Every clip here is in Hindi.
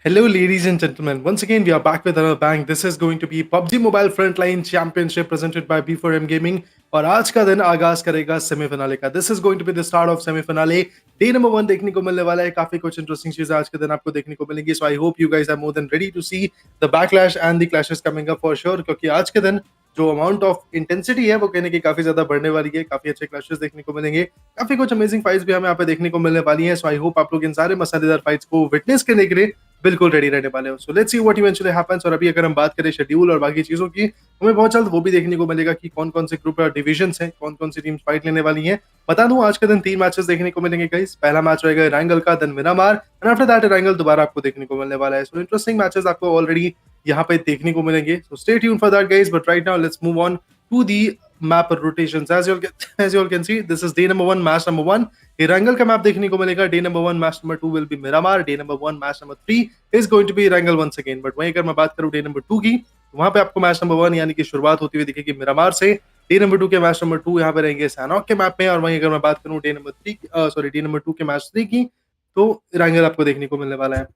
Hello, ladies and gentlemen. Once again, we are back with another bang. This is going to be PUBG Mobile Frontline Championship presented by B4M Gaming. और आज का दिन आगाज करेगा सेमीफिनाले का. This is going to be the start of semi-finale. Day number 1 देखने को मिलने वाला है. काफी कुछ इंटरेस्टिंग चीजें आज के दिन आपको देखने को मिलेंगी. So I hope you guys are more than ready to see the backlash and the clashes coming up for sure. क्योंकि आज के दिन जो अमाउंट ऑफ इंटेंसिटी है वो कहने की काफी ज्यादा बढ़ने वाली है. काफी अच्छे क्लैशेस देखने को मिलेंगे. काफी कुछ अमेजिंग फाइट्स भी हमें यहाँ पे देखने को मिलने वाली है. सो आई होप आप लोग इन सारे मसालेदार फाइट्स को विटनेस करने के लिए बिल्कुल रेडी रहने वाले हो. So let's see what eventually happens. और अभी अगर हम बात करें शेड्यूल और बाकी चीजों की, हमें बहुत जल्द वो भी देखने को मिलेगा कि कौन कौन से ग्रुप और डिविजन्स हैं, कौन कौन सी टीम्स फाइट लेने वाली हैं. बता दूं आज के दिन 3 मैचेस देखने को मिलेंगे गाइस. पहला मैच रहेगा रैंगल का, then Miramar, and after that Erangel दोबारा आपको देखने को मिलने वाला है. सो इंटरेस्टिंग मैचेस आपको ऑलरेडी यहाँ पे देखने को मिलेंगे. So stay tune for that guys. But right now let's move on to the map rotations. As you all can see, this is day number 1, match number 1. Rangel का मैप देखने को मिलेगा. Day number 1, match number 2 will be Miramar. Day number 1, match number 3 is going to be Rangel once again. But वहीं अगर मैं बात करूँ day number 2 की, वहाँ पे आपको मैच नंबर 1 यानी कि शुरुआत होती हुई दिखेगी मिरामार से. डे नंबर 2 के मैच नंबर 2 यहाँ पे रहेंगे सैनॉक के मैप में. और वहीं अगर मैं बात करूँ डे नंबर 2 के मैच 3 की, तो रैंगल आपको देखने को मिलने वाला है.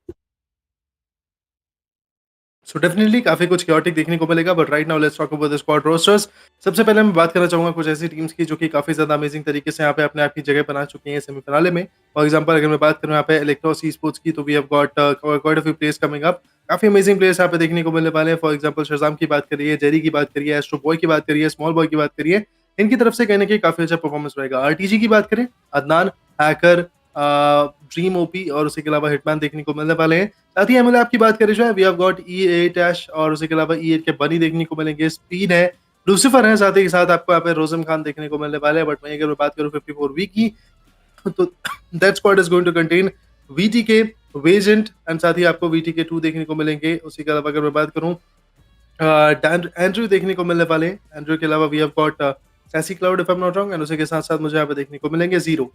सो डेफिनेटली काफी कुछ क्योटिक देखने को मिलेगा. But right now let's talk about the squad rosters. सबसे पहले मैं बात करना चाहूंगा कुछ ऐसी टीम्स की जो कि काफी ज्यादा अमेजिंग तरीके से यहाँ पे अपने आप की जगह बना चुकी हैं सेमीफिनाले में. फॉर एग्जांपल अगर मैं बात करूँ यहाँ पे इलेक्ट्रोस स्पोर्ट्स की, तो we have got quite a few players coming up. काफी अमेजिंग प्लेयर्स यहाँ पे देखने को मिलने वाले हैं. फॉर एग्जाम्पल शजाम की बात करिए, जेरी की बात करिए, एस्ट्रो बॉय की बात करिए, स्मॉल बॉय की बात करिए, इनकी तरफ से कहने की काफी अच्छा परफॉर्मेंस रहेगा. आरटीजी की बात करें, अदनान, हैकर, ड्रीम ओपी और उसके अलावा हिटमैन देखने को मिलने वाले हैं. साथ ही एमएल की बात करें जो है, वी हैव गॉट E8 ऐश और उसके अलावा E8 के बनी देखने को मिलेंगे. स्पीड है, लूसिफर है, साथ ही साथ आपको यहाँ पे रोजम खान देखने को मिलने वाले हैं. बट वहीं अगर मैं बात करूँ 54V की, तो that squad is going to contain VTK, वेजेंट एंड साथ ही आपको VTK2 देखने को मिलेंगे. उसी के अलावा अगर मैं बात करूँ एंड्रू देखने को मिलने वाले हैं. एंड्रू के अलावा we have got Sassy Cloud if I am not wrong, and उसी के साथ साथ मुझे यहाँ पे देखने को मिलेंगे जीरो.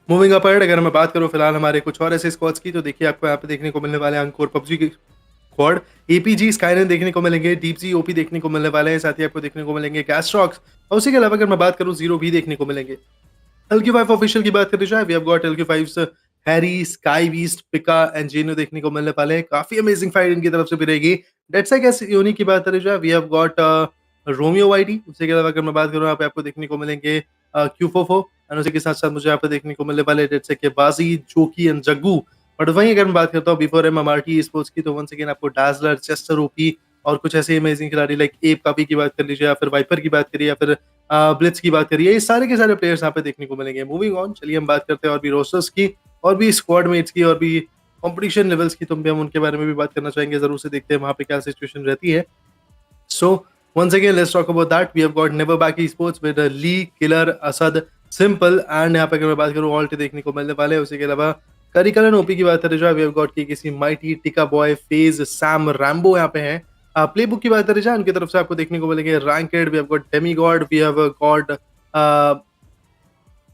मूविंग अप अहेड अगर मैं बात करूं फिलहाल हमारे कुछ और ऐसे स्क्वाड्स की, तो देखिए आपको यहाँ पे देखने को मिलने वाले हैं अंकोर PUBG की स्क्वाड, APG स्काईलाइन देखने को मिलेंगे, डीपजी ओपी देखने को मिलने वाले हैं. साथ ही आपको देखने को मिलेंगे गैस्ट्रॉक्स. और उसी के अलावा अगर मैं बात करूं जीरो भी देखने को मिलेंगे. Lq5 ऑफिशियल की बात करें जाए, we have got Lq5's Harry, Sky Beast, Pika and Jeno देखने को मिलने वाले हैं. काफी अमेजिंग फाइट इनकी तरफ से भी रहेगी. डेडसेक एस यूनी की बात करें जाए, वी हैव गॉट रोमियो वाईडी. उसके अलावा अगर मैं बात करूं यहाँ पे आपको देखने को मिलेंगे Q44 एंड उसी के साथ साथ मुझे यहाँ पे देखने को मिलने वाले डेडसेक के बाजी, जोकी एंड जग्गू. बट वहीं अगर मैं बात करता हूँ बिफोर MMRT स्पोर्ट्स की, तो वंस अगेन आपको डाजलर, चेस्टर ओपी और कुछ ऐसे अमेजिंग खिलाड़ी लाइक एप कापी की बात कर लीजिए, या फिर वाइपर की बात करिए, या फिर ब्लिट्स की बात करिए. ये सारे के सारे प्लेयर्स यहाँ पे देखने को मिलेंगे. मूविंग ऑन, चलिए हम बात करते हैं और भी रोस्टर्स की, और भी स्क्वाड मेट्स की, और भी कंपटीशन लेवल्स की. तो हम उनके बारे में भी बात करना चाहेंगे. जरूर से देखते हैं वहाँ पे क्या सिचुएशन रहती है. So once again, let's talk about that. We have got Never Back Esports with Lee, Killer, Asad, Simple, and यहाँ पे अगर मैं बात करूँ ऑल्ट देखने को मिलने वाले हैं. उसी के अलावा करिकलन ओपी की बात करें जो, वी हैव गॉट किसी माइटी, टिका बॉय, फेज, सैम, रैम्बो यहाँ पे हैं. प्लेबुक की बात करें जाए, उनकी तरफ से आपको देखने को मिलेंगे ranked, we have got Demigod, we have got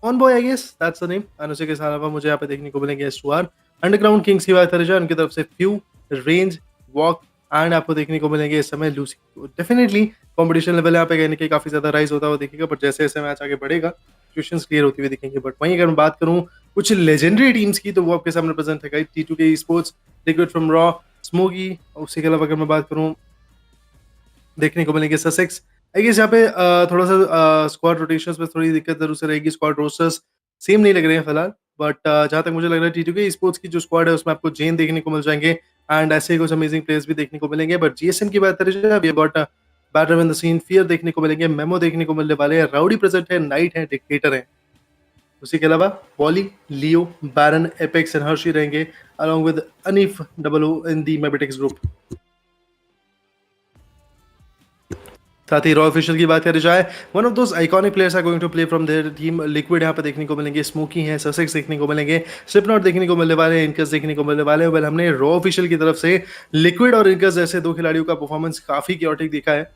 On Boy, I guess that's the name. And उसी के अलावा मुझे यहाँ पे देखने को मिलेंगे S2R. अंडरग्राउंड किंग्स की बात करें जाए, उनकी तरफ से फ्यू, रेंज, वॉक एंड आपको देखने को मिलेंगे इस समय लूसी. डेफिनेटली कंपटीशन लेवल यहाँ पे कहने के काफी ज्यादा राइज होता हुआ दिखेगा. बट जैसे जैसे मैच आगे बढ़ेगा सिचुएशंस क्लियर होती हुई दिखेंगे. बट वहीं अगर मैं बात करूँ कुछ लेजेंडरी टीम्स की, तो वो आपके सामने प्रेजेंट है T2K sports, liquid from raw, smoky. और उसी के अलावा अगर मैं बात करूँ देखने को मिलेंगे ससेक्स. आई गेस यहाँ पे थोड़ा सा स्क्वाड रोटेशंस में थोड़ी दिक्कत जरूर से रहेगी. स्क्वाड रोस्टर्स सेम नहीं लग रहे हैं फिलहाल. बट जहाँ तक मुझे लग रहा है T2K स्पोर्ट्स की जो स्क्वाड है उसमें आपको जेन देखने को मिल जाएंगे, एंड ऐसे ही कुछ अमेजिंग प्लेयर्स भी देखने को मिलेंगे. बट GSN की बात करें we have got better in the scene, Fear देखने को मिलेंगे, मेमो देखने को मिलने वाले हैं, राउडी प्रेजेंट है, नाइट है, डिक्टेटर है. उसी के अलावा Polly, Leo, Baron, Apex and Harshi रहेंगे अलॉन्ग विद अनीफ डबल इन दी मैबेटिक्स ग्रुप. साथ ही रॉ ऑफिशियल की बात करी जाए, one of those iconic players are going to play from their team. Liquid यहाँ पे देखने को मिलेंगे, स्मोकी है, ससेक्स देखने को मिलेंगे, स्लिपनॉट देखने को मिलने वाले हैं, इनकस देखने को मिलने वाले हैं. वेल हमने रॉ ऑफिशियल की तरफ से लिक्विड और इनकस जैसे दो खिलाड़ियों का परफॉर्मेंस काफी क्योटिक दिखा है.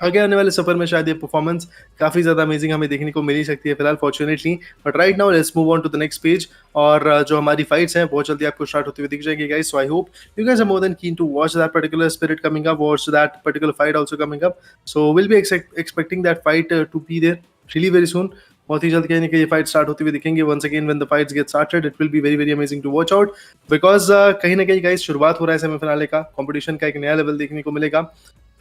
आगे आने वाले सफर में शायद ये परफॉर्मेंस काफ़ी ज़्यादा अमेजिंग हमें देखने को मिल ही सकती है फिलहाल fortunately. But right now let's move on to the next page. और जो हमारी फाइट्स हैं बहुत जल्दी आपको स्टार्ट होती हुई दिख जाएंगी guys. So I hope you guys are more than keen to watch that particular spirit coming up, watch that particular fight also coming up. So will be expecting that fight to be there really very soon. बहुत ही जल्द कहीं ना कहीं ये फाइट स्टार्ट होती हुई दिखेंगे। Once again when the fights get started it will be very very amazing to watch out, because कहीं ना कहीं गाइस शुरुआत हो रहा है सेमीफिनाले का, कंपटीशन का एक नया लेवल देखने को मिलेगा।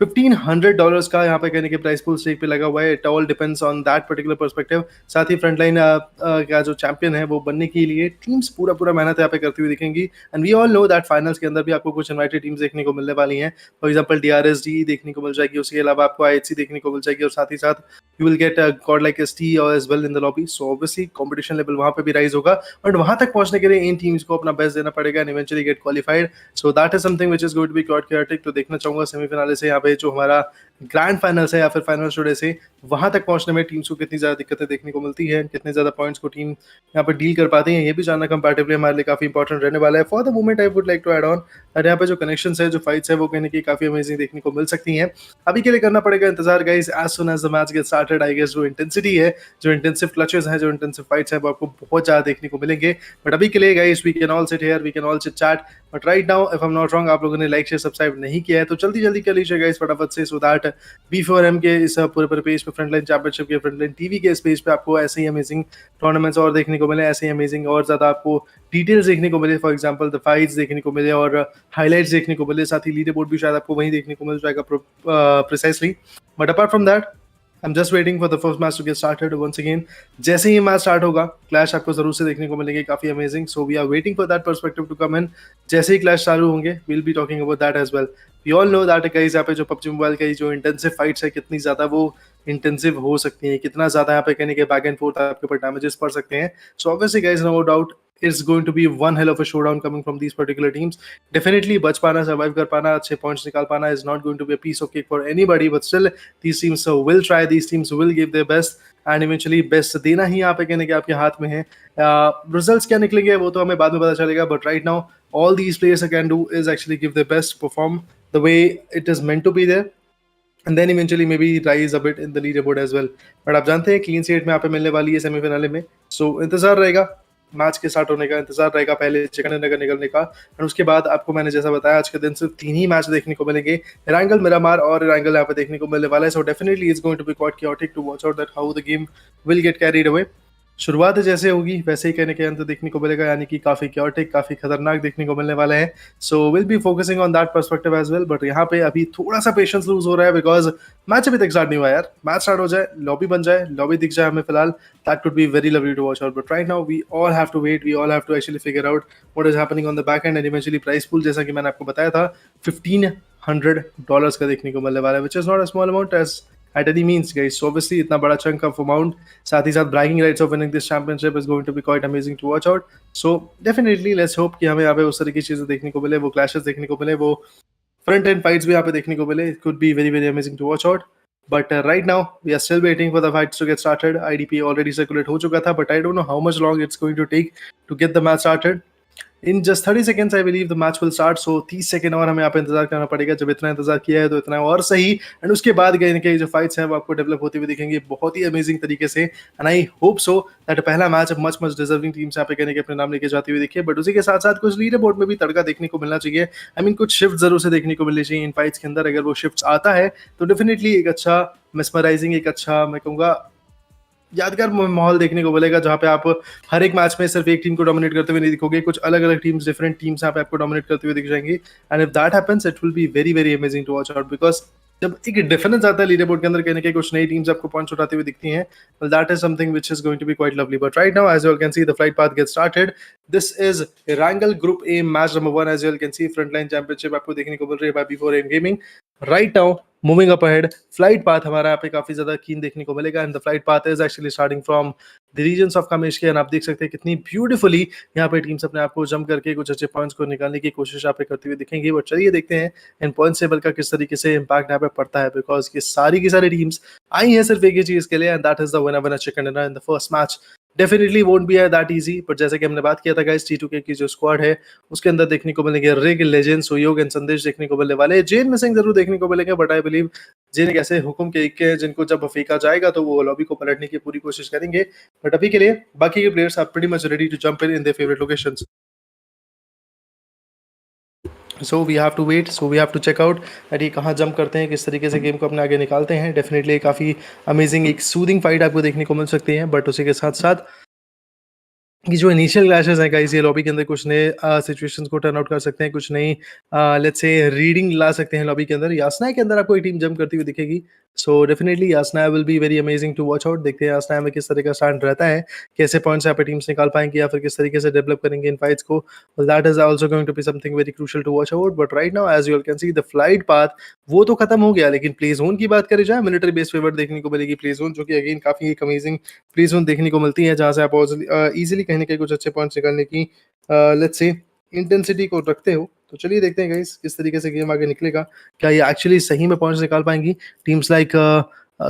$1500 का यहाँ पे कहने के प्राइस पूल स्टेक पे लगा हुआ है। It all depends on that particular perspective. साथ ही फ्रंटलाइन का जो चैंपियन है वो बनने के लिए टीम्स पूरा पूरा मेहनत यहाँ पे करती हुई दिखेंगी। And we all know that finals के अंदर भी आपको कुछ इनवाइटेड टीम्स देखने को मिलने वाली हैं। फॉर एग्जाम्पल DRSG देखने को मिल जाएगी, उसके अलावा आपको IHC देखने को मिल जाएगी, और साथ ही साथ you will get god like ST और as well in the lobby. So obviously competition level वहाँ पे भी राइज होगा, बट वहाँ तक पहुंचने के लिए इन टीम्स को अपना बेस्ट देना पड़ेगा and eventually get qualified. So that is something which is going to be quite chaotic। तो देखना चाहूंगा सेमीफिनाले से यहाँ पे जो हमारा ग्रैंड फाइनल्स है या फिर फाइनल टुडे से वहां तक पहुंचने में टीम्स को कितनी ज्यादा दिक्कतें देखने को मिलती है, कितने ज्यादा पॉइंट्स को टीम यहाँ पर डील कर पाती है, ये भी जानना कंपैरेटिवली हमारे लिए काफी इंपॉर्टेंट रहने वाला है। For the moment I would like to add on that यहाँ पे जो कनेक्शंस है, जो फाइट्स है, वो कहने की काफी अमेजिंग देखने को मिल सकती हैं। अभी के लिए करना पड़ेगा इंतजार guys. As soon as the match get started I guess जो इंटेंसिटी है, जो इंटेंसिव क्लचेस हैं, जो इंटेंसिव फाइट्स है, वो आपको बहुत ज्यादा देखने को मिलेंगे। बट अभी के लिए guys we can all sit here, we can all chit chat. But right now if I am not wrong आप लोगों ने लाइक शेयर सब्सक्राइब नहीं किया है तो जल्दी जल्दी कर लीजिए गाइस फटाफट से, सो दैट B4M के इस पूरे पेज पे, फ्रंटलाइन चैंपियनशिप के, फ्रंटलाइन टीवी के इस पेज पे आपको ऐसे ही अमेजिंग टूर्नामेंट्स और देखने को मिले, ऐसे ही अमेजिंग और ज़्यादा आपको डिटेल्स देखने को मिले। फॉर एग्जांपल द फाइट्स देखने को मिले और हाइलाइट्स देखने को मिले, साथ ही लीडर बोर्ड भी शायद आपको वहीं देखने को मिल जाएगा precisely. But apart from that I am just waiting for the first match to get started once again. जैसे ही मैच स्टार्ट होगा क्लैश आपको जरूर से देखने को मिलेंगे, काफी amazing. So we are waiting for that perspective to come in. जैसे ही क्लैश चालू होंगे will be talking about that as well. We all know that guys यहाँ पे जो PUBG मोबाइल की जो इंटेंसिव फाइट्स है कितनी ज्यादा वो इंटेंसिव हो सकती है, कितना ज्यादा यहाँ पे कहने के बैक एंड फोर्थ आपके ऊपर डैमेजेस पड़ सकते हैं। So obviously guys no doubt it's going to be one hell of a showdown coming from these particular teams. Definitely बच पाना, survive कर पाना, अच्छे points निकाल पाना is not going to be a piece of cake for anybody, but still these teams will try, these teams will give their best and eventually best देना ही यहाँ पे कहने के आपके हाथ में है। Results क्या निकलेंगे वो तो हमें बाद में पता चलेगा, but right now all these players can do is actually give their best, perform the way it is meant to be there and then eventually maybe rise a bit in the leaderboard as well. But आप जानते हैं क्लीन स्टेट में यहाँ पे मिलने वाली है सेमीफिनाले में, so इंतजार रहेगा मैच के स्टार्ट होने का, इंतजार रहेगा पहले चिकन डिनर का निकलने का। और उसके बाद आपको मैंने जैसा बताया आज के दिन सिर्फ 3 ही मैच देखने को मिलेंगे, इरांगल, मिरामार और इरांगल यहाँ पे देखने को मिलने वाला है। So definitely it's going to be quite chaotic to watch out that how the game will get carried away. शुरुआत जैसे होगी वैसे ही कहने के अंत देखने को मिलेगा, यानी कि काफी chaotic, काफी खतरनाक देखने को मिलने वाला है। So will be focusing on that perspective as well. But यहाँ पे अभी थोड़ा सा पेशेंस लूज हो रहा है बिकॉज मैच अभी तक स्टार्ट नहीं हुआ यार। मैच स्टार्ट हो जाए, लॉबी बन जाए, लॉबी दिख जाए हमें फिलहाल, that could be very lovely to watch out. But right now we all have to wait, we all have to actually figure out what is happening on the back end. And eventually prize pool जैसा कि मैंने आपको बताया था $1500 का देखने को मिलने वाला है, which is not a small amount as at any means guys. So obviously इतना बड़ा chunk of amount, साथ ही साथ bragging rights of winning this championship is going to be quite amazing to watch out. So definitely let's hope कि हमें यहाँ पे उस तरह की चीजें देखने को मिले, वो clashes देखने को मिले, वो front end fights भी यहाँ पे देखने को मिले. It could be very very amazing to watch out. But right now we are still waiting for the fights to get started. IDP already circulate हो चुका था, but I don't know how much long it's going to take to get the match started. In just 30 seconds I believe the match will start. So 30 second और हमें यहाँ पे इंतजार करना पड़ेगा। जब इतना इंतजार किया है तो इतना और सही। एंड उसके बाद गए इनके जो फाइट्स हैं वो आपको डेवलप होती हुई दिखेंगे बहुत ही अमेजिंग तरीके से। And I hope so that पहला match much much deserving teams यहाँ पे कहने के अपने नाम लेके जाती हुई दिखे। बट उसी के साथ साथ कुछ लीडर बोर्ड में भी तड़का देखने को मिलना चाहिए। आई मीन कुछ शिफ्ट जरूर से देखने को मिलनी चाहिए इन फाइट्स के अंदर। अगर वो शिफ्ट आता है तो डेफिनेटली एक अच्छा मेस्मराइजिंग, एक अच्छा मैं कहूँगा यादगार माहौल देखने को मिलेगा, जहाँ पे आप हर एक मैच में सिर्फ एक टीम को डोमिनेट करते हुए नहीं दिखोगे, कुछ अलग अलग टीम्स, डिफरेंट टीम्स यहाँ पे आपको डोमिनेट करते हुए दिख जाएंगी। And if that happens it will be very very amazing to watch out, because जब एक डिफरेंस आता है लीडर बोर्ड के अंदर कहने के कुछ नई टीम्स आपको पॉइंट्स उठाती हुई दिखती हैं, well that is something which is going to be quite lovely. But right now as you all can see the flight path gets started. This is Erangel Group A match number 1. As you all can see Frontline Championship आपको देखने को मिल रही है by B4M Gaming. Right now moving up ahead, flight path हमारा यहाँ पे काफी ज्यादा कीन देखने को मिलेगा। And the flight path is actually starting from the regions of कमेश के। एंड आप देख सकते हैं कितनी ब्यूटीफुली यहाँ पे टीम्स अपने आप को जम करके कुछ अच्छे पॉइंट्स को निकालने की कोशिश यहाँ पे करते हुए दिखेंगी। बट चलिए देखते हैं इन पॉइंट टेबल का किस तरीके से इम्पैक्ट यहाँ पे पड़ता है, बिकॉज ये सारी की सारी टीम्स आई हैं सिर्फ एक ही चीज के लिए, and that is the winner chicken dinner in the first match definitely won't be that easy, but जैसे कि हमने बात किया था गाइस, T2K की जो स्क्वाड है उसके अंदर देखने को मिलेंगे रिग, लेजेंड, सुयोग एंड संदेश देखने को मिलने वाले हैं। जेन मिसिंग जरूर देखने को मिलेंगे, बट आई बिलीव जेन एक ऐसे हुक्म के इक्के हैं जिनको जब फेंका जाएगा तो वो लॉबी को पलटने की पूरी कोशिश करेंगे। बट अभी के लिए बाकी के players are pretty much ready to jump in their favourite locations. So we have to wait, so we have to check out that ये कहाँ जंप करते हैं, किस तरीके से गेम को अपने आगे निकालते हैं। डेफिनेटली काफ़ी अमेजिंग एक सूदिंग फाइट आपको देखने को मिल सकती है, बट उसी के साथ साथ ये जो इनिशियल क्लैशेस हैं गाइस, ये लॉबी के अंदर कुछ नए सिचुएशंस को टर्न आउट कर सकते हैं, कुछ नई लेट्स से रीडिंग ला सकते हैं लॉबी के अंदर। यासना के अंदर आपको एक टीम जंप करती हुई दिखेगी, so definitely Yasnaya will be very amazing to watch out. देखते हैं यासना में किस तरह का स्टैंड रहता है, कैसे पॉइंट्स यहाँ पे टीम्स निकाल पाएंगे या फिर किस तरीके से डेवलप करेंगे इन फाइट्स को। That is also going to be something very crucial to watch out. But right now as you all can see the flight path वो तो खत्म हो गया, लेकिन प्ले जोन की बात करी जाए, मिलिट्री बेस फेवर देखने को मिलेगी प्ले जोन, जो कि अगेन काफी एक अमेजिंग प्ले जोन देखने को मिलती है, जहां से आप इजीली कहीं ना कहीं कुछ अच्छे पॉइंट्स निकालने की लेट्स से इंटेंसिटी को रखते हो। तो चलिए देखते हैं गाइस किस तरीके से गेम आगे निकलेगा, क्या ये एक्चुअली सही में पॉइंट्स निकाल पाएंगी teams like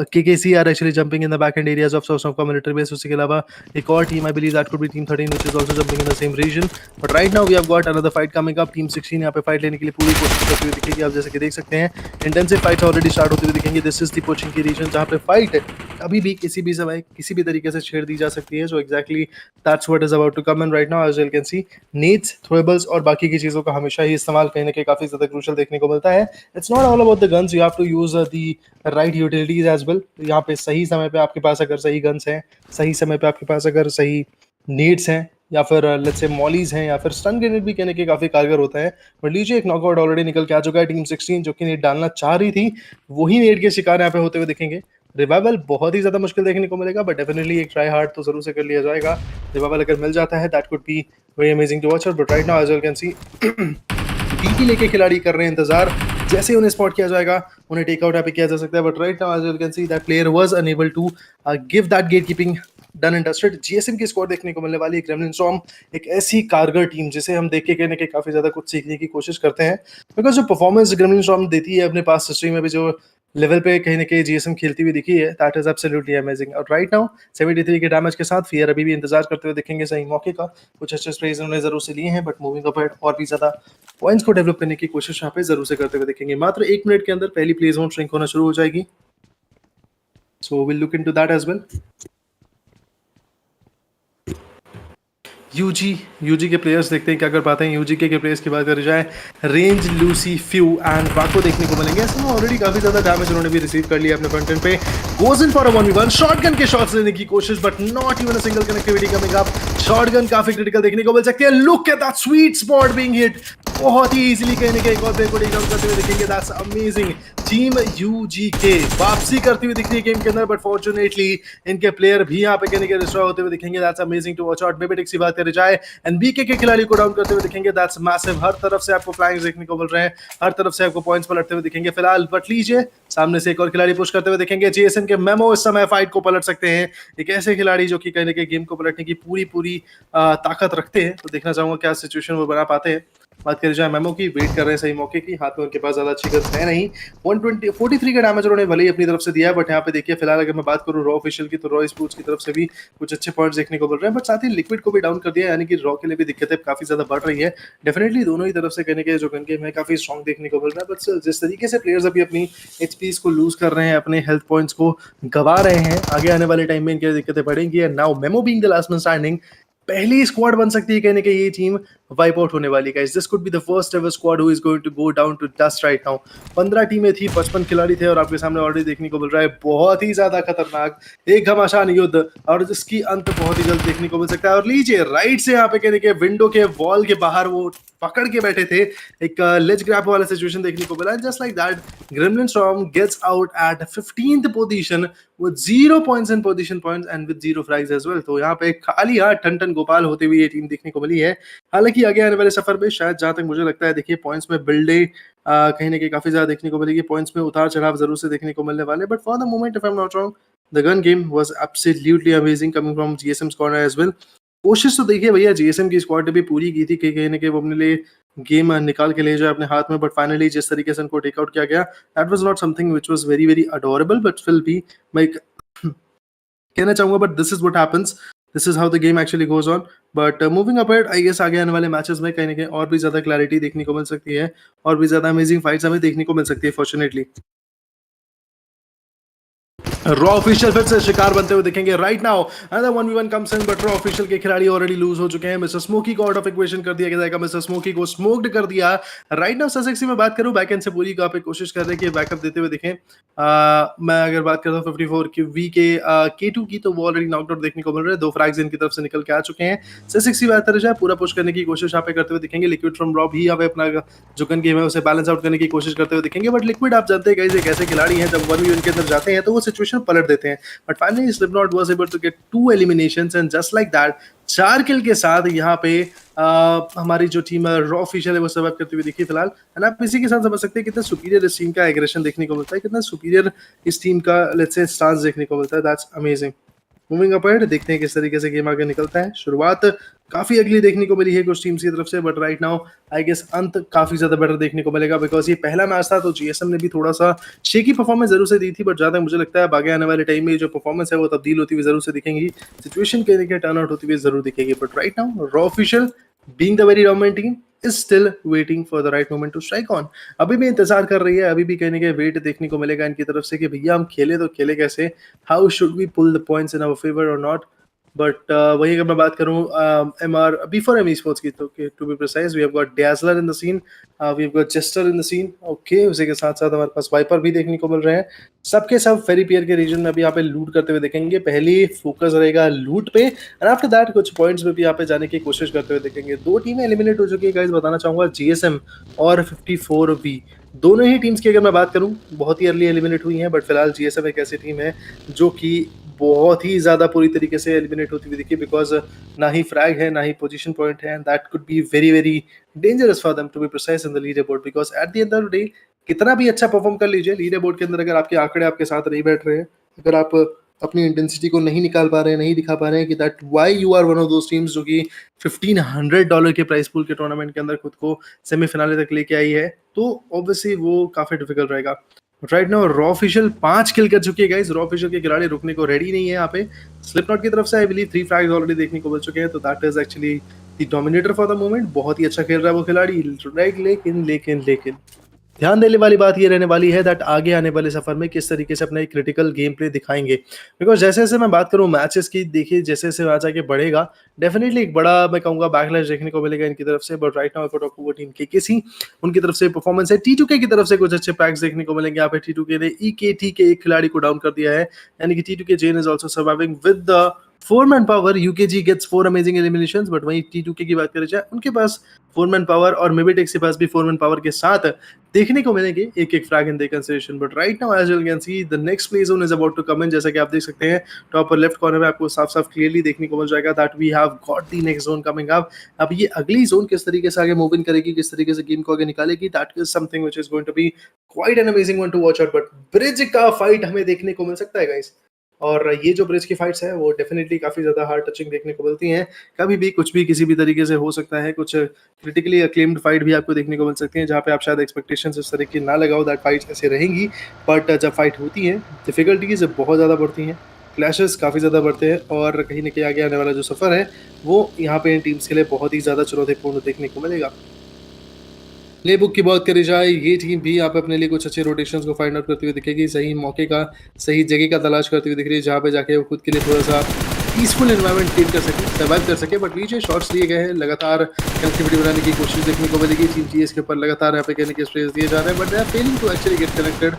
KKC are actually jumping in the back end areas of Sosnovka military base। उसके अलावा एक और team I believe that could B team 13 which is also jumping in the same region। But right now we have got another fight coming up। Team 16 यहाँ पे फाइट लेने के लिए पूरी कोशिश करती हुई दिखेगी। आप जैसे कि देख सकते हैं इंटेंसिव फाइट ऑलरेडी स्टार्ट होती हुई दिखेंगी। दिस इज द पोचिंग की रीजन, जहाँ पे फाइट अभी भी किसी भी समय किसी भी तरीके से छेड़ दी जा सकती है। So exactly that's what is about to come in right now. As you can see needs, throwables और बाकी की चीज़ों का हमेशा ही इस्तेमाल कहीं ना कहीं काफ़ी ज़्यादा क्रूशल देखने को मिलता है। It's not all about the guns, you have to use the right utilities as well. यहाँ पे सही समय पे आपके पास अगर सही गन्स हैं, सही समय पे आपके पास अगर सही नीड्स हैं, या फिर लेट्स से मॉलीज हैं, या फिर स्टन ग्रेनेड भी कहने के काफी कारगर होता है। बट लीजिए एक नॉकआउट ऑलरेडी निकल के आ चुका है। टीम 16 जो कि नेट डालना चाह रही थी, वही नेट के शिकार यहाँ पे होते हुए दिखेंगे। रिवाइवल बहुत ही ज्यादा मुश्किल देखने को मिलेगा, बट डेफिनेटली एक ट्राई हार्ड तो जरूर से कर लिया जाएगा। रिवाइवल अगर मिल जाता है that could be very amazing to watch. But right now as you can see DP लेके खिलाड़ी कर रहे हैं इंतजार, जैसे उन्हें स्पॉट किया जाएगा उन्हें टेक आउट यहाँ पे किया जा सकता है। But right now as you can see that player was unable to give that gate keeping done and dusted. GSM की स्क्वाड देखने को मिलने वाली है ग्रेमलिन स्टॉर्म, एक ऐसी कारगर टीम जिसे हम देख के कहने के काफी ज्यादा कुछ सीखने की कोशिश करते हैं, बिकॉज जो परफॉर्मेंस ग्रेमलिन स्टॉर्म देती है अपने पास हिस्ट्री में भी, जो लेवल पे कहीं ना कहीं जीएसएम खेलती हुई दिखी है, दैट इज एब्सोल्युटली अमेजिंग। और राइट नाउ 73 के डैमेज के साथ फियर अभी भी इंतजार करते हुए दिखेंगे सही मौके का। कुछ अच्छे स्प्रेज उन्होंने जरूर से लिए हैं, बट मूविंग अप और भी ज्यादा पॉइंट्स को डेवलप करने की कोशिश यहाँ पे जरूर से करते हुए दिखेंगे। मात्र 1 मिनट के अंदर पहली प्ले जोन श्रिंक होना शुरू हो जाएगी, so will look into that as well. UG के प्लेयर्स देखते हैं क्या कर पाते हैं। यूजी के प्लेयर्स की बात करी जाए, रेंज, लूसी, फ्यू एंड वाको देखने को मिलेंगे। ऐसे में ऑलरेडी काफी ज्यादा डैमेज उन्होंने भी रिसीव कर लिया अपने फ्रंट एंड पे। Goes in for a 1v1 shotgun के शॉट्स लेने की कोशिश, but not even a single connectivity coming up. Shotgun काफी क्रिटिकल देखने को मिल सकती है। Look at that sweet spot being hit, बहुत ही इजीली कहीं ना कहीं एक और प्लेयर को टेक डाउन करते हुए दिखेंगे। That's amazing. टीम यूजीके वापसी करती हुई दिख रही है गेम के अंदर, बट फॉर्चुनेटली इनके प्लेयर भी यहाँ पे कहने के डिस्ट्रॉय होते हुए दिखेंगे। That's amazing to watch out. बेबेटिक्स की बात करी जाए, एनबीके के खिलाड़ी को डाउन करते हुए दिखेंगे। That's massive. हर तरफ से आपको फ्लैंक्स देखने को मिल रहे हैं, हर तरफ से आपको पॉइंट्स पलटते हुए दिखेंगे फिलहाल। बट लीजिए सामने से एक और खिलाड़ी पुश करते हुए दिखेंगे। जेएसएम के मेमो इस समय फाइट को पलट सकते हैं। एक ऐसे खिलाड़ी जो कि कहीं ना कहीं गेम को पलटने की पूरी ताकत रखते हैं, तो देखना चाहूंगा क्या सिचुएशन वो बना पाते हैं। बात करी जाए मेमो की, वेट कर रहे हैं सही मौके की, हाथ में उनके पास ज्यादा अच्छी गन्स है नहीं। 143 का डैमेज उन्होंने भले ही अपनी तरफ से दिया है, बट यहाँ पे देखिए फिलहाल अगर मैं बात करूँ रॉ ऑफिशियल की, तो रॉ स्पोर्ट्स की तरफ से भी कुछ अच्छे पॉइंट्स देखने को मिल रहे हैं, बट साथ ही लिक्विड को भी डाउन कर दिया, यानी कि रॉ के लिए भी दिक्कतें काफी ज्यादा बढ़ रही है। डेफिनेटली दोनों ही तरफ से कहने के जो गन गेम है काफी स्ट्रॉन्ग देखने को मिल रहा है, बट जिस तरीके से प्लेयर्स अभी अपनी एचपीस को लूज कर रहे हैं, अपने हेल्थ पॉइंट्स को गवा रहे हैं, आगे आने वाले टाइम में इनकी दिक्कतें बढ़ेंगी। And now memo being the last man standing, पहली स्क्वाड बन सकती है कहने के ये टीम वाइप आउट होने वाली है। This could be the first ever squad who is going to go down to dust right now. 15 टीमें थी, 55 खिलाड़ी थे, और आपके सामने ऑलरेडी देखने को मिल रहा है बहुत ही ज्यादा खतरनाक एक घमासान युद्ध, और जिसकी अंत बहुत ही जल्द देखने को मिल सकता है। और लीजिए राइट से यहाँ पे कहने के विंडो के वॉल के बाहर वो पकड़ के बैठे थे, एक लेज ग्रैब वाला सिचुएशन देखने को मिला। Just like that Gremlin Storm gets out at 15th पोजीशन with 0 points in position points and with 0 frags as well। तो यहाँ पे खाली हाथ ठन ठन गोपाल होते हुए ये टीम देखने को मिली है। हालांकि आगे आने वाले सफर में शायद जहां तक मुझे लगता है, देखिए पॉइंट्स में बिल्डे कहीं ना कहीं काफी ज्यादा देखने को मिलेगी, पॉइंट्स में उतार चढ़ाव जरूर से देखने को मिलने वाले, but for the moment if I am not wrong the gun game was absolutely amazing coming from GSM's corner as well. कोशिश तो देखिए भैया जीएसएम की स्क्वाड ने भी पूरी की थी कि कहीं ना कहीं वो अपने लिए गेम निकाल के ले जाए अपने हाथ में, बट फाइनली जिस तरीके से उनको टेक आउट किया गया, that was not something which was very very adorable, but will be मैं कहना चाहूंगा, but this is what happens this is how the game actually goes on. But moving ahead I guess आगे आने वाले मैचेस में कहीं ना कहीं और भी ज्यादा क्लैरिटी देखने को मिल सकती है और भी ज्यादा अमेजिंग फाइट्स हमें देखने को मिल सकती है फॉर्चुनेटली। रॉ ऑफिशियल फिर से शिकार बनते हुए दिखेंगे right now. Another 1v1 comes in but raw official के खिलाड़ी ऑलरेडी लूज हो चुके हैं। मिस्टर स्मोकी को आउट ऑफ इक्वेशन कर दिया जाएगा। मिस्टर स्मोकी को स्मोक्ड कर दिया राइट नाउ। ससेक्सी में बात करूं बैक एंड से पूरी का पे कोशिश कर रहे हैं कि बैकअप देते हुए दिखें। मैं अगर बात करता हूं 54 की वी के K2 की, तो वो ऑलरेडी नॉकआउट देखने को मिल रहा है। 2 फ्रैग्स इनकी तरफ से निकल के आ चुके हैं। ससेक्सी बेहतर है पूरा पुश करने की कोशिश यहाँ पे करते हुए दिखेंगे। लिक्विड फ्रॉम रॉ भी यहाँ पे अपना जो गन गेम है उसे बैलेंस आउट करने की कोशिश करते हुए दिखेंगे। बट लिक्विड आप जानते हैं गाइस एक ऐसे खिलाड़ी हैं जब 1v1 के अंदर जाते हैं तो वो सिचुएशन पलट देते हैं। But finally Slipknot was able to get 2 eliminations and just like that 4 kill के साथ यहाँ पे हमारी जो टीम रॉ ऑफिशियल है वो सर्वाइव करती हुई दिखी फिलहाल। एंड आप इसी के साथ समझ सकते हैं कितना सुपीरियर इस टीम का एग्रेशन देखने को मिलता है, कितना सुपीरियर इस टीम का लेट्स से स्टांस देखने को मिलता है। That's amazing. मूविंग अपवर्ड देखते हैं किस तरीके से गेम आगे निकलता है। शुरुआत काफी अगली देखने को मिली है कुछ टीम्स की तरफ से, but right now I guess अंत काफी ज्यादा बेटर देखने को मिलेगा बिकॉज ये पहला मैच था तो जीएसएम ने भी थोड़ा सा शेकी परफॉर्मेंस जरूर से दी थी। बट ज्यादा मुझे लगता है आगे आने वाले टाइम में जो परफॉर्मेंस है वो तब्दील होती हुई जरूर से दिखेंगी, सिचुएशन के लिए टर्न आउट होती हुई जरूर दिखेगी। But right now raw official being the very dominant team is still waiting for the right moment to strike on। अभी भी इंतजार कर रही है, अभी भी कहने के वेट देखने को मिलेगा इनकी तरफ से कि भैया हम खेले तो खेले कैसे, how should we pull the points in our favour और नॉट। बट वही अगर मैं बात करूं एमआर बिफोर एम स्पोर्ट्स की, तो to be precise we have got Dazzler in the scene, we have got Jester in the scene. Okay, उसी के साथ साथ हमारे पास वाइपर भी देखने को मिल रहे हैं। सबके सब फेरी पियर के रीजन में अभी यहाँ पे लूट करते हुए देखेंगे। पहली फोकस रहेगा लूट पे एंड आफ्टर दैट कुछ पॉइंट्स में भी यहाँ पे जाने की कोशिश करते हुए देखेंगे। 2 टीमें एलिमिनेट हो चुकी है गाइस, बताना चाहूंगा जीएसएम और 54V। दोनों ही टीम्स की अगर मैं बात करूं बहुत ही अर्ली एलिमिनेट हुई हैं। बट फिलहाल जीएसएम एक ऐसी टीम है जो कि बहुत ही ज्यादा पूरी तरीके से एलिमिनेट होती हुई दिखी बिकॉज ना ही फ्रैग है ना ही पोजीशन पॉइंट है। That could be very very dangerous for them to be precise in the leader board because at the end of the day कितना भी अच्छा परफॉर्म कर लीजिए लीडर बोर्ड के अंदर अगर आपके आंकड़े आपके साथ नहीं बैठ रहे हैं, अगर आप अपनी इंटेंसिटी को नहीं निकाल पा रहे हैं, नहीं दिखा पा रहे हैं कि that why you are one of those teams जो कि $1500 के प्राइस पूल के टूर्नामेंट के अंदर खुद को सेमीफिनाले तक लेके आई है, तो ऑब्वियसली वो काफी डिफिकल्ट रहेगा। राइट नाउ रॉ ऑफिशियल 5 किल कर चुके हैं गाइस। रॉ ऑफिशियल के खिलाड़ी रुकने को रेडी नहीं है यहाँ पे। स्लिपनॉट की तरफ से आई बिलीव 3 फ्रैग्स ऑलरेडी देखने को मिल चुके हैं, तो that is actually the dominator for the moment. बहुत ही अच्छा खेल रहा है वो खिलाड़ी राइट, लेकिन लेकिन लेकिन ध्यान देने वाली बात ये रहने वाली है दैट आगे आने वाले सफर में किस तरीके से अपना एक क्रिटिकल गेम प्ले दिखाएंगे। बिकॉज जैसे जैसे मैं बात करूं मैचेस की, देखिए जैसे जैसे मैच आगे बढ़ेगा डेफिनेटली एक बड़ा मैं कहूंगा बैकलैश देखने को मिलेगा इनकी तरफ से। But right now if I talk about team KKC, उनकी तरफ से परफॉर्मेंस है। T2K की तरफ से कुछ अच्छे पैक्स देखने को मिलेंगे। यहाँ पे T2K ने EKT के एक खिलाड़ी को डाउन कर दिया है, यानी कि T2K Jen is also surviving with the 4-man power. UKG gets 4 amazing eliminations, but वहीं T2K की बात करें जाए उनके पास 4-man पावर और मेबीटेक्स के पास भी 4-man पावर के साथ देखने को मिलेंगे एक एक frag in the consideration. But right now as you can see the next play zone is about to come in. जैसा कि आप देख सकते हैं टॉप और लेफ्ट कॉर्नर में आपको साफ साफ क्लियरली देखने को मिल जाएगा that we have got the next zone coming up. अब ये अगली जोन किस तरीके से आगे मूव इन करेगी, किस तरीके से गेम को आगे निकालेगी, that is something which is going to be quite an amazing one to watch out. But bridge का फाइट हमें देखने को मिल सकता है गाइस, और ये जो ब्रिज की फाइट्स है वो डेफिनेटली काफी ज्यादा हार्ड टचिंग देखने को मिलती हैं। कभी भी कुछ भी किसी भी तरीके से हो सकता है। कुछ क्रिटिकली अक्लेम्ड फाइट भी आपको देखने को मिल सकती है जहाँ पे आप शायद एक्सपेक्टेशंस इस तरह की ना लगाओ दैट फाइट्स ऐसे रहेंगी। बट जब फाइट होती है डिफिकल्टीज बहुत ज़्यादा बढ़ती हैं, क्लैशेस काफ़ी ज़्यादा बढ़ते हैं, और कहीं ना कहीं आगे आने वाला जो सफ़र है वो यहाँ पे इन टीम्स के लिए बहुत ही ज़्यादा चुनौतीपूर्ण देखने को मिलेगा। प्लेबुक की बात करी जाए, ये टीम भी आप अपने लिए कुछ अच्छे रोटेशंस को फाइंड आउट करती हुई दिखेगी, सही मौके का सही जगह का तलाश करती हुई दिख रही है जहाँ पे जाके वो खुद के लिए थोड़ा सा पीसफुल एनवायरनमेंट क्रिएट कर सके, सर्वाइव कर सके। बट बीच में शॉट्स लिए गए हैं, लगातार कनेक्टिविटी बनाने की कोशिश देखने को मिलेगी। टीम जीएस के ऊपर लगातार यहाँ पे कहने के स्ट्रेस दिए जा रहे हैं, but they are failing to actually get connected.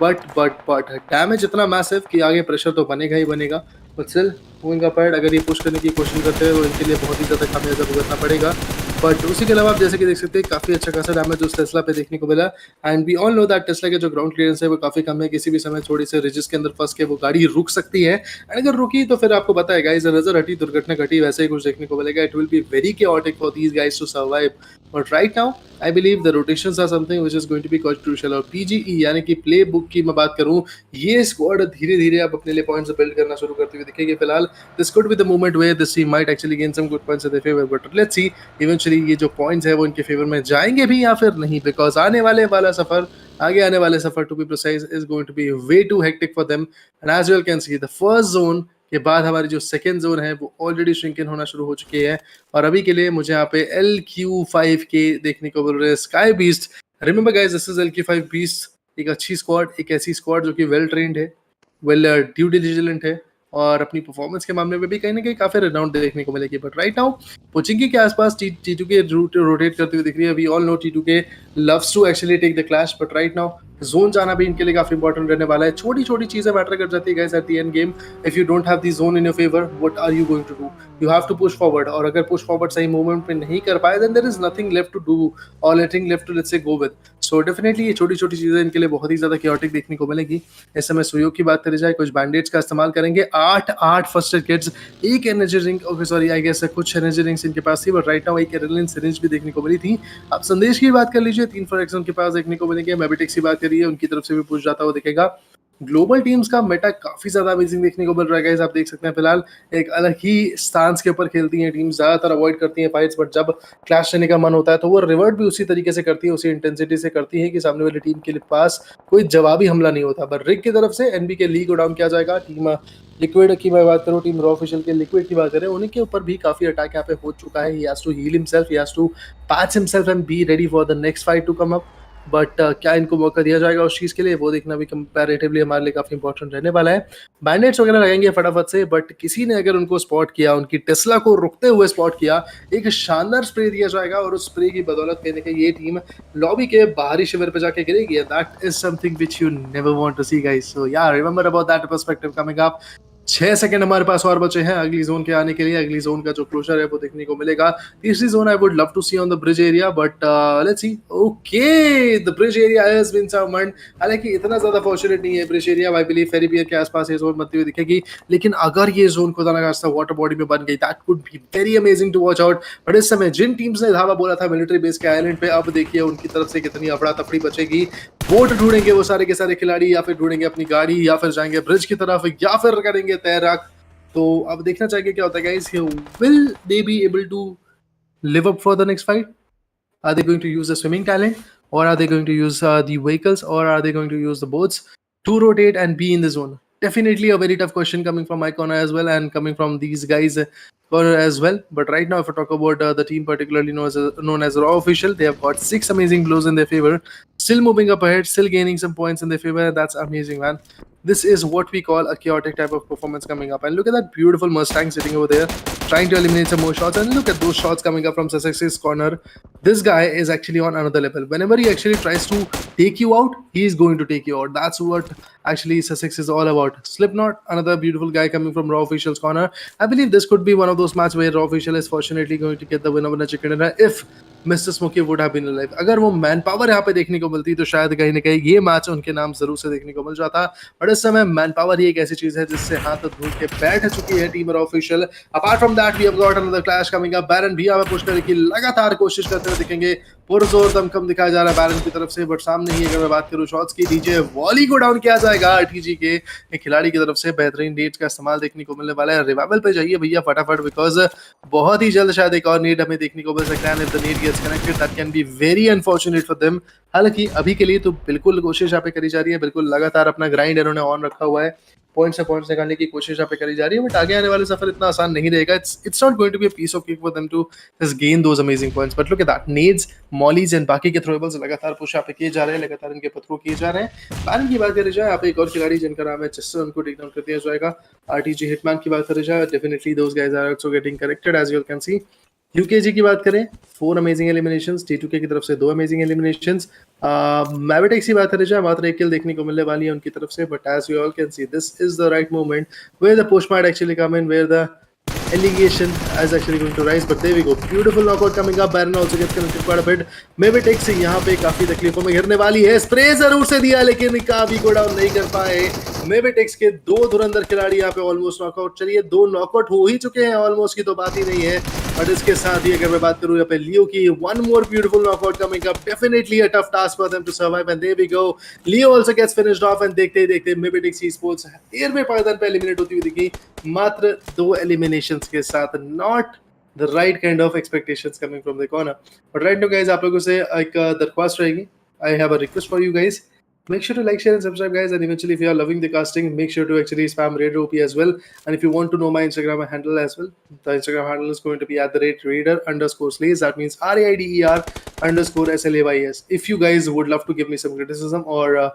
But damage इतना मैसिव कि आगे प्रेशर तो बनेगा ही बनेगा। बट स्टिल मूविंग अपार्ट अगर ये पुश करने की कोशिश करते हैं तो इनके लिए बहुत ही ज़्यादा खामियाजा भुगतना पड़ेगा। बट उसी के अलावा आप जैसे कि देख सकते हैं काफ़ी अच्छा खासा डैमेज उस टेस्ला पे देखने को मिला। And we all know that Tesla के जो ग्राउंड क्लियरेंस है वो काफ़ी कम है, किसी भी समय थोड़ी से रिजिस के अंदर फंस के वो गाड़ी रुक सकती है। एंड अगर रुकी तो फिर आपको पता है गाइस, नजर हटी दुर्घटना घटी, वैसे ही कुछ देखने को मिलेगा। It will be very chaotic for these guys to survive. But right now I believe the rotations are something which is going to be quite crucial. और पीजीई यानी कि प्ले बुक की मैं बात करूं, ये स्क्वाड धीरे धीरे आप अपने लिए पॉइंट्स बिल्ड करना शुरू करते हुए दिखेगी। फिलहाल this could be the moment where this team might actually gain some good points in their favour, but let's see eventually ये जो पॉइंट्स है वो इनके फेवर में जाएंगे भी या फिर नहीं, बिकॉज आगे आने वाले सफर to be precise is going to be way too hectic for them. And as well can see the first zone के बाद हमारी जो सेकंड जोन है वो ऑलरेडी श्रिंक इन होना शुरू हो चुकी है। और अभी के लिए मुझे यहाँ पे LQ5 के देखने को मिल रहे हैं, sky beast. Remember guys, this is LQ5 beast, एक अच्छी स्क्वाड, एक ऐसी स्क्वाड जो कि वेल ट्रेंड है, वेल ड्यू डिलिजेंट है, और अपनी परफॉर्मेंस के मामले में भी कहीं ना कहीं काफी रिनाउंड देखने को मिलेगी। बट राइट नाउ पोचिंकी के आसपास T2 के रूट रोटेट करते हुए दिख रही है। वी ऑल नो T2 के loves to actually take the clash, but right now zone जाना भी इनके लिए काफी इंपॉर्टेंट रहने वाला है। छोटी छोटी चीजें मैटर कर जाती है guys at the end game. If you don't have the zone in your favour, what are you going to do? You have to push forward, और अगर पुश फॉरवर्ड सही मूवमेंट में नहीं कर पाए, then there is nothing left to do और nothing left to let's say go with. So definitely ये छोटी छोटी चीजें इनके लिए बहुत ही ज्यादा क्योटिक देखने को मिलेगी। इस समय सुयोग की बात करी जाए, कुछ बैंडेड्स का इस्तेमाल करेंगे, 8 फर्स्ट एड किट्स, एक energy drink, okay sorry I guess कुछ एनर्जी ड्रिंक्स इनके पास थी, बट राइट नाउ एक एड्रेनलिन सिरिंज भी देखने को मिली थी। अब संदेश की बात कर लीजिए, 3 फॉर उनके पास देखने को मिलेंगे। मैबिटेक्स की बात करिए, उनकी तरफ से भी पूछ जाता हुआ दिखेगा। ग्लोबल टीम्स का मेटा काफी ज्यादा अमेजिंग देखने को मिल रहा है गाइस। आप देख सकते हैं फिलहाल एक अलग ही स्टांस के ऊपर खेलती हैं टीम्स, ज्यादातर अवॉइड करती हैं फाइट्स, बट जब क्लैश लेने का मन होता है तो वो रिवर्ट भी उसी तरीके से करती है, उसी इंटेंसिटी से करती है कि सामने वाली टीम के पास कोई जवाबी हमला नहीं होता। बट रिग की तरफ से एनबी के ली को डाउन किया जाएगा। टीम लिक्विड की मैं बात करूँ, टीम रॉ ऑफिशियल के लिक्विड की बात करें, उन्हीं के ऊपर भी काफी अटैक यहाँ पे हो चुका है। He has to heal himself, he has to patch himself and be ready for the next fight to come up. But क्या इनको मौका दिया जाएगा उस चीज़ के लिए, वो देखना भी कंपैरेटिवली हमारे लिए काफ़ी इंपॉर्टेंट रहने वाला है। बैंडेड्स वगैरह लगेंगे फटाफट से, बट किसी ने अगर उनको स्पॉट किया, उनकी टेस्ला को रुकते हुए स्पॉट किया, एक शानदार स्प्रे दिया जाएगा, और उस स्प्रे की बदौलत कहीं ना कहीं ये टीम लॉबी के बाहरी शिविर पे जाके गिरेगी। That is something which you never want to see guys. So yeah remember about that perspective coming up. 6 second हमारे पास और बचे हैं अगली जोन के आने के लिए। अगली जोन का जो क्लोजर है वो देखने को मिलेगा। तीसरी zone I would love to see on the bridge area, but let's see. Okay, the bridge area has been summoned. हालांकि इतना ज्यादा फॉर्चुनेट नहीं है bridge area, I believe ferry pier के आसपास ये जोन बनती हुई दिखेगी, लेकिन अगर ये जोन खुदा ना खास्ता वाटर बॉडी में बन गई, that could be very amazing to watch out. But इस समय जिन टीम्स ने धावा बोला था मिलिट्री बेस के आइलैंड पे, अब देखिए उनकी तरफ से कितनी अफड़ा तफड़ी बचेगी। बोट ढूंढेंगे वो सारे के सारे खिलाड़ी, या फिर ढूंढेंगे अपनी गाड़ी, या फिर जाएंगे ब्रिज की तरफ, या फिर करेंगे तैराक। तो अब देखना चाहिए क्या होता है guys. Will they be able to live up for the next fight? Are they going to use the swimming talent, or are they going to use the vehicles, or are they going to use the boats to rotate and be in the zone? Definitely a very tough question coming from my corner as well, and coming from these guys corner as well. But right now, if I talk about the team particularly known as Raw Official, they have got 6 amazing blows in their favor, still moving up ahead, still gaining some points in their favor. That's amazing, man. This is what we call a chaotic type of performance coming up. And look at that beautiful Mustang sitting over there, trying to eliminate some more shots. And look at those shots coming up from Sussex's corner. This guy is actually on another level. Whenever he actually tries to take you out, he is going to take you out. That's what actually Sussex is all about. Slipknot, another beautiful guy coming from Raw Official's corner. I believe this could be one of those matches where Raw Official is fortunately going to get the winner chicken dinner if mister Smoky would have been alive. अगर वो मैन पावर यहाँ पे देखने को मिलती तो शायद कहीं ना कहीं ये मैच उनके नाम जरूर से देखने को मिल जाता। बट इस समय मैन पावर ही एक ऐसी चीज है जिससे हाथ धो के बैठ चुकी है team official. Apart from that we have got another clash coming up. Baron भी यहाँ पे पुश करने की लगातार कोशिश करते हुए दिखेंगे, पुरजोर दमखम दिखाया जा रहा है बैरन की तरफ से। बट सामने ही अगर मैं बात करूँ शॉट्स की, डीजे वॉली को डाउन किया जाएगा टीजी के एक खिलाड़ी की तरफ से। बेहतरीन नीड्स का इस्तेमाल देखने को मिलने वाला है। रिवाइवल पे जाइए भैया फटाफट, बिकॉज बहुत ही जल्द शायद एक और नीड हमें देखने को मिल सकता है। If the need gets connected that can be very unfortunate for them. हालांकि अभी के लिए तो बिल्कुल कोशिश यहाँ पे करी जा रही है, बिल्कुल लगातार अपना ग्राइंड इन्होंने ऑन रखा हुआ है, पॉइंट से पॉइंट्स निकालने की कोशिश यहाँ पे करी जा रही है। बट आगे आने वाले सफर इतना आसान नहीं रहेगा। It's not going to be a piece of cake for them to just gain those amazing points. But look at that, nades, mollies and बाकी के थ्रोएबल्स लगातार पुश यहाँ पे किए जा रहे हैं, लगातार इनके पत्थरों किए जा रहे हैं। बैरन की बात करी जाए, यहाँ पे एक और खिलाड़ी जिनका नाम है चेस्टर, उनको टेक डाउन कर दिया जाएगा। आरटीजी हिटमैन की बात करी जाए, definitely those guys are also getting corrected as you can see. UKG की बात करें, 4 अमेजिंग एलिमिनेशंस, T2K की तरफ से 2 अमेजिंग एलिमिनेशंस। मैविटेक्स की बात करें जाए, मात्र 1 किल देखने को मिलने वाली है उनकी तरफ से। But as you all can see, this is the right moment where the push might actually come in, where the allegation is actually going to rise. But there we go, beautiful knockout coming up. Baron also gets connected quite a bit. मैविटेक्स यहाँ पे काफी तकलीफों में घिरने वाली है। स्प्रे जरूर से दिया लेकिन काफी को डाउन नहीं कर पाए। मैविटेक्स के 2 धुरंधर खिलाड़ी यहाँ पे ऑलमोस्ट नॉकआउट। चलिए 2 नॉकआउट हो ही चुके हैं, ऑलमोस्ट की तो बात ही नहीं है। बट इसके साथ ही अगर मैं बात करूँ यहाँ पे लियो की, 1 more beautiful knockout coming up. Definitely a tough task for them to survive, and there we go. Leo also gets finished off, and देखते ही देखते मैविटेक्स esports 13वें पायदान पे एलिमिनेट होती हुई दिखी, मात्र 2 एलिमिनेशंस के साथ। Not the right kind of expectations coming from the corner. But right now guys, आप लोगों से एक दरख्वास्त रहेगी, I have a request for you guys Make sure to like, share, and subscribe, guys. And eventually, if you are loving the casting, make sure to actually spam Raider OP as well. And if you want to know my Instagram handle as well, the Instagram handle is going to be at the rate Raider_slays. That means RAIDER_SLAYS. If you guys would love to give me some criticism or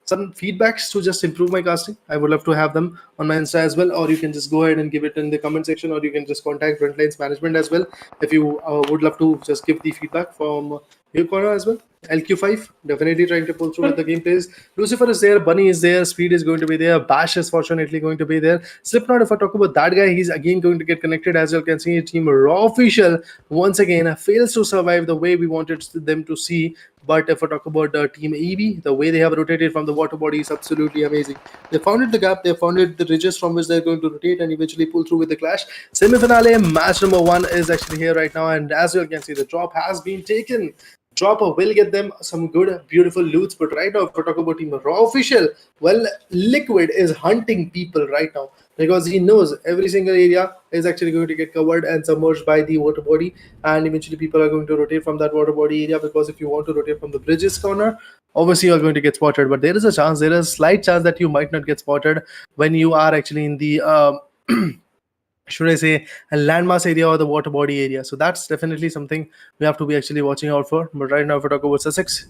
some feedbacks to just improve my casting, I would love to have them on my Insta as well, or you can just go ahead and give it in the comment section, or you can just contact Frontline's management as well if you would love to just give the feedback from your corner as well. LQ5 definitely trying to pull through with the gameplays. Lucifer is there, Bunny is there, Speed is going to be there, Bash is fortunately going to be there. Slipknot, if I talk about that guy, he's again going to get connected. As you can see, Team Raw Official once again fails to survive the way we wanted them to see. But if I talk about Team EB, the way they have rotated from the water body is absolutely amazing. They founded the gap, they founded the ridges from which they're going to rotate and eventually pull through with the clash. Semi-finale match number 1 is actually here right now, and as you can see, the drop has been taken. Dropper will get them some good, beautiful loots. But right now, if we talk about Team Raw Official, well, Liquid is hunting people right now because he knows every single area is actually going to get covered and submerged by the water body, and eventually people are going to rotate from that water body area, because if you want to rotate from the bridges corner, obviously you're going to get spotted. But there is a chance, there is a slight chance that you might not get spotted when you are actually in the should I say a landmass area or the water body area. So that's definitely something we have to be actually watching out for. But right now, if we talk about Sussex,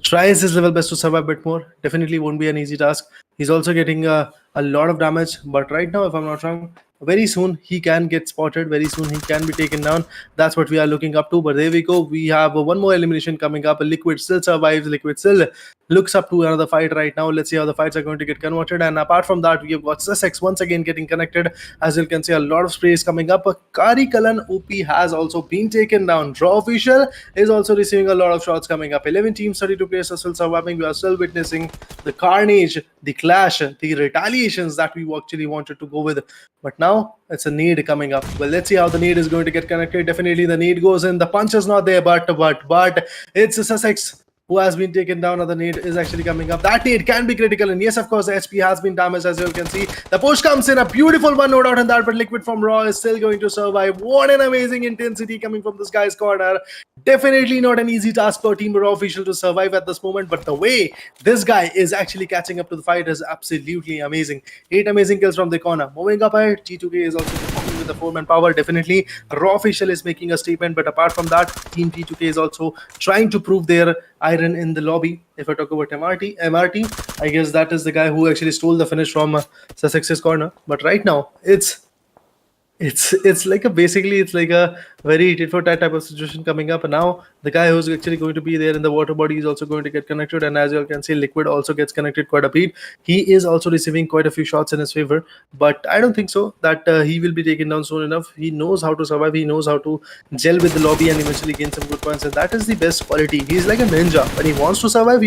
tries his level best to survive a bit more. Definitely won't be an easy task. He's also getting a lot of damage. But right now, if I'm not wrong, very soon he can get spotted. Very soon he can be taken down. That's what we are looking up to. But there we go. We have one more elimination coming up. Liquid still survives. Liquid still looks up to another fight right now. Let's see how the fights are going to get converted. And apart from that, we have got Sussex once again getting connected. As you can see, a lot of sprays coming up. KARIKALAN OP has also been taken down. Draw Official is also receiving a lot of shots coming up. 11 teams, 32 players are still surviving. We are still witnessing the carnage, the clash, the retaliations that we actually wanted to go with. But now it's a need coming up. Well, let's see how the need is going to get connected. Definitely the need goes in. The punch is not there, but it's Sussex who has been taken down, or the nade is actually coming up. That nade can be critical, and yes, of course, the HP has been damaged, as you can see. The push comes in, a beautiful one, no doubt in that, but Liquid from Raw is still going to survive. What an amazing intensity coming from this guy's corner. Definitely not an easy task for Team Raw Official to survive at this moment, but the way this guy is actually catching up to the fight is absolutely amazing. 8 amazing kills from the corner. Moving up ahead, G2K is also performing with the 4-man power. Definitely, Raw Official is making a statement, but apart from that, Team G2K is also trying to prove their iron in the lobby. If I talk about MRT, I guess that is the guy who actually stole the finish from Sussex's corner. But right now, it's like a basically it's like a very tit for tat type of situation coming up. And now the guy who's actually going to be there in the water body is also going to get connected, and as you all can see, Liquid also gets connected quite a bit. He is also receiving quite a few shots in his favor, but I don't think so that he will be taken down soon enough. He knows how to survive, he knows how to gel with the lobby and eventually gain some good points, and that is the best quality. He's like a ninja. When he wants to survive,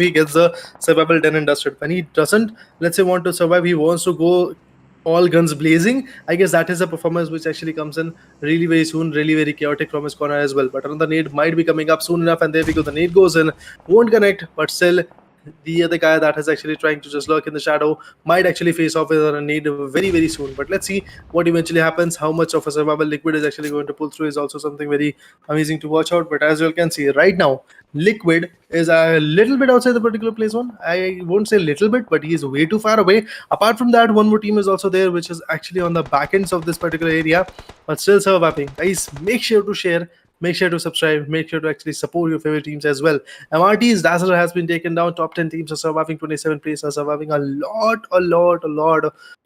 he gets the survival done and dusted. When he doesn't, let's say, want to survive, he wants to go all guns blazing, I guess that is a performance which actually comes in really very soon, really very chaotic from his corner as well. But another nade might be coming up soon enough, and there we go. The nade goes in, won't connect, but still the other guy that is actually trying to just lurk in the shadow might actually face off with a nade very very soon. But let's see what eventually happens. How much of a survival Liquid is actually going to pull through is also something very amazing to watch out. But as you all can see right now, Liquid is a little bit outside the particular play zone. I won't say little bit, but he is way too far away. Apart from that, one more team is also there, which is actually on the back ends of this particular area, but still surviving. Guys, make sure to share, make sure to subscribe, make sure to actually support your favorite teams as well. MRT's Dazzler has been taken down. Top 10 teams are surviving. 27 players are surviving. A lot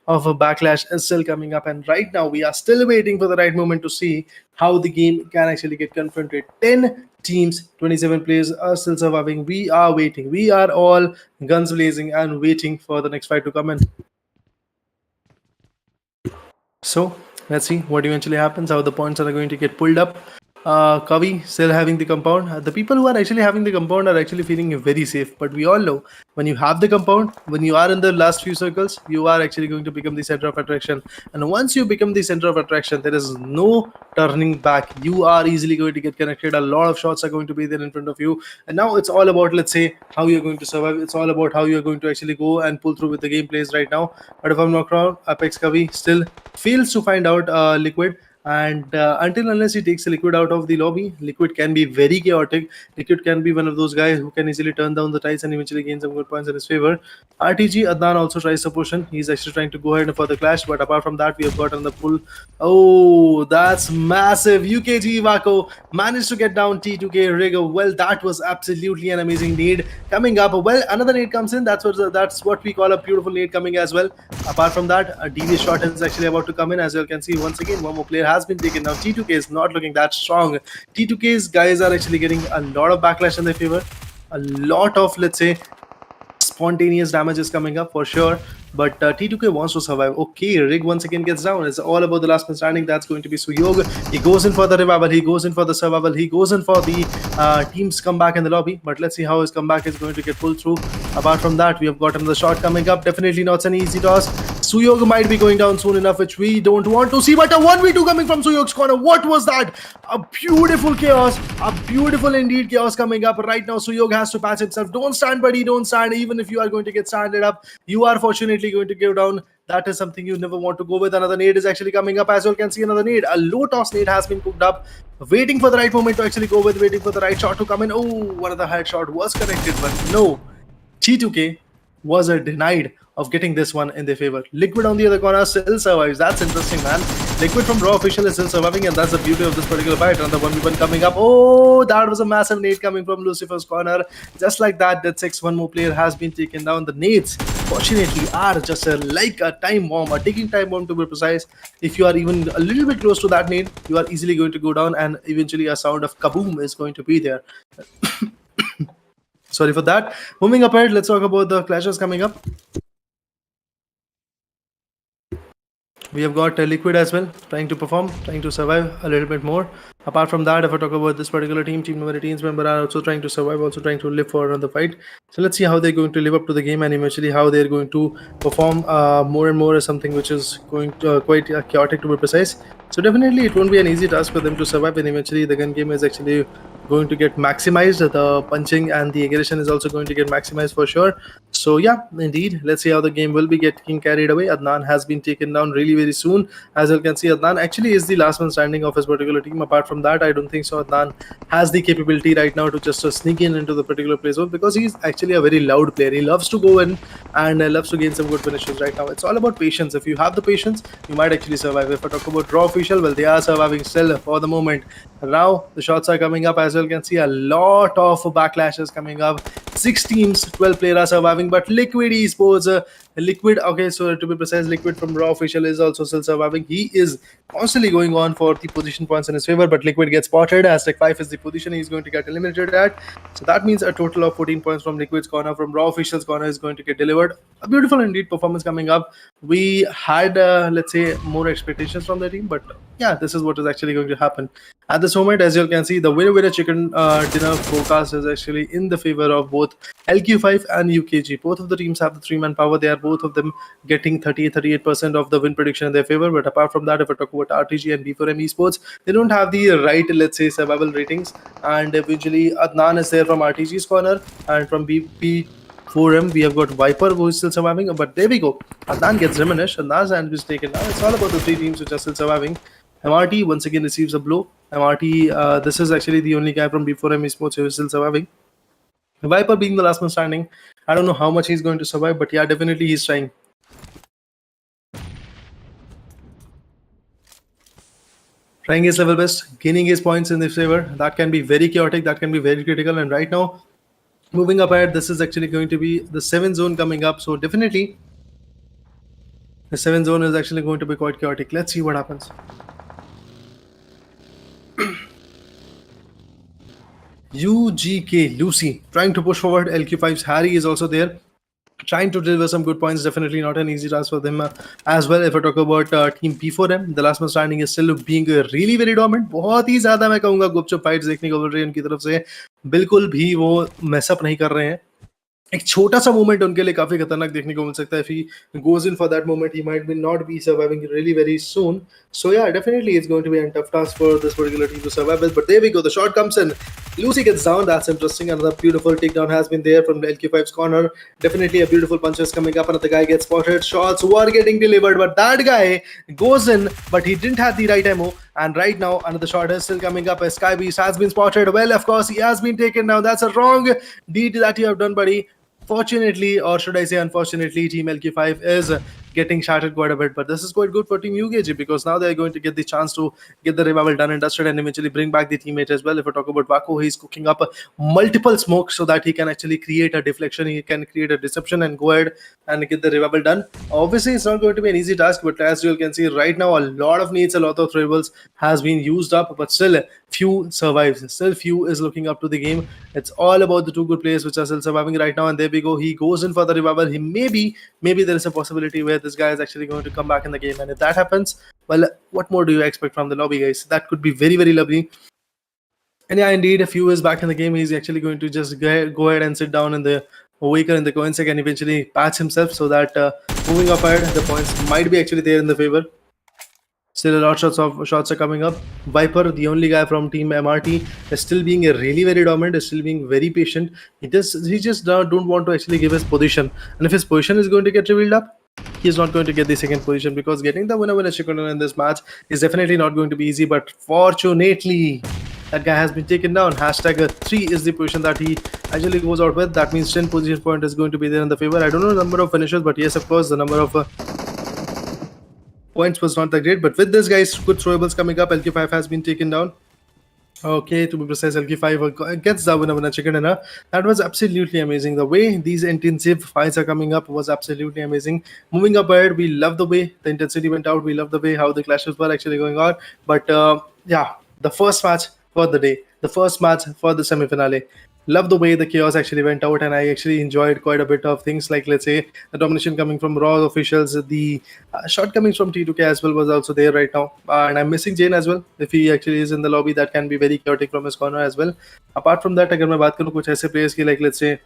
of a backlash is still coming up, and right now we are still waiting for the right moment to see how the game can actually get confronted. 10 teams, 27 players are still surviving. We are waiting. We are all guns blazing and waiting for the next fight to come in. So let's see what eventually happens, how the points are going to get pulled up. Kavi still having the compound. The people who are actually having the compound are actually feeling very safe. But we all know when you have the compound, when you are in the last few circles, you are actually going to become the center of attraction. And once you become the center of attraction, there is no turning back. You are easily going to get connected. A lot of shots are going to be there in front of you. And now it's all about, let's say, how you're going to survive. It's all about how you're going to actually go and pull through with the gameplays right now. But if I'm not wrong, Apex Kavi still fails to find out Liquid. And until unless he takes Liquid out of the lobby, Liquid can be very chaotic. Liquid can be one of those guys who can easily turn down the tides and eventually gain some good points in his favor. RTG Adnan also tries to push in. He's actually trying to go ahead for the clash, but apart from that, we have got another pull. Oh, that's massive. UKG Wako managed to get down T2K Rig. Well, that was absolutely an amazing nade coming up. Well, another nade comes in. That's what we call a beautiful nade coming as well. Apart from that, a devious shot is actually about to come in. As you can see, once again, one more player has been taken. Now T2K is not looking that strong. T2K's guys are actually getting a lot of backlash in their favor. A lot of, let's say, spontaneous damage is coming up for sure, but T2K wants to survive. Okay, Rig once again gets down. It's all about the last man standing. That's going to be Suyog. He goes in for the revival, he goes in for the survival, he goes in for the team's comeback in the lobby, but let's see how his comeback is going to get pulled through. Apart from that, we have got another shot coming up. Definitely not an easy toss. Suyog might be going down soon enough, which we don't want to see, but a 1v2 coming from Suyog's corner. What was that? A beautiful chaos, a beautiful indeed chaos coming up right now. Suyog has to patch himself. Don't stand, buddy, don't stand. Even if you are going to get standed up, you are fortunately going to go down. That is something you never want to go with. Another nade is actually coming up. As you can see, another nade. A low toss nade has been cooked up, waiting for the right moment to actually go with, waiting for the right shot to come in. Oh, one of the headshot was connected, but no. T2K was denied of getting this one in their favor. Liquid on the other corner still survives. That's interesting, man. Liquid from Raw Official is still surviving, and that's the beauty of this particular fight. Another 1v1 coming up. Oh, that was a massive nade coming from Lucifer's corner. Just like that, DEDSEC, one more player has been taken down. The nades, fortunately, are just like a time bomb, a ticking time bomb to be precise. If you are even a little bit close to that nade, you are easily going to go down, and eventually a sound of kaboom is going to be there. Sorry for that. Moving up ahead, let's talk about the clashes coming up. We have got Liquid as well, trying to perform, trying to survive a little bit more. Apart from that, if I talk about this particular team number 18's member are also trying to survive, also trying to live for another fight. So let's see how they're going to live up to the game, and eventually how they're going to perform more and more as something which is going to quite chaotic to be precise. So definitely it won't be an easy task for them to survive, and eventually the gun game is actually going to get maximized. The punching and the aggression is also going to get maximized for sure. So yeah, indeed, let's see how the game will be getting carried away. Adnan has been taken down really very soon. As you can see, Adnan actually is the last man standing of his particular team. Apart from that, I don't think so Adnan has the capability right now to just sneak in into the particular play zone, because he's actually a very loud player. He loves to go in and loves to gain some good finishes right now. It's all about patience. If you have the patience, you might actually survive. If I talk about Raw Official, well, they are surviving still for the moment. Now the shots are coming up. As you can see, a lot of backlashes coming up. 6 teams, 12 players are surviving, but Liquid Esports, Liquid, okay, so to be precise, Liquid from Raw Official is also still surviving. He is constantly going on for the position points in his favor, but Liquid gets spotted. As Lq5 is the position he's going to get eliminated at. So that means a total of 14 points from Liquid's corner, from Raw Official's corner is going to get delivered. A beautiful indeed performance coming up. We had, let's say, more expectations from the team, but yeah, this is what is actually going to happen. At this moment, as you can see, the winner chicken dinner forecast is actually in the favor of both Lq5 and UKG. Both of the teams have the 3-man power. They are both of them getting 38% of the win prediction in their favor. But apart from that, if I talk about RTG and B4M Esports, they don't have the right, let's say, survival ratings. And eventually, Adnan is there from RTG's corner, and from B4M, we have got Viper, who is still surviving. But there we go. Adnan gets diminished. Adnan's hand is taken now. It's all about the 3 teams which are still surviving. MRT once again receives a blow. MRT, this is actually the only guy from B4M Esports who is still surviving. Viper being the last man standing. I don't know how much he's going to survive, but yeah, definitely he's trying. Trying his level best, gaining his points in his favor. That can be very chaotic, that can be very critical. And right now, moving up ahead, this is actually going to be the 7th zone coming up. So definitely, the 7th zone is actually going to be quite chaotic. Let's see what happens. UGK Lucy trying to push forward. Lq5's Harry is also there, trying to deliver some good points. Definitely not an easy task for them as well. If I talk about team P4M, the last man standing is still being really very dominant. बहुत ही ज़्यादा मैं कहूँगा गुपचुप फाइट्स देखने को मिल रही है उनकी तरफ से. बिल्कुल भी वो मैसअप नहीं कर रहे हैं. एक छोटा सा मोमेंट उनके लिए काफी खतरनाक देखने को मिल सकता है. If he goes in for that moment, he might be not be surviving really very soon. So yeah, definitely it's going to be a tough task for this particular team to survive with. But there we go, the shot comes in. Lucy gets down. That's interesting. Another beautiful takedown has been there from the Lq5's corner. Definitely a beautiful punches coming up. Another guy gets spotted. Shots were getting delivered, but that guy goes in, but he didn't have the right ammo. And right now, another shot is still coming up. Sky Beast has been spotted. Well, of course, he has been taken down. That's a wrong deed that you have done, buddy. Fortunately, or should I say unfortunately, Team LQ5 is getting shattered quite a bit, but this is quite good for Team UKG because now they're going to get the chance to get the revival done and dusted and eventually bring back the teammate as well. If I talk about Vaco, he's cooking up multiple smokes so that he can actually create a deflection, he can create a deception and go ahead and get the revival done. Obviously, it's not going to be an easy task, but as you can see right now, a lot of needs, a lot of tribals has been used up, but still few survives. Still few is looking up to the game. It's all about the two good players which are still surviving right now, and there we go. He goes in for the revival. He maybe there is a possibility where this guy is actually going to come back in the game, and if that happens, well, what more do you expect from the lobby, guys? That could be very, very lovely. And yeah, indeed, a few is back in the game. He's actually going to just go ahead and sit down in the Awaker in the KINGZ and eventually patch himself so that moving up ahead, the points might be actually there in the favor. Still a lot of shots are coming up. Viper, the only guy from Team MRT, is still being really very dominant, is still being very patient. He just don't want to actually give his position. And if his position is going to get revealed up, he's not going to get the second position because getting the winner chicken in this match is definitely not going to be easy. But fortunately, that guy has been taken down. Hashtag 3 is the position that he actually goes out with. That means 10 position point is going to be there in the favor. I don't know the number of finishes, but yes, of course, the number of points was not that great. But with this, guys, good throwables coming up. LQ5 has been taken down. Okay, to be precise, LQ5 gets the winner chicken dinner. That was absolutely amazing. The way these intensive fights are coming up was absolutely amazing. Moving up ahead, we love the way the intensity went out. We love the way how the clashes were actually going on. But yeah, the first match for the day, the first match for the semi-finale. Love the way the chaos actually went out, and I actually enjoyed quite a bit of things like, let's say, the domination coming from Raw officials, the shortcomings from T2K as well was also there right now, and I'm missing Jane as well. If he actually is in the lobby, that can be very chaotic from his corner as well. Apart from that, अगर मैं बात करूँ कुछ ऐसे players की, like let's say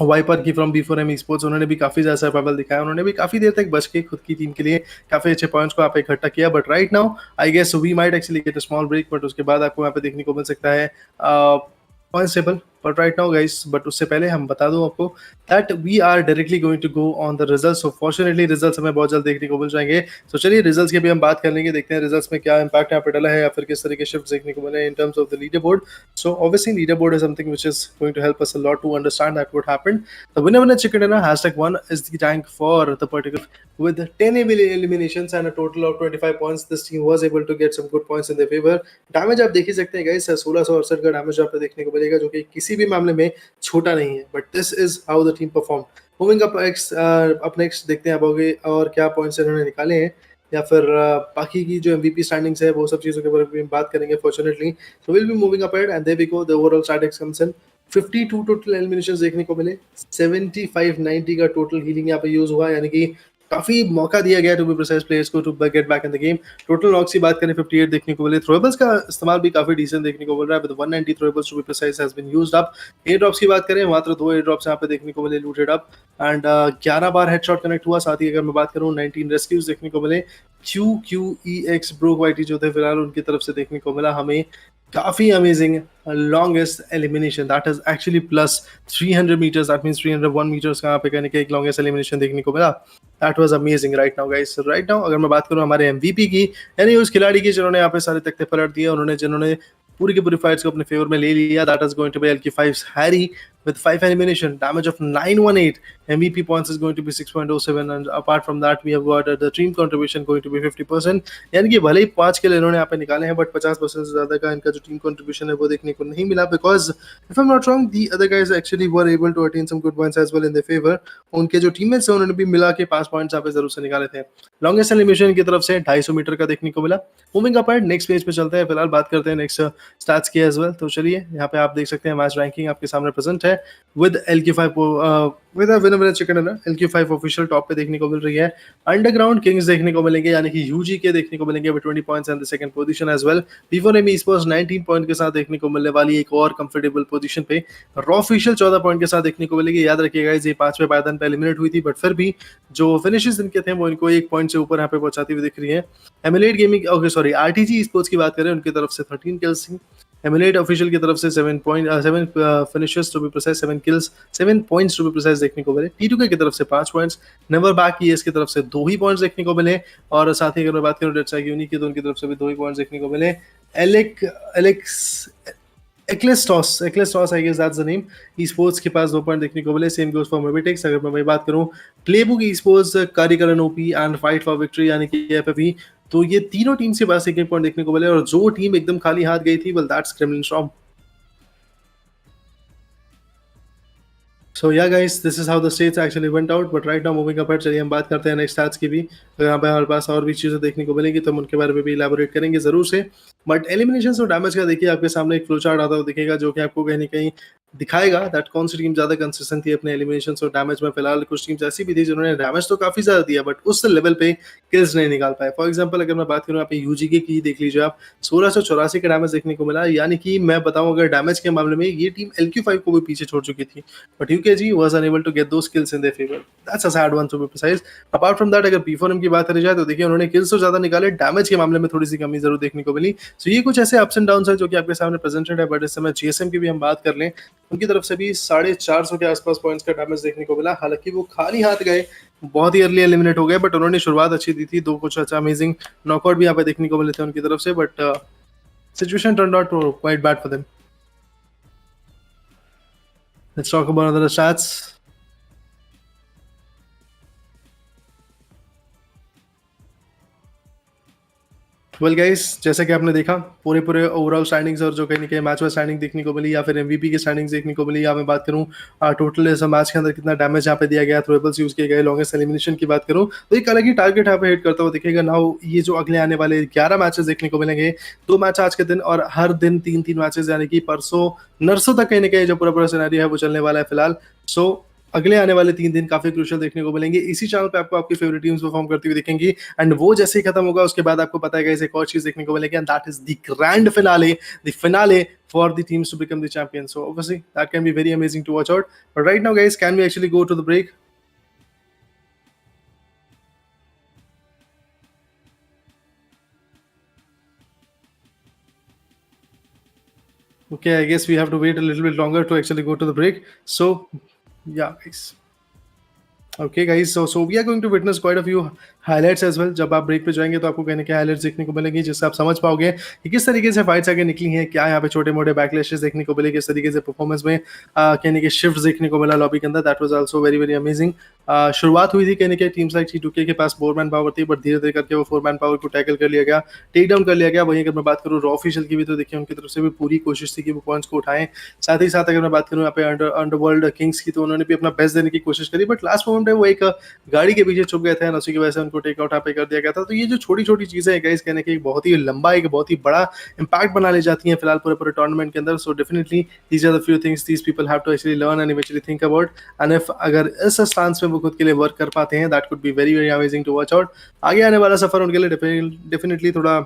वाइपर की फ्रॉम B4M Esports, उन्होंने भी काफी ज्यादा सर्वाइवल दिखाया, उन्होंने भी काफी देर तक बच के खुद की टीम के लिए काफी अच्छे पॉइंट्स को आप इकट्ठा किया. But right now I guess we might actually get a small break, but उसके बाद आपको यहाँ पे देखने को मिल सकता है points table. But right now guys, but उससे पहले हम बता दूं आपको that we are directly going to go on the results. So fortunately results हमें बहुत जल्द देखने को मिल जाएंगे. तो चलिए रिजल्ट्स के भी हम बात कर लेंगे, देखते हैं रिजल्ट्स में क्या इंपैक्ट यहाँ पे डाला है या फिर किस तरह के शिफ्ट देखने को मिले in terms of the leader board. So obviously leader board is something which is going to help us a lot to understand that what happened. The winner chicken dinner #1 is the rank for the particular with 10 eliminations and a total of 25 points. This team was able to get some good points in their favor. Damage आप देख ही सकते हैं गाइस, 1668 का डैमेज आपको देखने को मिलेगा, जो कि किसी भी मामले में छोटा नहीं है. But this is how the team perform. Moving up next देखते हैं अब और क्या पॉइंट्स इन्होंने निकाले हैं या फिर बाकी की जो MVP स्टैंडिंग्स है वो सब चीज़ों के बारे में बात करेंगे fortunately. So will be moving up ahead and there we go. The overall statics comes in 52 total eliminations देखने को मिले, 75-90 का टोटल हीलिंग यहाँ पे यूज हुआ, यानी कि काफी मौका दिया गया टू बी प्रिसाइज प्लेयर्स को to get back in the game. Total knocks की बात करें 58 देखने को मिले. थ्रोएबल्स का इस्तेमाल भी काफी डिसेंट देखने को मिल रहा है, with 190 throwables to be precise has been used up. Air drops की बात करें, मात्र 2 एयर ड्रॉप्स यहाँ पे देखने को मिले looted up, and 11 bar headshot connect हुआ. साथ ही अगर मैं बात करूँ 19 रेस्क्यूज देखने को मिले. QQEX ब्रोक वाइटी जो थे फिलहाल उनकी तरफ से देखने को मिला हमें काफी amazing longest elimination, that is actually plus 300 meters, that means 301 meters का यहाँ पे कहने के एक लॉन्गेस्ट एलिमिनेशन देखने को मिला. That was amazing right now guys. Right now अगर मैं बात करूँ हमारे MVP की, यानी उस खिलाड़ी की जिन्होंने यहाँ पे सारे तख्ते पलट दिए, जिन्होंने पूरी की पूरी फाइट्स को अपने फेवर में ले लिया, that is going to be LQ5's Harry with 5 elimination, damage of 918, MVP points is going to be 6.07, and apart from that we have got the team contribution going to be 50%. यानी कि भले ही 5 किल इन्होंने यहाँ पे निकाले हैं, बट 50% से ज़्यादा का इनका जो टीम contribution है वो देखने को नहीं मिला, because if I'm not wrong the other guys actually were able to attain some good points as well in their favor. उनके जो टीममेट्स हैं उन्होंने भी मिला के 5 पॉइंट्स यहाँ पे जरूर से निकाले थे. लॉन्गेस्ट एलिमिनेशन की तरफ से 250 मीटर का देखने को मिला. मूविंग अप नेक्स्ट पेज पे चलते हैं, फिलहाल बात करते हैं नेक्स्ट स्टैट्स की एज वेल. तो चलिए यहाँ पे आप देख सकते हैं मैच रैंकिंग आपके सामने प्रेजेंट है with LQ5 with a winner chicken dinner. LQ5 official top पे देखने को मिल रही है. अंडरग्राउंड किंग्स देखने को मिलेंगे, यानी कि UGK देखने को मिलेंगे with 20 points and the second position as well. B4M Esports 19 point के साथ देखने को मिलने वाली एक और कंफर्टेबल पोजीशन पे. रॉ ऑफिशियल 14 पॉइंट के साथ देखने को मिलेगी. याद रखिएगा ये 5वें पायदान पे एलिमिनेट हुई थी, बट फिर भी जो फिनिशेस इनके थे वो इनको 1 पॉइंट से ऊपर यहाँ पे पहुंचाती हुई दिख रही है. Emulate gaming, okay sorry, RTG Esports की बात करें, उनकी तरफ से 13 किल्स थी. एमुलेट ऑफिशियल की तरफ से 7 finishes to be precise, 7 kills, 7 points to be precise देखने को मिले। T2K की तरफ से 5 पॉइंट्स, नेवर बैक ES की तरफ से 2 ही पॉइंट्स देखने को मिले, और साथ ही अगर मैं बात करूं डेडसेक यूनी की तो उनकी तरफ से भी 2 ही पॉइंट्स देखने को मिले। EKLESTOS, I guess that's the name, esports के पास 2 पॉइंट देखने को मिले। सेम गोज फॉर मोबिटेक्स। अगर मैं वही बात करूं Playbook esports, Karikalan OP and fight for victory यानी कि FFV, तो ये तीनों टीम से पास 1-1 पॉइंट देखने को मिले, और जो टीम एकदम खाली हाथ गई थी well that's Gremlin Storm. So yeah guys, this is how the states actually went out, but right now moving ahead, चलिए हम बात करते हैं नेक्स्ट स्टार्स की भी। तो यहाँ पे हमारे पास और भी चीज़ें देखने को मिलेंगी तो हम उनके बारे में भी इलेबोरेट करेंगे ज़रूर से। बट एलिमिनेशन और डैमेज का देखिए आपके सामने एक फ्लो चार्ट आता हुआ दिखेगा, जो कि आपको कहीं ना कहीं दिखाएगा दैट कौन सी टीम ज़्यादा कंसिस्टेंट थी अपने एलिमिनेशन और डैमेज में। फिलहाल कुछ टीम्स ऐसी भी थी जिन्होंने डैमेज तो काफ़ी ज़्यादा दिया बट उस लेवल पे किल्स नहीं निकाल पाए। फॉर एग्जाम्पल अगर मैं बात करूँ यहाँ पे UGK की देख लीजिए आप, 1684 का डैमेज देखने को मिला, यानी कि मैं बताऊँ अगर डैमेज के मामले में ये टीम LQ5 को भी पीछे छोड़ चुकी थी, but UKG was unable to get those kills in their favor. That's a sad one to be precise. Apart from that, अगर P4M की बात करी जाए तो देखिए उन्होंने किल्स तो ज़्यादा निकाले, डैमेज के मामले में थोड़ी सी कमी जरूर देखने को मिली। सो ये कुछ ऐसे अप्स एंड डाउन है जो कि आपके सामने प्रेजेंटेड है। बट इस समय GSM की भी हम बात कर लें, उनकी तरफ से भी 450 के आसपास पॉइंट्स का डैमेज देखने को मिला। हालांकि वो खाली हाथ गए, बहुत ही अर्ली एलिमिनेट हो गए, बट उन्होंने शुरुआत अच्छी दी थी, 2 कुछ अच्छा अमेजिंग नॉकआउट भी यहाँ पे देखने को मिले थे उनकी तरफ से, but situation turned out quite bad for them. Let's talk about other stats. Well guys, जैसा कि आपने देखा पूरे ओवरऑल स्टैंडिंग्स और जो कहीं ना कहीं मैच में स्टैंडिंग देखने को मिली या फिर MVP की स्टैंडिंग्स देखने को मिली, या मैं बात करूं टोटल इस मैच के अंदर कितना डैमेज यहाँ पे दिया गया, थ्रोएबल्स यूज किए गए, लॉन्गेस्ट एलिमिनेशन की बात करूं तो एक अलग ही टारगेट यहाँ पे हिट करता हुआ दिखेगा। नाउ ये जो अगले आने वाले 11 मैचेस देखने को मिलेंगे, 2 मैच आज के दिन और हर दिन 3-3 मैचेस, यानी कि परसों नरसों तक कहीं ना कहीं जो पूरा सिनेरियो है वो चलने वाला है फिलहाल। सो अगले आने वाले 3 दिन काफी क्रूशियल देखने को मिलेंगे। इसी चैनल पे आपको आपकी फेवरेट टीम्स परफॉर्म करती हुई दिखेंगी, एंड वो जैसे ही खत्म होगा उसके बाद आपको पता है एक और चीज देखने को मिलेगी, and that is the grand finale for the teams to become the champion. So obviously that can be very amazing to watch out. But right now guys, can we actually go to the break? Okay, I guess we have to wait a little bit longer to actually go to the break. So yeah guys, okay guys, so we are going to witness quite a few highlights as well. जब आप ब्रेक पे जाएंगे तो आपको कहने के हाइलाइट्स देखने को मिलेंगे, जिससे आप समझ पाओगे कि किस तरीके से फाइट्स आगे निकली हैं, क्या यहाँ पे छोटे मोटे बैकलैशेस देखने को मिले, किस तरीके से परफॉर्मेंस में कहने के शिफ्ट देखने को मिला लॉबी के अंदर। That was also very very amazing. शुरुआत हुई थी कहने के टीम्स लाइक T2K के पास 4 मैन पावर थी, बट धीरे धीरे करके वो 4 मैन पावर को टैकल कर लिया गया, टेक डाउन कर लिया गया। वहीं अगर मैं बात करूँ रॉ ऑफिशियल की भी तो देखिए उनकी तरफ से भी पूरी कोशिश थी कि वो पॉइंट्स को उठाएं। साथ ही साथ अगर मैं बात करूँ यहाँ पे अंडरवर्ल्ड किंग्स की, तो उन्होंने भी अपना बेस्ट देने की कोशिश करी, बट लास्ट मोमेंट में वो एक गाड़ी के पीछे छुप गए थे, उसी की वजह से उनको टेक आउट यहाँ पे कर दिया गया था। तो ये जो छोटी छोटी चीजें गाइस कहने की बहुत ही लंबा, एक बहुत ही बड़ा इंपैक्ट बना ले जाती हैं फिलहाल पूरे टूर्नामेंट के अंदर। So definitely these are the few things these people have to actually learn and eventually think about, and if अगर इस स्टांस में वो खुद के लिए वर्क कर पाते हैं, that could be very very amazing to watch out. आगे आने वाला सफर उनके लिए डेफिनेटली थोड़ा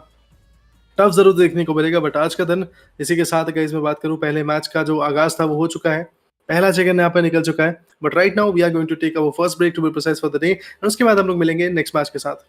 टफ जरूर देखने को मिलेगा। बट आज का दिन इसी के साथ गाइस मैं बात करूं, पहले मैच का जो आगाज था वो हो चुका है, पहला सेकंड यहाँ पे निकल चुका है। But right now we are going to take our first break to be precise for the day, and उसके बाद हम लोग मिलेंगे नेक्स्ट मैच के साथ।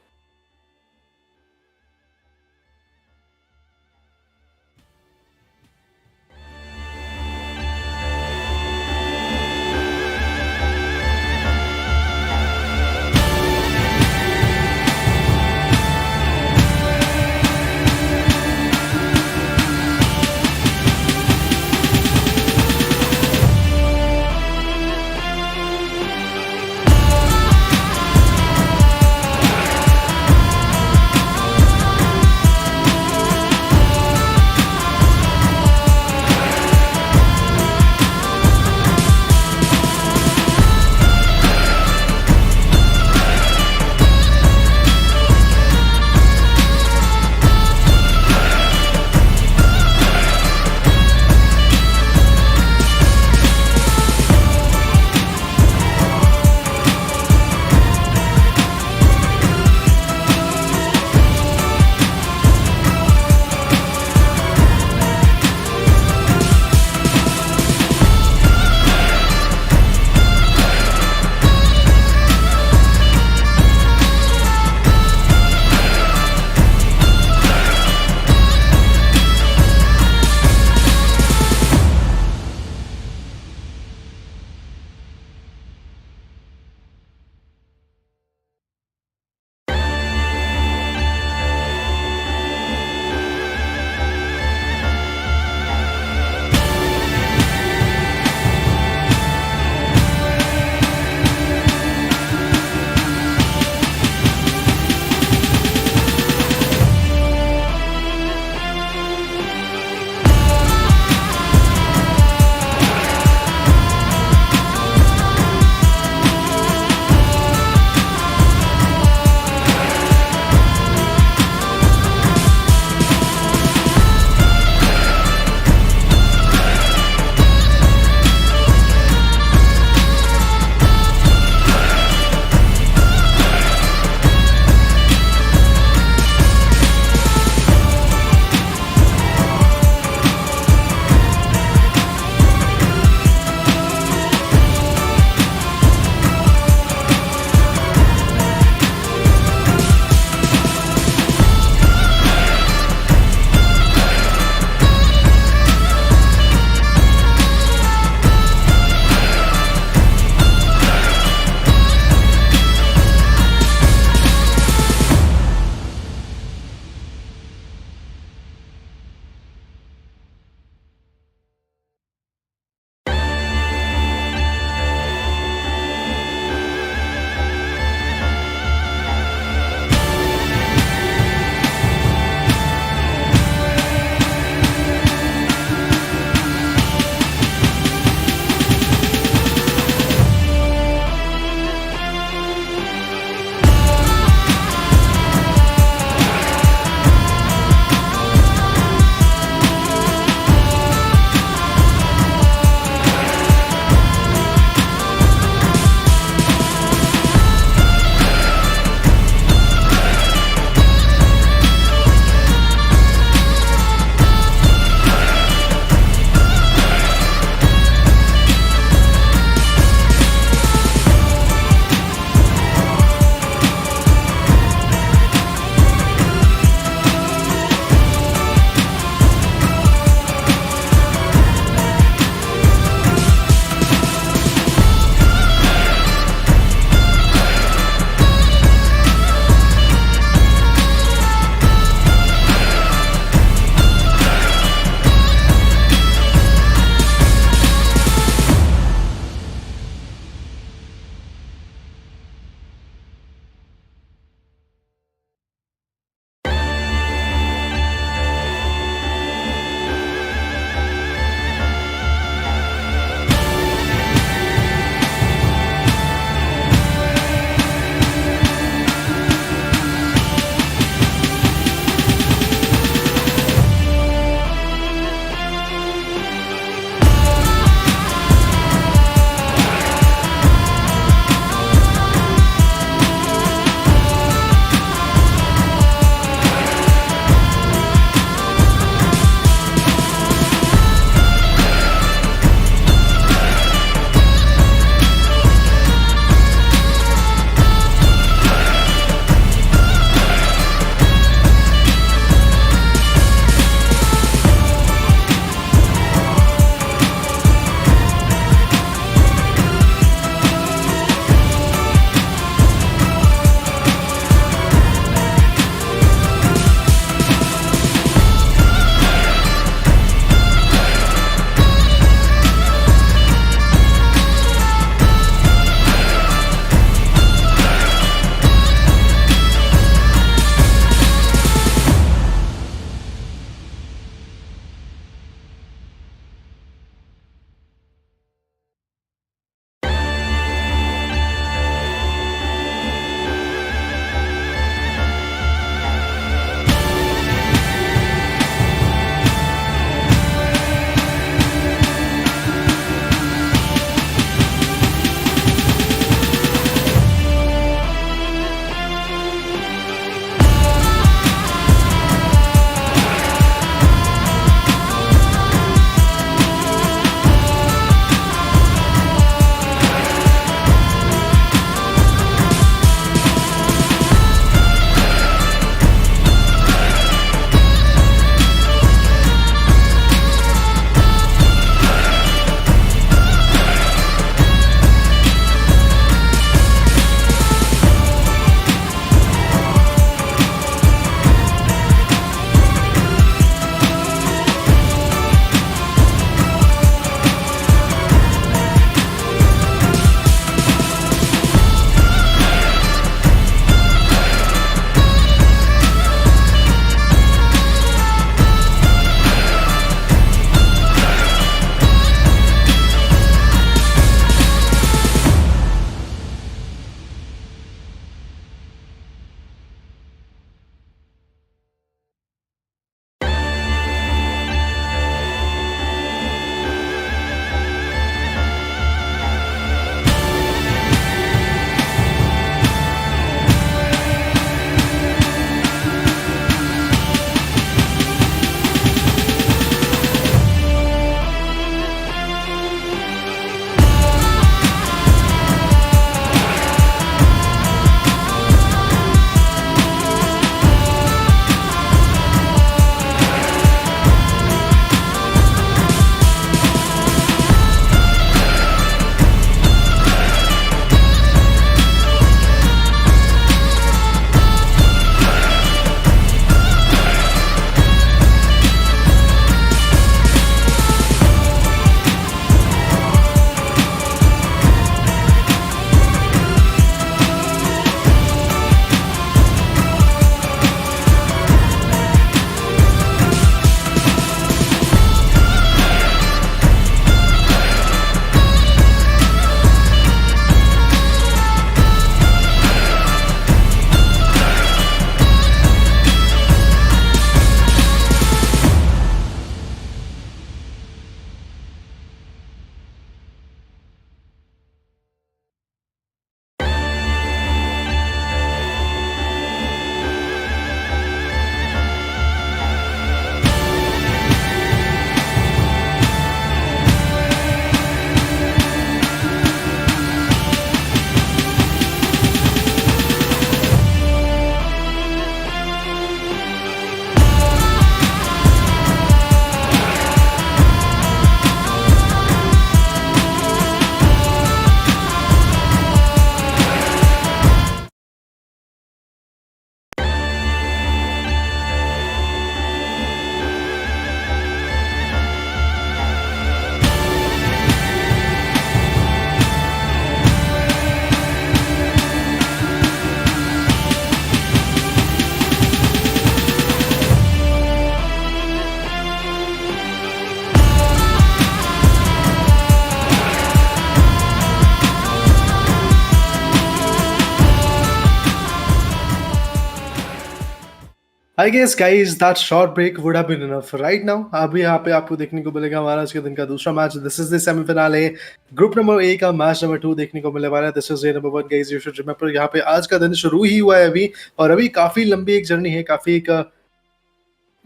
I guess guys that short break would have been enough right now. अभी यहाँ पे आपको देखने को मिलेगा हमारा आज के दिन का दूसरा match. This is the semi-finale, group number ए का मैच नंबर 2 देखने को मिलने वाला है। This is day number 1 guys, you should remember यहाँ पे आज का दिन शुरू ही हुआ है अभी, और अभी काफी लंबी एक जर्नी है, काफी एक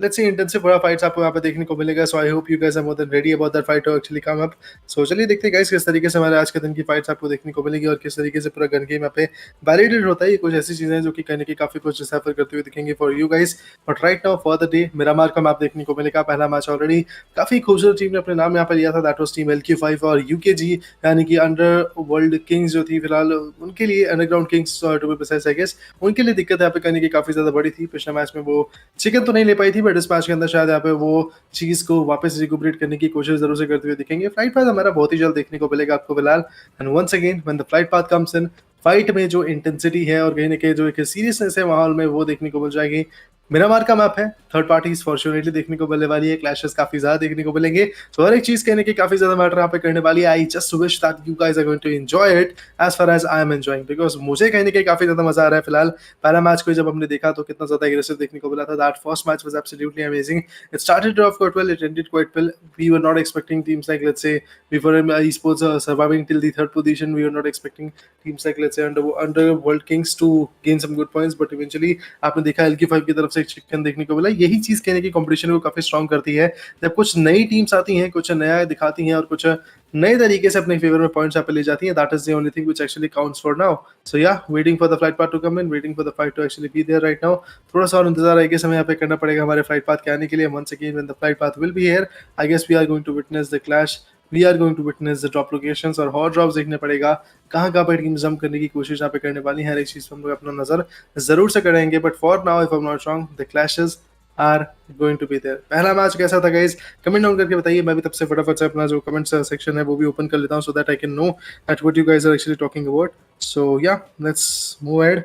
लेट्स सी इंटेंसिव बड़ा फाइट्स आपको यहाँ पे देखने को मिलेगा। So I hope you guys are more than ready about that fight to actually come up. सो चलिए देखते हैं गाइस किस तरीके से हमारे आज के दिन की फाइट्स आपको देखने को मिलेगी और किस तरीके से पूरा गन गेम यहाँ पे वैलिडेट होता है। ये कुछ ऐसी चीजें हैं जो कि कहने की काफी कुछ डिसाइफर करते हुए दिखेंगे for you guys. But right now for the day Miramar का मैप देखने को मिलेगा। पहला मैच ऑलरेडी काफी खूबसूरत टीम ने अपने नाम यहाँ पे लिया था, दैट वाज टीम LQ5 और UKG यानी कि अंडर वर्ल्ड किंग्स जो थी फिलहाल उनके लिए, underground kings to be precise I guess, उनके लिए दिक्कत यहाँ पे करने की काफी ज्यादा बड़ी थी। पिछले मैच में वो चिकन तो नहीं ले पाई थी, बट इस मैच के अंदर शायद यहाँ पे वो चीज को वापस रिकूपरेट करने की कोशिश जरूर से करते हुए दिखेंगे। फ्लाइट पाथ हमारा बहुत ही जल्द देखने को मिलेगा आपको फिलहाल। And once again when the flight path comes in, fight में जो इंटेंसिटी है और कहीं ना कहीं जो एक सीरियसनेस है माहौल में, वो देखने को मिल जाएगी। मिरामार का मैप है, थर्ड पार्टीज फॉर्चुनेटली देखने को मिलने वाली है, क्लैशेस काफी ज्यादा देखने को मिलेंगे। तो हर एक चीज कहने की काफी ज्यादा मैटर यहाँ पे करने वाली है। I just wish that you guys are going to enjoy it as far as I am enjoying, because मुझे कहने के काफी ज्यादा मजा आ रहा है फिलहाल। पहला मैच को जब हमने देखा तो कितना ज्यादा एग्रेसिव देखने को मिला था। That first match was absolutely amazing. It started off quite well, it ended quite well. We were not expecting teams like let's say BFORM esports surviving till the third position. We were not expecting teams like let's say under World Kings to gain some good points, but eventually आपने देखा LQ5 की तरफ से एक चिकन देखने को मिला। यही चीज कहने की कंपटीशन को काफी स्ट्रांग करती है, जब कुछ नई टीम्स आती हैं, कुछ नया दिखाती हैं और कुछ नए तरीके से अपने फेवर में पॉइंट्स यहाँ पे ले जाती हैं। That is the only thing which actually counts for now. So yeah, waiting for the flight path to come in, waiting for the fight to actually be there right now. थोड़ा सा और इंतजार है कि हमें यहाँ पे करना पड़ेगा हमारे फ्लाइट पाथ के आने के लिए। Once again when the flight path will be here, I guess we are going to witness the clash, we are going to witness the drop locations और हॉट ड्रॉप्स देखने पड़ेगा। कहाँ पे टीम जंप करने की कोशिश यहाँ पे करने वाली है, हर एक चीज पर हम लोग अपना नजर जरूर से करेंगे। But for now if I am not wrong, the clashes are going to be there. पहला मैच कैसा था गाइस, कमेंट डाउन करके बताइए। मैं भी तब से फटाफट से अपना जो कमेंट सेक्शन है वो भी ओपन कर लेता हूँ, so that I can know that what you guys are actually talking about. So yeah, let's move ahead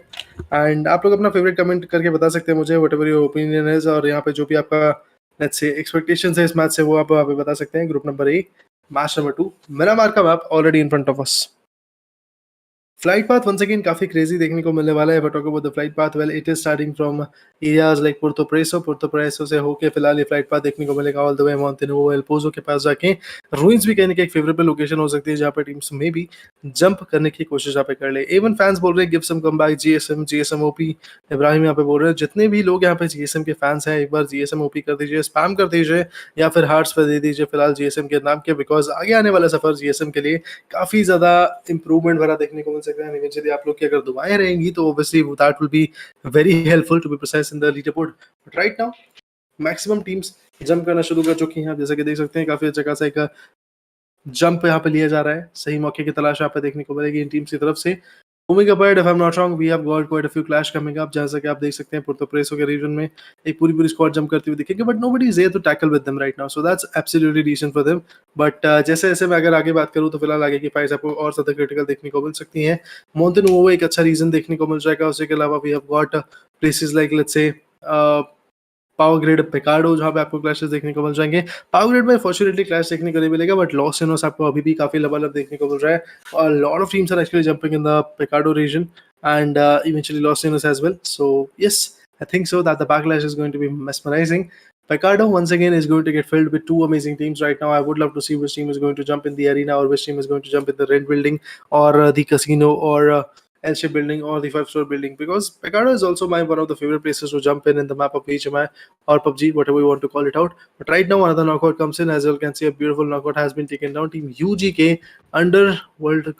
and आप लोग अपना फेवरेट कमेंट करके बता सकते हैं मुझे, व्हाटएवर योर ओपिनियन इज। और यहाँ पे जो भी आपका लेट्स से एक्सपेक्टेशंस है इस मैच से, वो आप बता सकते हैं। Group number A match number 2, Miramar का map already in front of us. Flight path once again काफी क्रेजी देखने को मिलने वाला है। But talk about the flight path, well it is starting from areas like Puerto Paraiso से होके फिलहाल ये फ्लाइट पाथ देखने को मिलेगा all the way Monte Nuevo El Pozo के पास जाके। रूइंस भी कहने की एक फेवरेबल लोकेशन हो सकती है जहाँ पे टीम्स में भी जंप करने की कोशिश यहाँ पे कर ले। इवन फैंस बोल रहे हैं give some come back GSM OP. Ibrahim यहाँ पे बोल रहे हैं जितने भी लोग यहाँ पे जीएसएम के फैंस हैं, एक बार जीएसएम ओपी कर दीजिए, स्पैम कर दीजिए या फिर हार्ट्स पे दे दीजिए फिलहाल जीएसएम के नाम के, बिकॉज आगे आने वाला सफर जीएसएम के लिए काफी ज्यादा इंप्रूवमेंट भरा देखने को मिल सकता है। इवेंचुअली आप लोग की अगर दुआएं रहेंगी तो obviously that will be very helpful to be precise in the leaderboard. But right now maximum teams jump करना शुरू कर चुकी हैं। आप जैसा कि देख सकते हैं काफी अच्छा खासा एक जंप यहाँ पे लिया जा रहा है। सही मौके की तलाश यहाँ पे देखने को मिलेगी इन टीम्स की तरफ से। Moving apart, if I am not wrong, we have got quite a few clash coming up. जैसा कि आप देख सकते हैं पुर्तो प्रेसो के रीजन में एक पूरी स्क्वाड जंप करती हुई दिखेगी, but nobody is there to tackle with them right now, so that's absolutely decent for them. But जैसे जैसे मैं अगर आगे बात करूँ तो फिलहाल आगे की फाइट्स आपको और ज्यादा क्रिटिकल देखने को मिल सकती हैं। मोंटेनुओ एक अच्छा रीजन देखने को मिल जाएगा। उसके अलावा we have got places like let's say power grade Picardo, जहाँ पे आपको क्लैशेस देखने को मिल जाएंगे। पावर ग्रेड में फॉर्चुनेटली क्लैश देखने को नहीं मिलेगा, बट लॉस इनोस आपको अभी भी काफी लबालब देखने को मिल रहा है। और lot of teams are actually jumping in the Picardo region and eventually Los Angeles as well. So yes, I think so that the backlash is going to be mesmerizing. Picardo once again is going to get filled with two amazing teams right now. I would love to see which team is going to jump in the arena or which team is going to jump in the red building or the casino or L-shaped building or the 5-star building, because Picardo is also one of the favorite places to jump in the map of HMI or PUBG, whatever you want to call it out. But right now another knockout comes in. As you all can see, a beautiful knockout has been taken down. Team UGK Underworld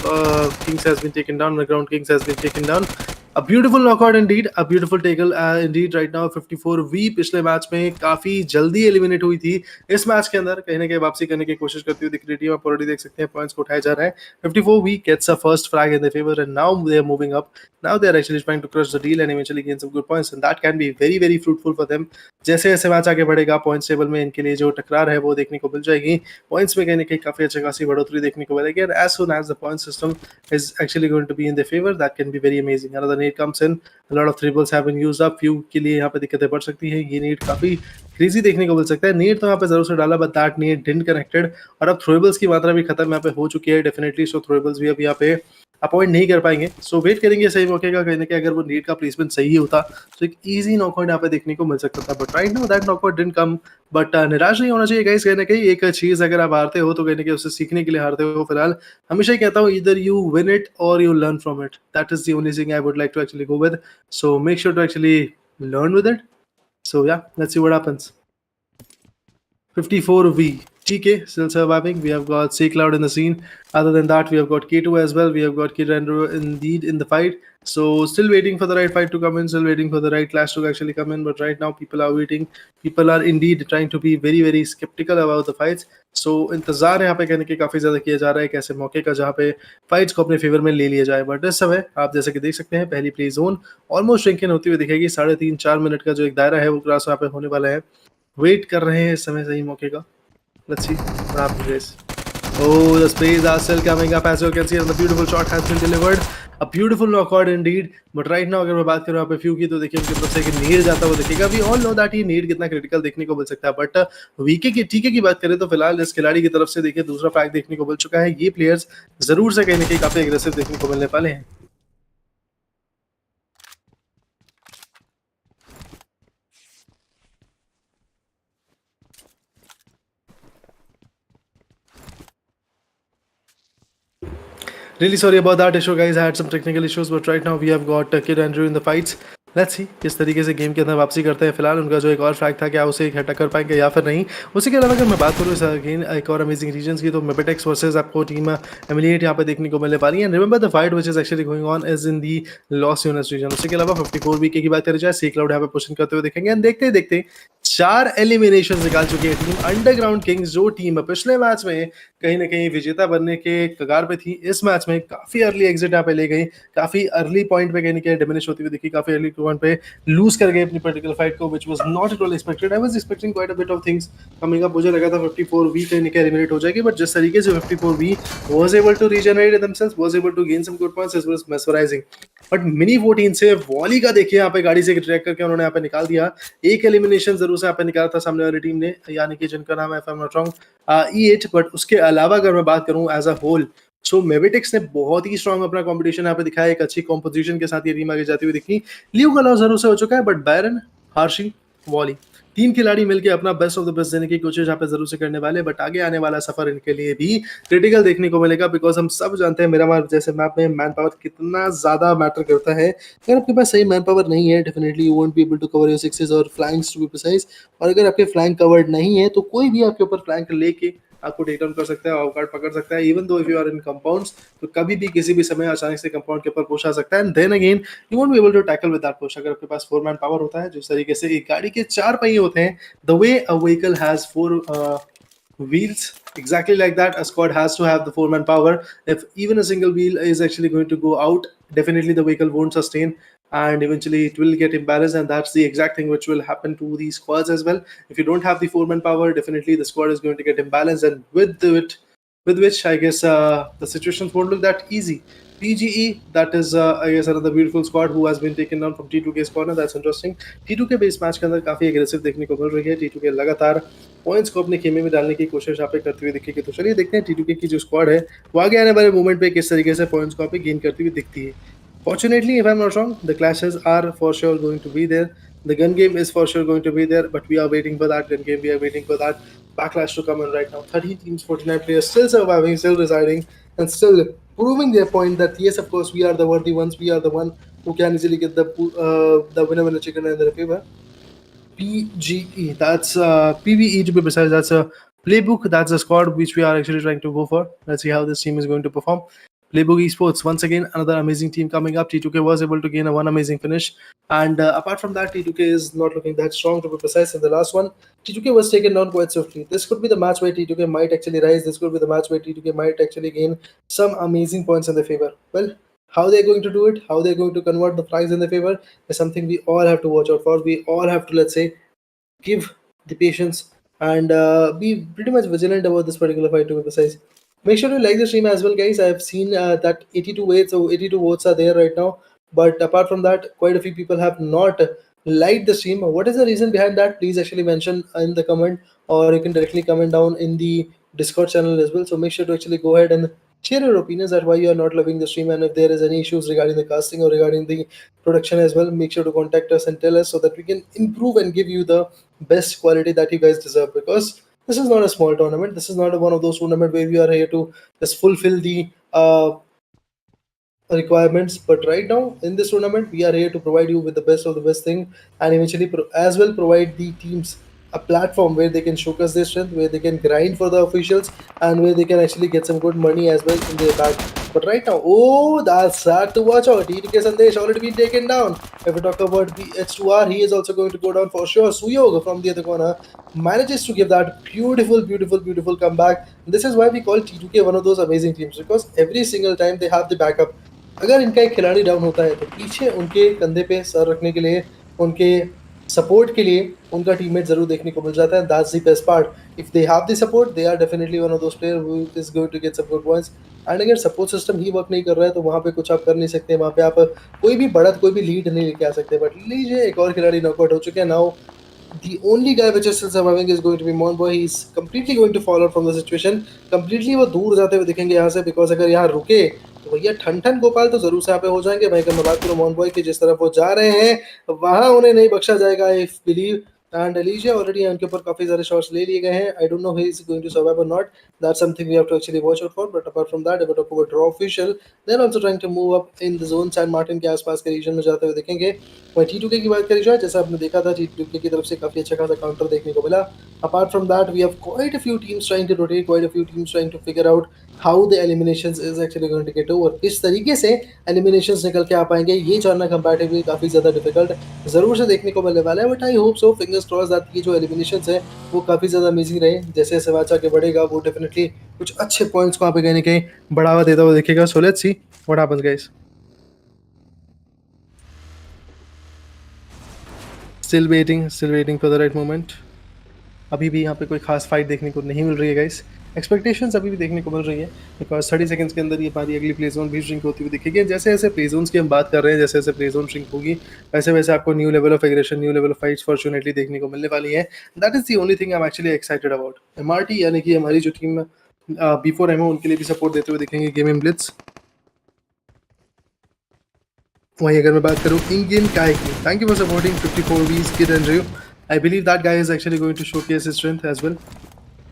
Kings has been taken down. Underground Kings has been taken down. A beautiful knockout indeed, a beautiful tackle indeed right now. 54V पिछले मैच में काफी जल्दी एलिमिनेट हुई थी। इस मैच के अंदर कहीं ना कहीं वापसी करने की कोशिश करती हुई दिख रही थी। आप ऑलरेडी देख सकते हैं पॉइंट्स को उठाया जा रहा है। 54V gets a first frag in their favor and now they are moving up. Now they are actually trying to crush the deal and eventually gain some good points and that can be very fruitful for them. जैसे जैसे मैच आगे बढ़ेगा पॉइंट्स टेबल में इनके लिए जो टकरार है वो देखने को मिल जाएगी। पॉइंट्स में कहीं ना कहीं काफी अच्छी खासी बढ़ोतरी देखने को मिलेगी and as soon as the point system is actually going to be in their favor, that can be very amazing. Another nade comes in. A lot of triples have been used up. Few के लिए यहाँ पे दिक्कतें बढ़ सकती है। ये नीड काफी क्रेजी देखने को मिल सकता है। नीड तो यहाँ पे जरूर से डाला, but that need didn't connected. और अब थ्रोएबल्स की मात्रा भी खत्म यहाँ पे हो चुकी है डेफिनेटली। सो थ्रोएबल्स भी अब यहाँ पे अपॉइंट नहीं कर पाएंगे। सो वेट करेंगे सही मौके का, कहीं ना कहीं अगर वो नीड का प्लेसमेंट सही होता तो एक ईजी नॉकआउट यहाँ पे देखने को मिल सकता था, but right now that knockout didn't come. But निराश नहीं होना चाहिए गाइस, कहीं ना कहीं एक चीज़ अगर आप हारते हो तो कहीं ना कहीं उससे सीखने के लिए हारते हो। फिलहाल हमेशा ही कहता हूँ, इधर यू विन इट और you learn from it, that is the only thing I would like to actually go with. So make sure to actually learn with it. So yeah, let's see what happens. 54V. TK still surviving. We have got C Cloud in the scene. Other than that, we have got K2 as well. We have got Kirandro indeed in the fight. So still waiting for the right fight to come in. Still waiting for the right clash to actually come in. But right now, people are waiting. People are indeed trying to be very very skeptical about the fights. So इंतजार यहाँ पे कहने के काफी ज्यादा किया जा रहा है, कैसे मौके का जहाँ पे फाइट्स को अपने फेवर में ले लिया जाए। बट इस समय आप जैसे कि देख सकते हैं, पहली प्ले जोन ऑलमोस्ट श्रिंकिन होती हुई दिखेगी। 3.5-4 मिनट का जो एक दायरा है वो क्रॉस यहाँ पे होने वाला है। वेट कर रहे हैं इस समय सही मौके का। Let's see what happens, guys. Oh, the sprays are still coming up, as you can see, and the beautiful shot has been delivered. A beautiful knockout indeed. But right now, अगर मैं बात करूँ यहाँ पे फ्यू की, तो देखिए उनकी तरफ से एक नीड जाता हुआ दिखेगा। We all know that ये नीड कितना क्रिटिकल देखने को मिल सकता है। बट वीके की टीके की बात करें तो फिलहाल इस खिलाड़ी की तरफ से देखिए दूसरा फ्लैग देखने को मिल चुका है। ये प्लेयर्स जरूर से कहीं ना कहीं काफी एग्रेसिव देखने को मिलने वाले हैं। Really sorry about that issue, guys. I had some technical issues, but right now we have got Kid Andrew in the fights. Let's see किस तरीके से गेम के अंदर वापसी करते हैं। फिलहाल उनका जो एक और फ्लैग था, क्या उसे एक हटा कर पाएंगे या फिर नहीं। उसी के अलावा अगर मैं बात करूँ इस अगेन एक और अमेजिंग रीजन्स की, तो मेपेटेक्स वर्सेस आपको टीम एमिलिएट यहाँ पे देखने को मिलने वाली है। And remember the fight which is actually going on is in the Los Unis region. उसी के अलावा 54 वीके की बात करी जाए, सी क्लाउड यहाँ पे पुशिंग करते हुए देखेंगे। एंड देखते देखते 4 एलिमिनेशन निकाल चुकी है टीम अंडरग्राउंड किंग्स, जो टीम पिछले मैच में कहीं ना कहीं विजेता बनने के कगार पे थी। इस मैच में काफी अर्ली एग्जिट यहाँ पे ले गई, काफी अर्ली पॉइंट पे कहीं ना कहीं डिमिनिश होती हुई दिखी, काफी अर्ली पॉइंट पे लूज कर गए अपनी पर्टिकुलर फाइट को, which was not at all expected. I was expecting quite a bit of things coming up. मुझे लगा था 54V कहीं ना कहीं एलिमिनेट हो जाएगी, बट जिस तरीके से 54V was able to regenerate themselves, was able to gain some good points, it was mesmerizing. But mini 14 से वॉली का देखिए यहाँ पे गाड़ी से ट्रैक करके उन्होंने यहाँ पे निकाल दिया। एक एलिमिनेशन जरूर से यहाँ पे निकाला था सामने वाली टीम ने, यानी कि जिनका नाम है, if I am not wrong, E8। But उसके अलावा अगर मैं बात करूं एज अ होल, सो मेविटिक्स ने बहुत ही स्ट्रॉन्ग अपना कंपटीशन यहाँ पे दिखाया। एक अच्छी कॉम्पोजिशन के साथ ये टीम आगे जाती हुई दिखी। लियो का लॉस जरूर से हो चुका है, बट बैरन, हार्शी, वॉली, तीन खिलाड़ी मिलकर अपना बेस्ट ऑफ द बेस्ट देने की कोशिश यहाँ पे जरूर से करने वाले। बट आगे आने वाला सफर इनके लिए भी क्रिटिकल देखने को मिलेगा, बिकॉज हम सब जानते हैं मेरा जैसे मैप में मैन पावर कितना ज्यादा मैटर करता है। अगर आपके पास सही मैन पावर नहीं है, definitely you won't be able to cover your sixes और फ्लैंक्स टू बी प्रिसाइज। और अगर आपके फ्लैंक कवर्ड नहीं है, तो कोई भी आपके ऊपर फ्लैंक लेके आपको टेक डाउन कर सकता है, ऑफ गार्ड पकड़ सकता है। Even though if you are in compounds, तो कभी भी किसी भी समय अचानक से कंपाउंड के ऊपर पुश आ सकता है। And then again you won't be able to tackle with that push. अगर आपके पास 4 मैन पावर होता है, जिस तरीके से एक गाड़ी के 4 पहिए होते हैं, the way a vehicle has 4 wheels, exactly like that a squad has to have the 4-man power. If even a single wheel is actually going to go out, definitely the vehicle won't sustain, and eventually it will get imbalanced, and that's the exact thing which will happen to these squads as well. If you don't have the 4-man power, definitely the squad is going to get imbalanced, and with which I guess the situations won't look that easy. PGE, that is I guess another beautiful squad who has been taken down from T2K's corner. That's interesting. T2K base match के अंदर काफी एग्रेसिव देखने को मिल रही है। T2K लगातार पॉइंट्स को अपने खेमे में डालने की कोशिश यहाँ पे करते हुए दिखेगी। तो चलिए देखते हैं T2K की जो स्क्वाड है वो आगे आने वाले मूवमेंट पे किस तरीके से पॉइंट्स को यहाँ पे गेन करती हुई दिखती है। Fortunately, if I'm not wrong, the clashes are for sure going to be there. The gun game is for sure going to be there, but we are waiting for that gun game. We are waiting for that backlash to come in right now. 30 teams, 49 players, still surviving, still residing, and still proving their point that yes, of course, we are the worthy ones. We are the one who can easily get the winner chicken in their favor. PGE, that's PVE to be precise. That's a playbook. That's a squad which we are actually trying to go for. Let's see how this team is going to perform. Playbook Esports, once again, another amazing team coming up. T2K was able to gain a one amazing finish. And apart from that, T2K is not looking that strong, to be precise. In the last one, T2K was taken down quite swiftly. This could be the match where T2K might actually rise. This could be the match where T2K might actually gain some amazing points in their favor. Well, how they're going to do it, how they're going to convert the flags in their favor is something we all have to watch out for. We all have to, let's say, give the patience and be pretty much vigilant about this particular fight, to be precise. Make sure to like the stream as well, guys. I've seen that 82 votes, so 82 votes are there right now. But apart from that, quite a few people have not liked the stream. What is the reason behind that? Please actually mention in the comment, or you can directly comment down in the Discord channel as well. So make sure to actually go ahead and share your opinions at why you are not loving the stream, and if there is any issues regarding the casting or regarding the production as well, make sure to contact us and tell us so that we can improve and give you the best quality that you guys deserve. Because this is not a small tournament. This is not one of those tournaments where we are here to just fulfill the requirements. But right now in this tournament, we are here to provide you with the best of the best thing, and eventually as well provide the teams a platform where they can showcase their strength, where they can grind for the officials, and where they can actually get some good money as well in their bag. But right now, oh, that's sad to watch out. TTK Sandesh already been taken down. If we talk about BH2R, he is also going to go down for sure. Suyog from the other corner manages to give that beautiful comeback. This is why we call T2K one of those amazing teams, because every single time they have the backup. अगर इनका एक खिलाड़ी डाउन होता है तो पीछे उनके कंधे पे सर रखने के लिए, उनके सपोर्ट के लिए उनका टीममेट जरूर देखने को मिल जाता है. That's the best part. If they have the support, they are definitely one of those player who is going to get some good points. And अगर सपोर्ट सिस्टम ही वर्क नहीं कर रहा है तो वहाँ पे कुछ आप कर नहीं सकते. वहाँ पे आप कोई भी बढ़त, कोई भी लीड नहीं लेके आ सकते. बट लीजिए, एक और खिलाड़ी नॉकआउट हो चुके हैं. Now the only guy which is still surviving is going to be Monboy. He's completely going to fall out from the situation. Completely वो दूर जाते हुए दिखेंगे यहाँ से, because अगर यहाँ रुके तो भैया ठन ठन गोपाल तो जरूर से यहाँ पे हो जाएंगे. भाई अगर मैं बात करूँ Monboy की, जिस तरफ वो जा रहे हैं वहाँ उन्हें नहीं बख्शा जाएगा. I believe. And Alicia already उनके ऊपर काफी सारे shots ले लिए गए हैं. I don't know he is going to survive or not. That's something we have to actually watch out for. But apart from that, if we talk about Raw Official, they're also trying to move up in the zone. San Martin के आसपास के रीजन में जाते हुए दिखेंगे. वहीं T2K की बात करी जाए, जैसा आपने देखा था, T2K की तरफ से काफी अच्छा खासा काउंटर देखने को मिला. Apart from that, we have quite a few teams trying to rotate, quite a few teams trying to figure out how the eliminations is actually going to get over. किस तरीके से eliminations निकल के आ पाएंगे, ये जानना comparatively काफी ज्यादा difficult जरूर से देखने को मिलने वाला है. But I hope so, fingers cross that ये जो एलिमिनेशंस है वो काफी ज्यादा अमेजिंग रहे. जैसे जैसे मैच आगे बढ़ेगा वो डेफिनेटली कुछ अच्छे पॉइंट्स को वहाँ पे कहीं ना कहीं बढ़ावा देता हुआ दिखेगा. So let's see what happens guys. Still waiting for the right moment. अभी भी यहाँ पे कोई खास फाइट देखने को नहीं मिल रही है गाइस. एक्सपेक्टेशंस अभी भी देखने को मिल रही है, बिकॉज 30 सेकंड्स के अंदर ये हमारी अगली प्ले जोन भी श्रिंक होती हुई दिखेगी. जैसे जैसे प्ले जोन्स की हम बात कर रहे हैं, जैसे जैसे प्ले जोन श्रिंक होगी, वैसे वैसे आपको new level of aggression, new level of fights fortunately देखने को मिलने वाली है. That is the only thing I am actually excited about. MRT यानी कि हमारी जो टीम B4 एमओ, उनके लिए भी सपोर्ट देते हुए दिखेंगे गेम इन ब्लिट्स. वहीं अगर मैं बात करूँ इन गेम काय की, थैंक यू फॉर सपोर्टिंग 54 वीज kid Andrew. I believe that guy is actually going to showcase his strength as well.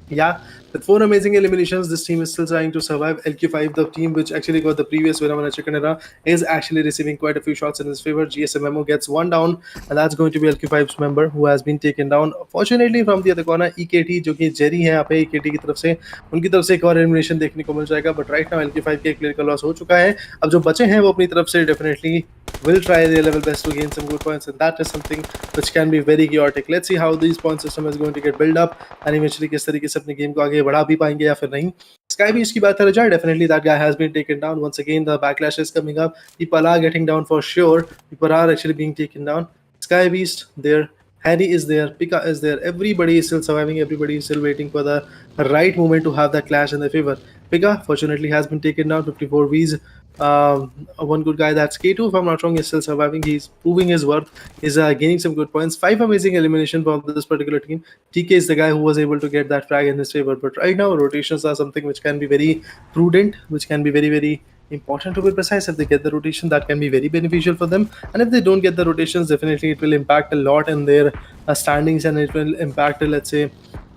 Yeah, with 4 amazing eliminations, this team is still trying to survive. Lq5, the team which actually got the previous winner in a chicken era, is actually receiving quite a few shots in his favor. GSMMO gets one down, and that's going to be Lq5's member who has been taken down. Fortunately, from the other corner, EKT, जो कि जेरी है यहाँ पे, EKT की तरफ से, उनकी तरफ से एक और elimination देखने को मिल जाएगा. But right now, Lq5 के एक player का loss हो चुका है. अब जो बचे हैं वो अपनी तरफ से definitely will try their level best to gain some good points, and that is something which can be very chaotic. Let's see how this point system is going to get built up, and eventually किस तरीके से अपने गेम को आगे बढ़ा भी पाएंगे या फिर नहीं. Sky Beast की बात करें जाए, definitely that guy has been taken down. Once again, the backlash is coming up. People are getting down for sure. People are actually being taken down. Sky Beast there. Harry is there, Pika is there, everybody is still surviving, everybody is still waiting for the right moment to have that clash in their favor. Pika fortunately has been taken down, 54 Vs. One good guy, that's K2 if I'm not wrong, is still surviving. He's proving his worth. He's gaining some good points. 5 amazing elimination from this particular team. TK is the guy who was able to get that frag in his favor. But right now rotations are something which can be very prudent, which can be very important to be precise. If they get the rotation, that can be very beneficial for them, and if they don't get the rotations, definitely it will impact a lot in their standings, and it will impact, let's say,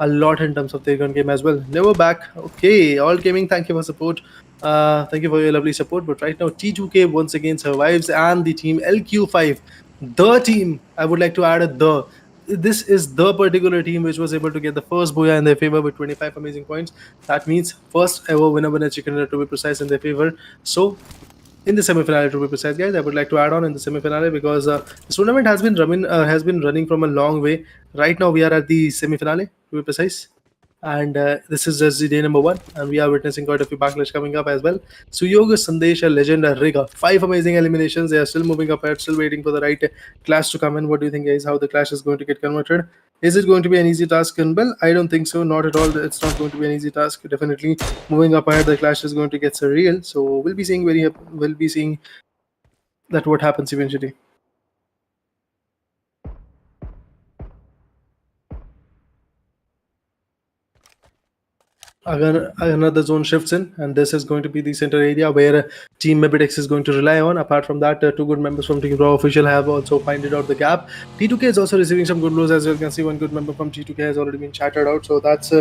a lot in terms of their gun game as well. Never back. Okay, all gaming, thank you for support. Thank you for your lovely support. But right now T2K once again survives, and the team Lq5, the team, I would like to add a this is the particular team which was able to get the first booyah in their favor with 25 amazing points. That means first ever winner chicken dinner, to be precise, in their favor. So in the semi-finale, to be precise, guys, I would like to add on in the semi-finale, because this tournament has been running from a long way. Right now we are at the semi-finale, to be precise, and this is just the day number 1, and we are witnessing quite a few backlash coming up as well. Suyoga, Sandesh, a legend, a Riga, 5 amazing eliminations. They are still moving up ahead, still waiting for the right clash to come in. What do you think, guys? How the clash is going to get converted? Is it going to be an easy task? And well, I don't think so. Not at all. It's not going to be an easy task. Definitely moving up ahead, the clash is going to get surreal. So we'll be seeing that what happens eventually. another zone shifts in, and this is going to be the center area where Team Mebitex is going to rely on. Apart from that, two good members from Team Raw Official have also pointed out the gap. T2K is also receiving some good blows, as you can see. One good member from T2K has already been shattered out, so that's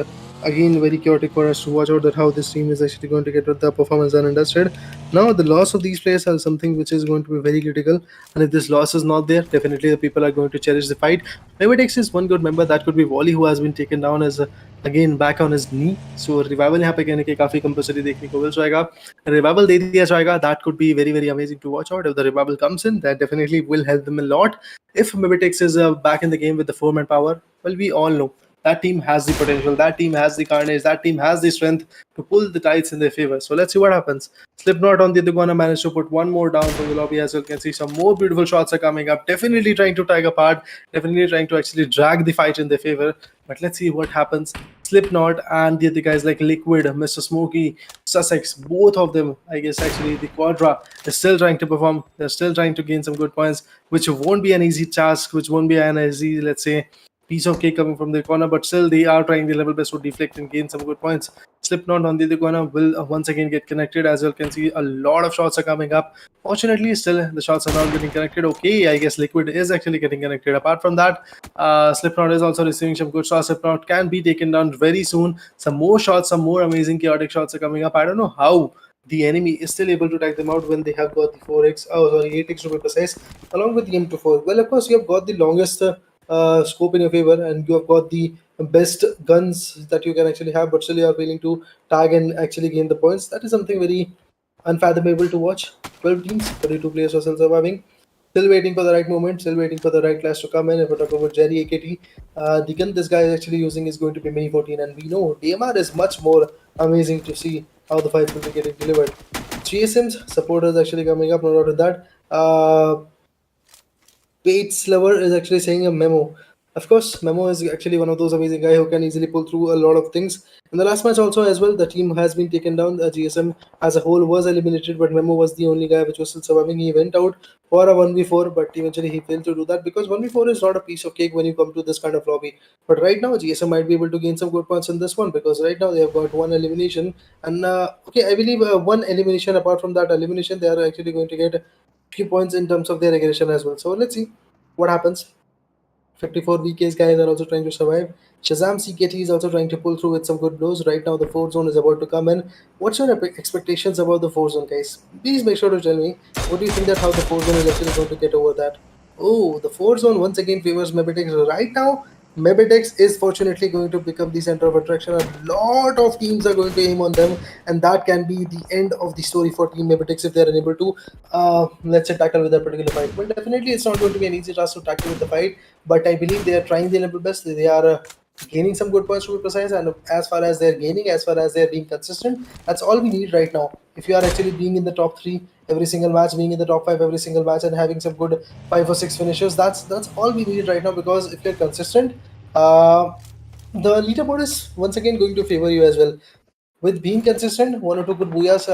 again very chaotic for us to watch out that how this team is actually going to get the performance done and dusted. Now the loss of these players are something which is going to be very critical, and if this loss is not there, definitely the people are going to cherish the fight. Mebitex is one good member, that could be Wally, who has been taken down as again back on his knee. So revival यहाँ पे कहने के काफी कंपल्सरी देखने को मिल जाएगा. रिवाइवल दे दिया जाएगा, that could be very very amazing to watch out. If the revival comes in, that definitely will help them a lot. If Mebitex is back in the game with the 4-man power, well, we all know that team has the potential, that team has the carnage, that team has the strength to pull the tides in their favor. So let's see what happens. Slipknot on the other corner managed to put one more down from the lobby. As you can see, some more beautiful shots are coming up, definitely trying to tag apart, definitely trying to actually drag the fight in their favor. But let's see what happens. Slipknot and the other guys like Liquid, Mr. Smokey, Sussex, both of them, I guess actually the Quadra is still trying to perform. They're still trying to gain some good points, which won't be an easy task, which won't be an easy, let's say, piece of cake coming from the corner, but still they are trying their level best to deflect and gain some good points. Slipknot on the other corner will once again get connected. As you can see, a lot of shots are coming up. Fortunately, still the shots are not getting connected. Okay, I guess Liquid is actually getting connected. Apart from that, Slipknot is also receiving some good shots. Slipknot can be taken down very soon. Some more shots, some more amazing chaotic shots are coming up. I don't know how the enemy is still able to take them out when they have got the 4x, 8x to be precise, along with the M24. Well, of course, you have got the longest scope in your favor, and you have got the best guns that you can actually have, but still you are willing to tag and actually gain the points. That is something very unfathomable to watch. 12 teams, 32 players are still surviving. Still waiting for the right moment, still waiting for the right class to come in. If we talk about Jerry AKT, the gun this guy is actually using is going to be Mini 14, and we know DMR is much more amazing to see how the fight will be getting delivered. GSM's supporters actually coming up, no doubt in that. Bates Lover is actually saying a memo. Of course, Memo is actually one of those amazing guys who can easily pull through a lot of things. In the last match also as well, the team has been taken down. GSM as a whole was eliminated, but Memo was the only guy which was still surviving. He went out for a 1v4, but eventually he failed to do that because 1v4 is not a piece of cake when you come to this kind of lobby. But right now, GSM might be able to gain some good points in this one because right now they have got one elimination. And okay, I believe one elimination. Apart from that elimination, they are actually going to get few points in terms of their aggression as well. So let's see what happens. 54 VK's guys are also trying to survive. Shazam CKT is also trying to pull through with some good blows. Right now, the 4 zone is about to come in. What's your expectations about the 4 zone, guys? Please make sure to tell me. What do you think that how the 4 zone is actually going to get over that? Oh, the 4 zone once again favors Mebitex. Right now, Mebitex is fortunately going to become the center of attraction. A lot of teams are going to aim on them, and that can be the end of the story for Team Mebitex if they are unable to, let's say, tackle with that particular fight. Well, definitely it's not going to be an easy task to tackle with the fight, but I believe they are trying their level best. They are gaining some good points to be precise, and as far as they're gaining, as far as they're being consistent, that's all we need right now. If you are actually being in the top 3 every single match, being in the top 5 every single match, and having some good 5 or 6 finishes, that's all we need right now. Because if you're consistent, the leaderboard is once again going to favor you as well. With being consistent, one or two good booyahs,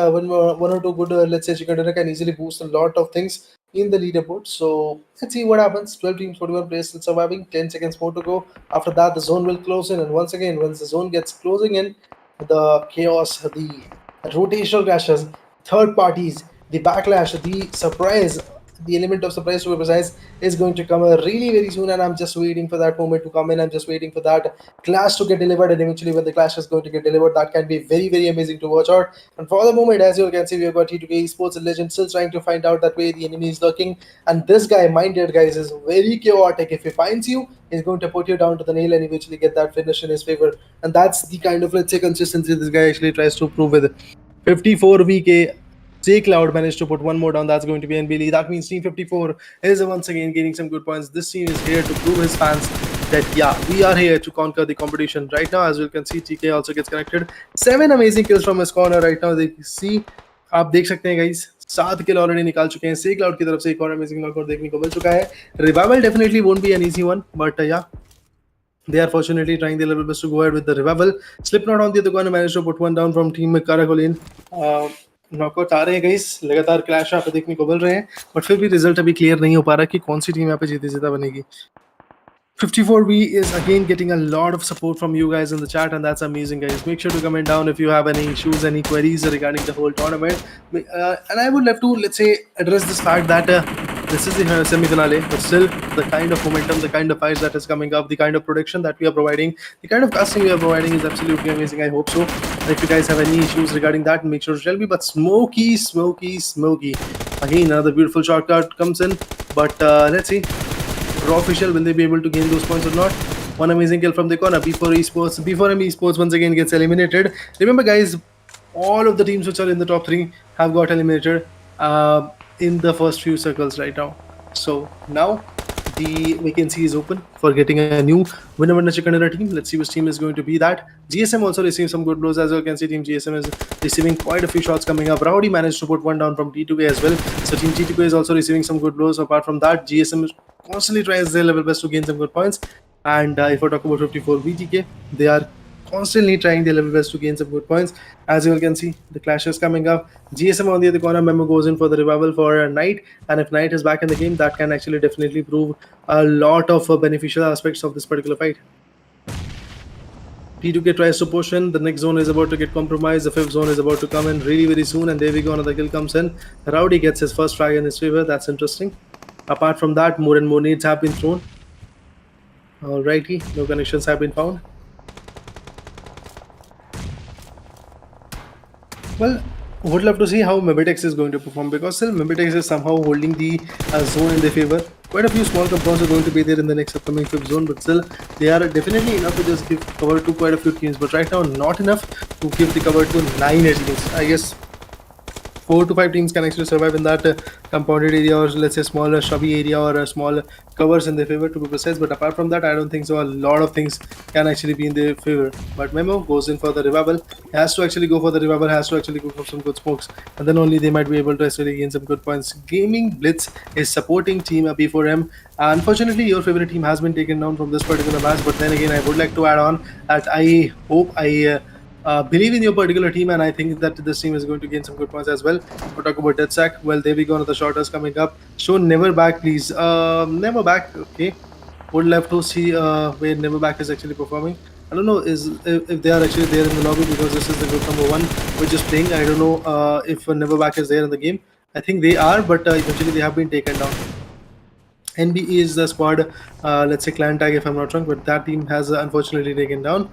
one or two good, let's say, chicken dinner can easily boost a lot of things in the leaderboard. So let's see what happens. 12 teams, 41 players still surviving. 10 seconds more to go. After that, the zone will close in, and once again, once the zone gets closing in, the chaos, the rotational crashes, third parties, the backlash, the surprise, the element of surprise to be precise, is going to come really very soon, and I'm just waiting for that moment to come in. I'm just waiting for that clash to get delivered, and eventually when the clash is going to get delivered, that can be very very amazing to watch out. And for the moment, as you can see, we have got T2K Esports and Legend still trying to find out that way the enemy is lurking, and this guy, Minded guys, is very chaotic. If he finds you, he's going to put you down to the nail and eventually get that finish in his favor, and that's the kind of, let's say, consistency this guy actually tries to prove with 54 VK. J Cloud managed to put one more down. That's going to be NBL. That means Team 54 is once again gaining some good points. This team is here to prove his fans that yeah, we are here to conquer the competition. Right now, as you can see, TK also gets connected. 7 amazing kills from his corner right now. They see, आप देख सकते हैं guys, 7 किल ऑलरेडी निकाल चुके हैं. सी क्लाउड की तरफ से एक और अमेजिंग नॉकआउट देखने को मिल चुका है. Revival definitely won't be an easy one, but या they are fortunately trying their level best to go ahead with the revival. Slipknot on the other corner managed to put one down from Team KARIKALAN. Knockout आ रहे हैं गाइस, लगातार क्लैश यहाँ पे देखने को मिल रहे हैं, बट फिर भी रिजल्ट अभी क्लियर नहीं हो पा रहा कि कौन सी टीम यहाँ पे जीती जीता बनेगी. 54V is again getting a lot of support from you guys in the chat, and that's amazing, guys. Make sure to comment down if you have any issues, any queries regarding the whole tournament. And I would love to, let's say, address this fact that this is the semi-finale, but still the kind of momentum, the kind of fights that is coming up, the kind of production that we are providing, the kind of casting we are providing is absolutely amazing. I hope so. If you guys have any issues regarding that, make sure to tell me. But smoky. Again, another beautiful shortcut comes in, but let's see. Raw official, will they be able to gain those points or not? One amazing kill from the corner. B4 Esports once again gets eliminated. Remember, guys, all of the teams which are in the top 3 have got eliminated in the first few circles right now. So now the vacancy is open for getting a new winner chicken dinner team. Let's see which team is going to be that. GSM also received some good blows, as you can see. Team GSM is receiving quite a few shots coming up. Rowdy managed to put one down from T2K as well. So Team T2K is also receiving some good blows. Apart from that, GSM constantly tries their level best to gain some good points. And if I talk about 54 VTK, they are constantly trying their level best to gain some good points. As you all can see, the clash is coming up. GSM on the other corner, Memo goes in for the revival for Knight, and if Knight is back in the game, that can actually definitely prove a lot of beneficial aspects of this particular fight. T2K tries to push in. The next zone is about to get compromised. The 5th zone is about to come in really very soon, and there we go, another kill comes in. Rowdy gets his first frag in his favor. That's interesting. Apart from that, more and more nades have been thrown. Alrighty, no connections have been found. Well, would love to see how Mebitex is going to perform, because still Mebitex is somehow holding the zone in their favor. Quite a few small compounds are going to be there in the next upcoming 5th zone, but still they are definitely enough to just give cover to quite a few teams. But right now, not enough to give the cover to 9 teams. I guess 4 to 5 teams can actually survive in that compounded area, or let's say smaller shrubby area, or small covers in their favor, to be precise. But apart from that, I don't think so. A lot of things can actually be in their favor. But Memo goes in for the revival. He has to actually go for the revival, has to actually go for some good smokes, and then only they might be able to actually gain some good points. Gaming Blitz is supporting Team B4M. Unfortunately, your favorite team has been taken down from this particular match. But then again, I would like to add on that I hope believe in your particular team, and I think that this team is going to gain some good points as well. We'll talk about DEDSEC. Well, there we go, another shorters coming up. Show Never Back, please. Never Back, okay. Would love to see where Never Back is actually performing. I don't know if they are actually there in the lobby, because this is the group number 1 which is playing. I don't know if Never Back is there in the game. I think they are, but eventually they have been taken down. NBE is the squad, let's say clan tag if I'm not wrong, but that team has unfortunately taken down.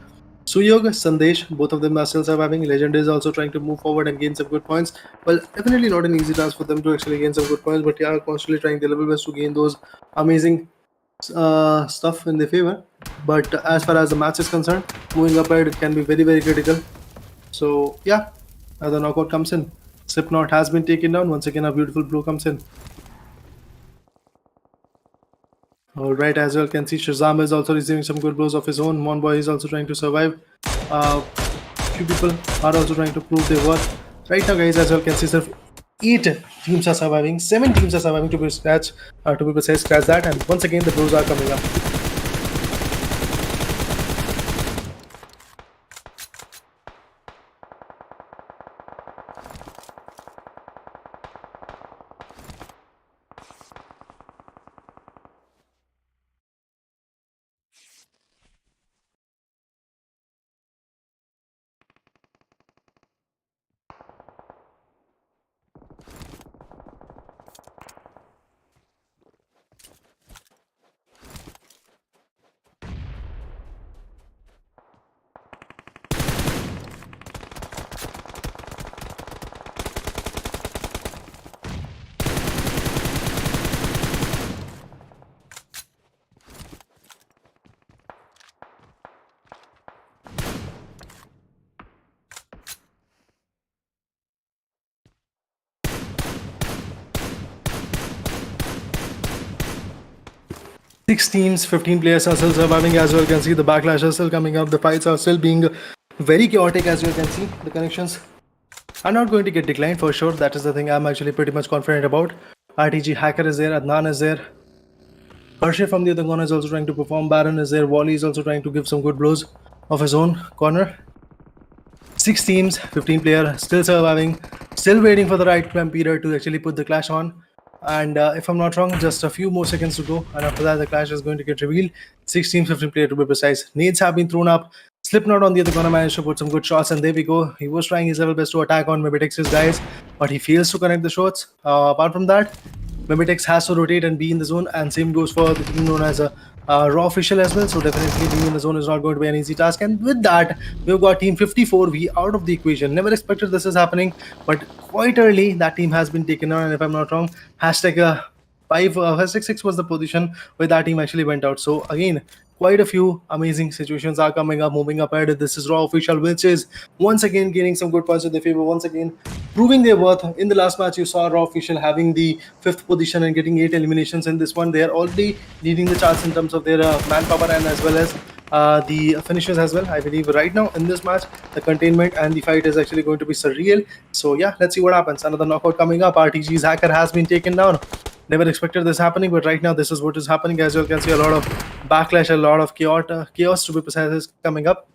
Suyog, Sandesh, both of them are still surviving. Legend is also trying to move forward and gain some good points. Well, definitely not an easy task for them to actually gain some good points, but yeah, constantly trying their level best to gain those amazing stuff in their favor. But as far as the match is concerned, moving up ahead, it can be very, very critical. So yeah, the knockout comes in. Slipknot has been taken down. Once again, a beautiful blow comes in. Alright, as you all can see, Shazam is also receiving some good blows of his own. Monboy is also trying to survive. Few people are also trying to prove their worth. Right now, guys, as you all can see, sir, 8 teams are surviving. 7 teams are surviving, to be precise, scratch that. And once again, the blows are coming up. Six teams, 15 players are still surviving. As you all can see, the backlash is still coming up. The fights are still being very chaotic. As you all can see, the connections are not going to get declined for sure. That is the thing I'm actually pretty much confident about. RTG Hacker is there, Adnan is there. Harshay from the other corner is also trying to perform. Baron is there. Wally is also trying to give some good blows of his own corner. 6 teams, 15 players, still surviving, still waiting for the right time period to actually put the clash on. And if I'm not wrong, just a few more seconds to go, and after that, the clash is going to get revealed. 16, 15 player to be precise. Nades have been thrown up. Slipknot on the other corner managed to put some good shots, and there we go. He was trying his level best to attack on Mebitex's guys, but he fails to connect the shots. Apart from that, Mebitex has to rotate and be in the zone, and same goes for the team known as a Raw Official as well. So definitely being in the zone is not going to be an easy task. And with that, we've got Team 54V out of the equation. Never expected this is happening, but quite early that team has been taken on. And if I'm not wrong, hashtag 6 was the position where that team actually went out. So again, quite a few amazing situations are coming up, moving up ahead. This is Raw Official, which is once again gaining some good points in their favor, once again proving their worth. In the last match, you saw Raw Official having the 5th position and getting 8 eliminations. In this one, they are already leading the charts in terms of their manpower and as well as the finishers as well. I believe right now in this match, the containment and the fight is actually going to be surreal. So yeah, let's see what happens. Another knockout coming up. RTG's hacker has been taken down. Never expected this happening, but right now this is what is happening. As you can see, a lot of backlash, a lot of chaos to be precise is coming up.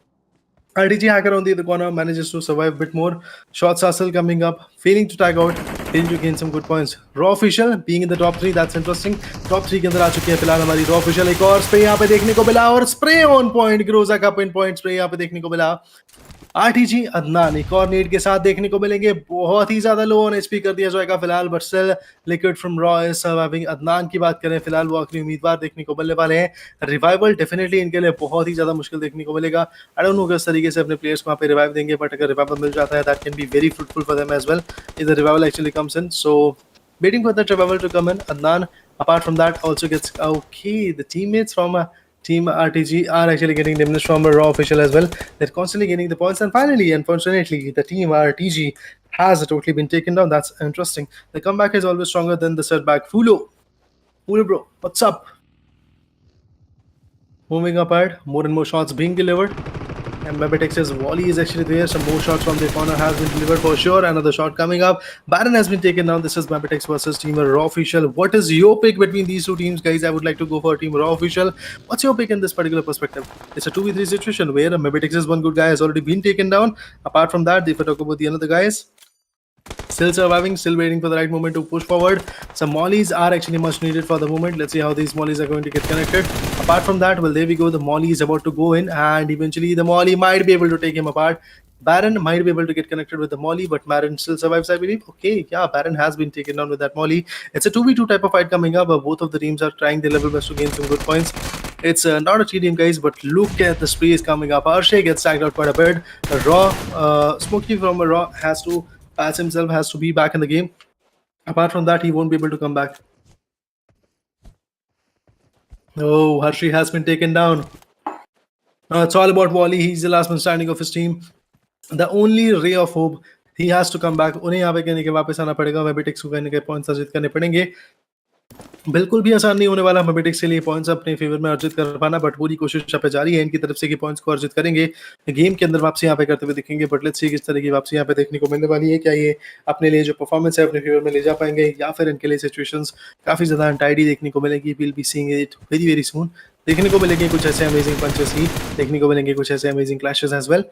RTG hacker on the other corner manages to survive a bit more. Shots are still coming up, failing to tag out, failing to gain some good points. Raw Official being in the top 3, that's interesting. Top 3 के अंदर आ चुकी है फिलहाल हमारी Raw Official. एक और स्प्रे यहाँ पे देखने को मिला और स्प्रे ऑन पॉइंट. ग्रोजा का पिन पॉइंट स्प्रे यहाँ पे देखने को मिला. आरटीजी अदनान एक और नीड के साथ देखने को मिलेंगे. बहुत ही ज्यादा लो ऑन एचपी कर दिया जाएगा फिलहाल, but still liquid from raw is surviving. Adnan की बात करें फिलहाल वो आखिरी उम्मीदवार देखने को मिलने वाले हैं. रिवाइवल डेफिनेटली इनके लिए बहुत ही ज्यादा मुश्किल देखने को मिलेगा. आई डोंट नो किस तरीके से अपने प्लेयर्स को वहाँ पे रिवाइव देंगे, बट अगर रिवाइवल मिल जाता है that can be very fruitful for them as well if the revival actually comes in. So waiting for that revival to come in. Adnan, apart from that, also gets okay. The teammates from Team RTG are actually getting diminished from a Raw Official as well. They're constantly gaining the points, and finally, unfortunately, the Team RTG has totally been taken down. That's interesting. The comeback is always stronger than the setback. Fulo bro, what's up? Moving up ahead, more and more shots being delivered. And Mebitex's volley is actually there. Some more shots from the corner has been delivered for sure. Another shot coming up. Baron has been taken down. This is Mebitex versus Team Raw Official. What is your pick between these two teams, guys? I would like to go for Team Raw Official. What's your pick in this particular perspective? It's a 2v3 situation where Mebitex's one good guy has already been taken down. Apart from that, if I talk about the other guys, still surviving, still waiting for the right moment to push forward. Some mollies are actually much needed for the moment. Let's see how these mollies are going to get connected. Apart from that, well, there we go. The molly is about to go in, and eventually the molly might be able to take him apart. Baron might be able to get connected with the molly, but Baron still survives, I believe. Okay, yeah, Baron has been taken down with that molly. It's a 2v2 type of fight coming up. Both of the teams are trying their level best to gain some good points. It's not a TDM, guys, but look at the sprays coming up. Arshay gets tagged out quite a bit. Smokey from Raw has to Paz himself has to be back in the game. Apart from that, he won't be able to come back. Oh, Harshi has been taken down. It's all about Wally. He's the last man standing of his team. The only ray of hope. He has to come back. उन्हें यहाँ पे कहने के वापस आना पड़ेगा. Mebitex को कहने के पॉइंट्स अर्जित करने पड़ेंगे. बिल्कुल भी आसान नहीं होने वाला Mebitex के लिए पॉइंट्स अपने फेवर में अर्जित कर पाना, बट पूरी कोशिश यहाँ पे जारी है इनकी तरफ से कि पॉइंट्स को अर्जित करेंगे. गेम के अंदर वापसी यहाँ पे करते हुए दिखेंगे, बट लेट्स सी किस तरह की वापसी यहाँ पे देखने को मिलने वाली है. क्या ये अपने लिए जो परफॉर्मेंस है अपने फेवर में ले जा पाएंगे, या फिर इनके लिए सिचुएशंस काफी ज्यादा अनटाइडी देखने को मिलेगी. Will be seeing it very very सून. देखने को मिलेंगे कुछ ऐसे अमेजिंग पंचेस ही, देखने को मिलेंगे कुछ ऐसे amazing clashes as well.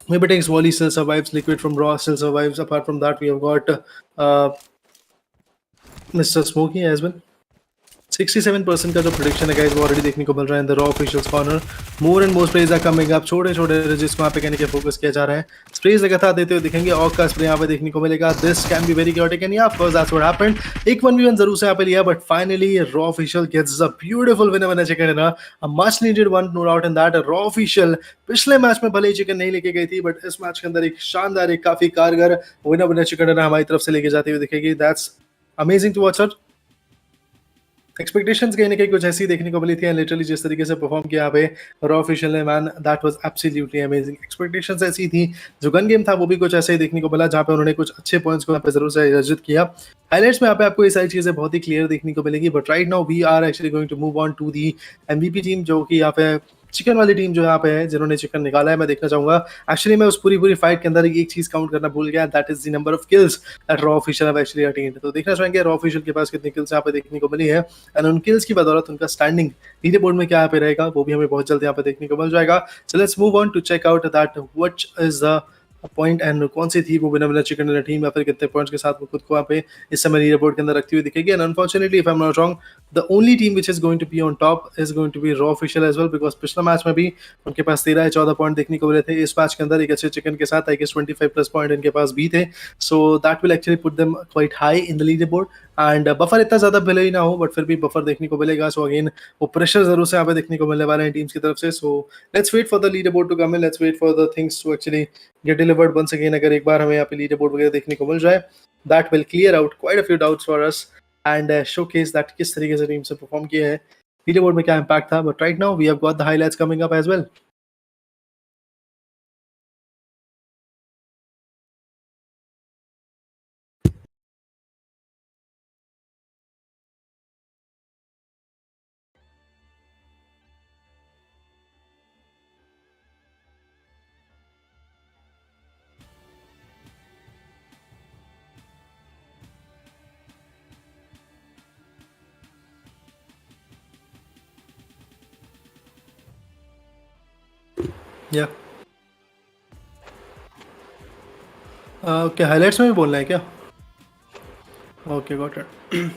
Mebitex volley still survives, Liquid from Raw still survives. Apart from that, we have got Mr. Smokey as well. 67% का जो प्रोडिक्शन है गाइस वो ऑलरेडी देखने को मिल रहा है in the raw officials corner. More and more sprays are coming up. छोटे छोटे रेजिस को यहाँ पे कहने के फोकस किया जा रहा है. स्प्रेज लगातार देते हुए दिखेंगे. ऑक का स्प्रे यहाँ पे देखने को मिलेगा. This can be very chaotic and yeah of course that's what happened. एक 1v1 जरूर से यहाँ पे लिया, but finally Raw official gets a beautiful winner in chicken dinner. A much needed one, no doubt in that. Raw official पिछले मैच में भले ही चिकन नहीं लेके गई थी, बट इस मैच के अंदर एक शानदार, एक काफी कारगर विनर चिकन डिनर हमारी तरफ से लेके जाते हुए दिखेगी. That's amazing to watch. Expectations कहीं ना कहीं कुछ ऐसी देखने को मिली थी, लिटरली जिस तरीके से परफॉर्म किया यहाँ पे रॉ ऑफिशियल ने, man that was absolutely amazing. Expectations ऐसी थी, जो गन गेम था वो भी कुछ ऐसे ही देखने को मिला, जहाँ पे उन्होंने कुछ अच्छे पॉइंट्स को यहाँ पे जरूर से अर्जित किया. हाइलाइट्स में यहाँ पे आपको ये सारी चीजें बहुत ही क्लियर देखने को मिलेगी, but right now we are actually going to move on to the MVP team, जो कि यहाँ पे चिकन वाली टीम जो यहाँ पे है, जिन्होंने चिकन निकाला है. मैं देखना चाहूंगा, एक्चुअली मैं उस पूरी फाइट के अंदर एक चीज काउंट करना भूल गया, that is the number of kills that Raw official have actually attend. तो देखना चाहेंगे रॉ ऑफिशियल के पास कितनी किल्स यहाँ पे देखने को मिली है, एंड उन किल्स की बदौलत उनका स्टैंडिंग लीडर बोर्ड में क्या यहाँ पे रहेगा, वो भी हमें बहुत जल्द यहाँ पे देखने को मिल जाएगा. So let's move on to check out that what is the point and कौन सी थी वो winner winner chicken dinner team, या फिर कितने पॉइंट्स के साथ वो खुद को वहाँ पे इस समय लीडर बोर्ड के अंदर रखती हुई दिखेगी। And unfortunately if I am not wrong, the only team which is going to be on top is going to be raw official as well, because पिछला मैच में भी उनके पास 13 या 14 पॉइंट देखने को मिले थे। इस मैच के अंदर एक अच्छे चिकन के साथ आई गेस 25 प्लस पॉइंट इनके पास भी थे, so that will actually put them quite high in the leader board. And buffer इतना ज्यादा भले ही ना हो, बट फिर भी बफर देखने को मिलेगा। सो अगेन वो प्रेशर जरूर से यहाँ पे देखने को मिलने वाले हैं टीम्स की तरफ से। So let's wait for the leader board to come in, let's wait for the things to actually get delivered once again. अगर एक बार हमें यहाँ पे लीडर बोर्ड वगैरह देखने को मिल जाए, that will clear out quite a few doubts for us and showcase that किस तरीके से टीम से परफॉर्म किया है, लीडर बोर्ड में क्या इंपैक्ट था। But right now we have got the highlights coming up as well. Yeah okay, highlights में भी बोलना है क्या? Okay, got it.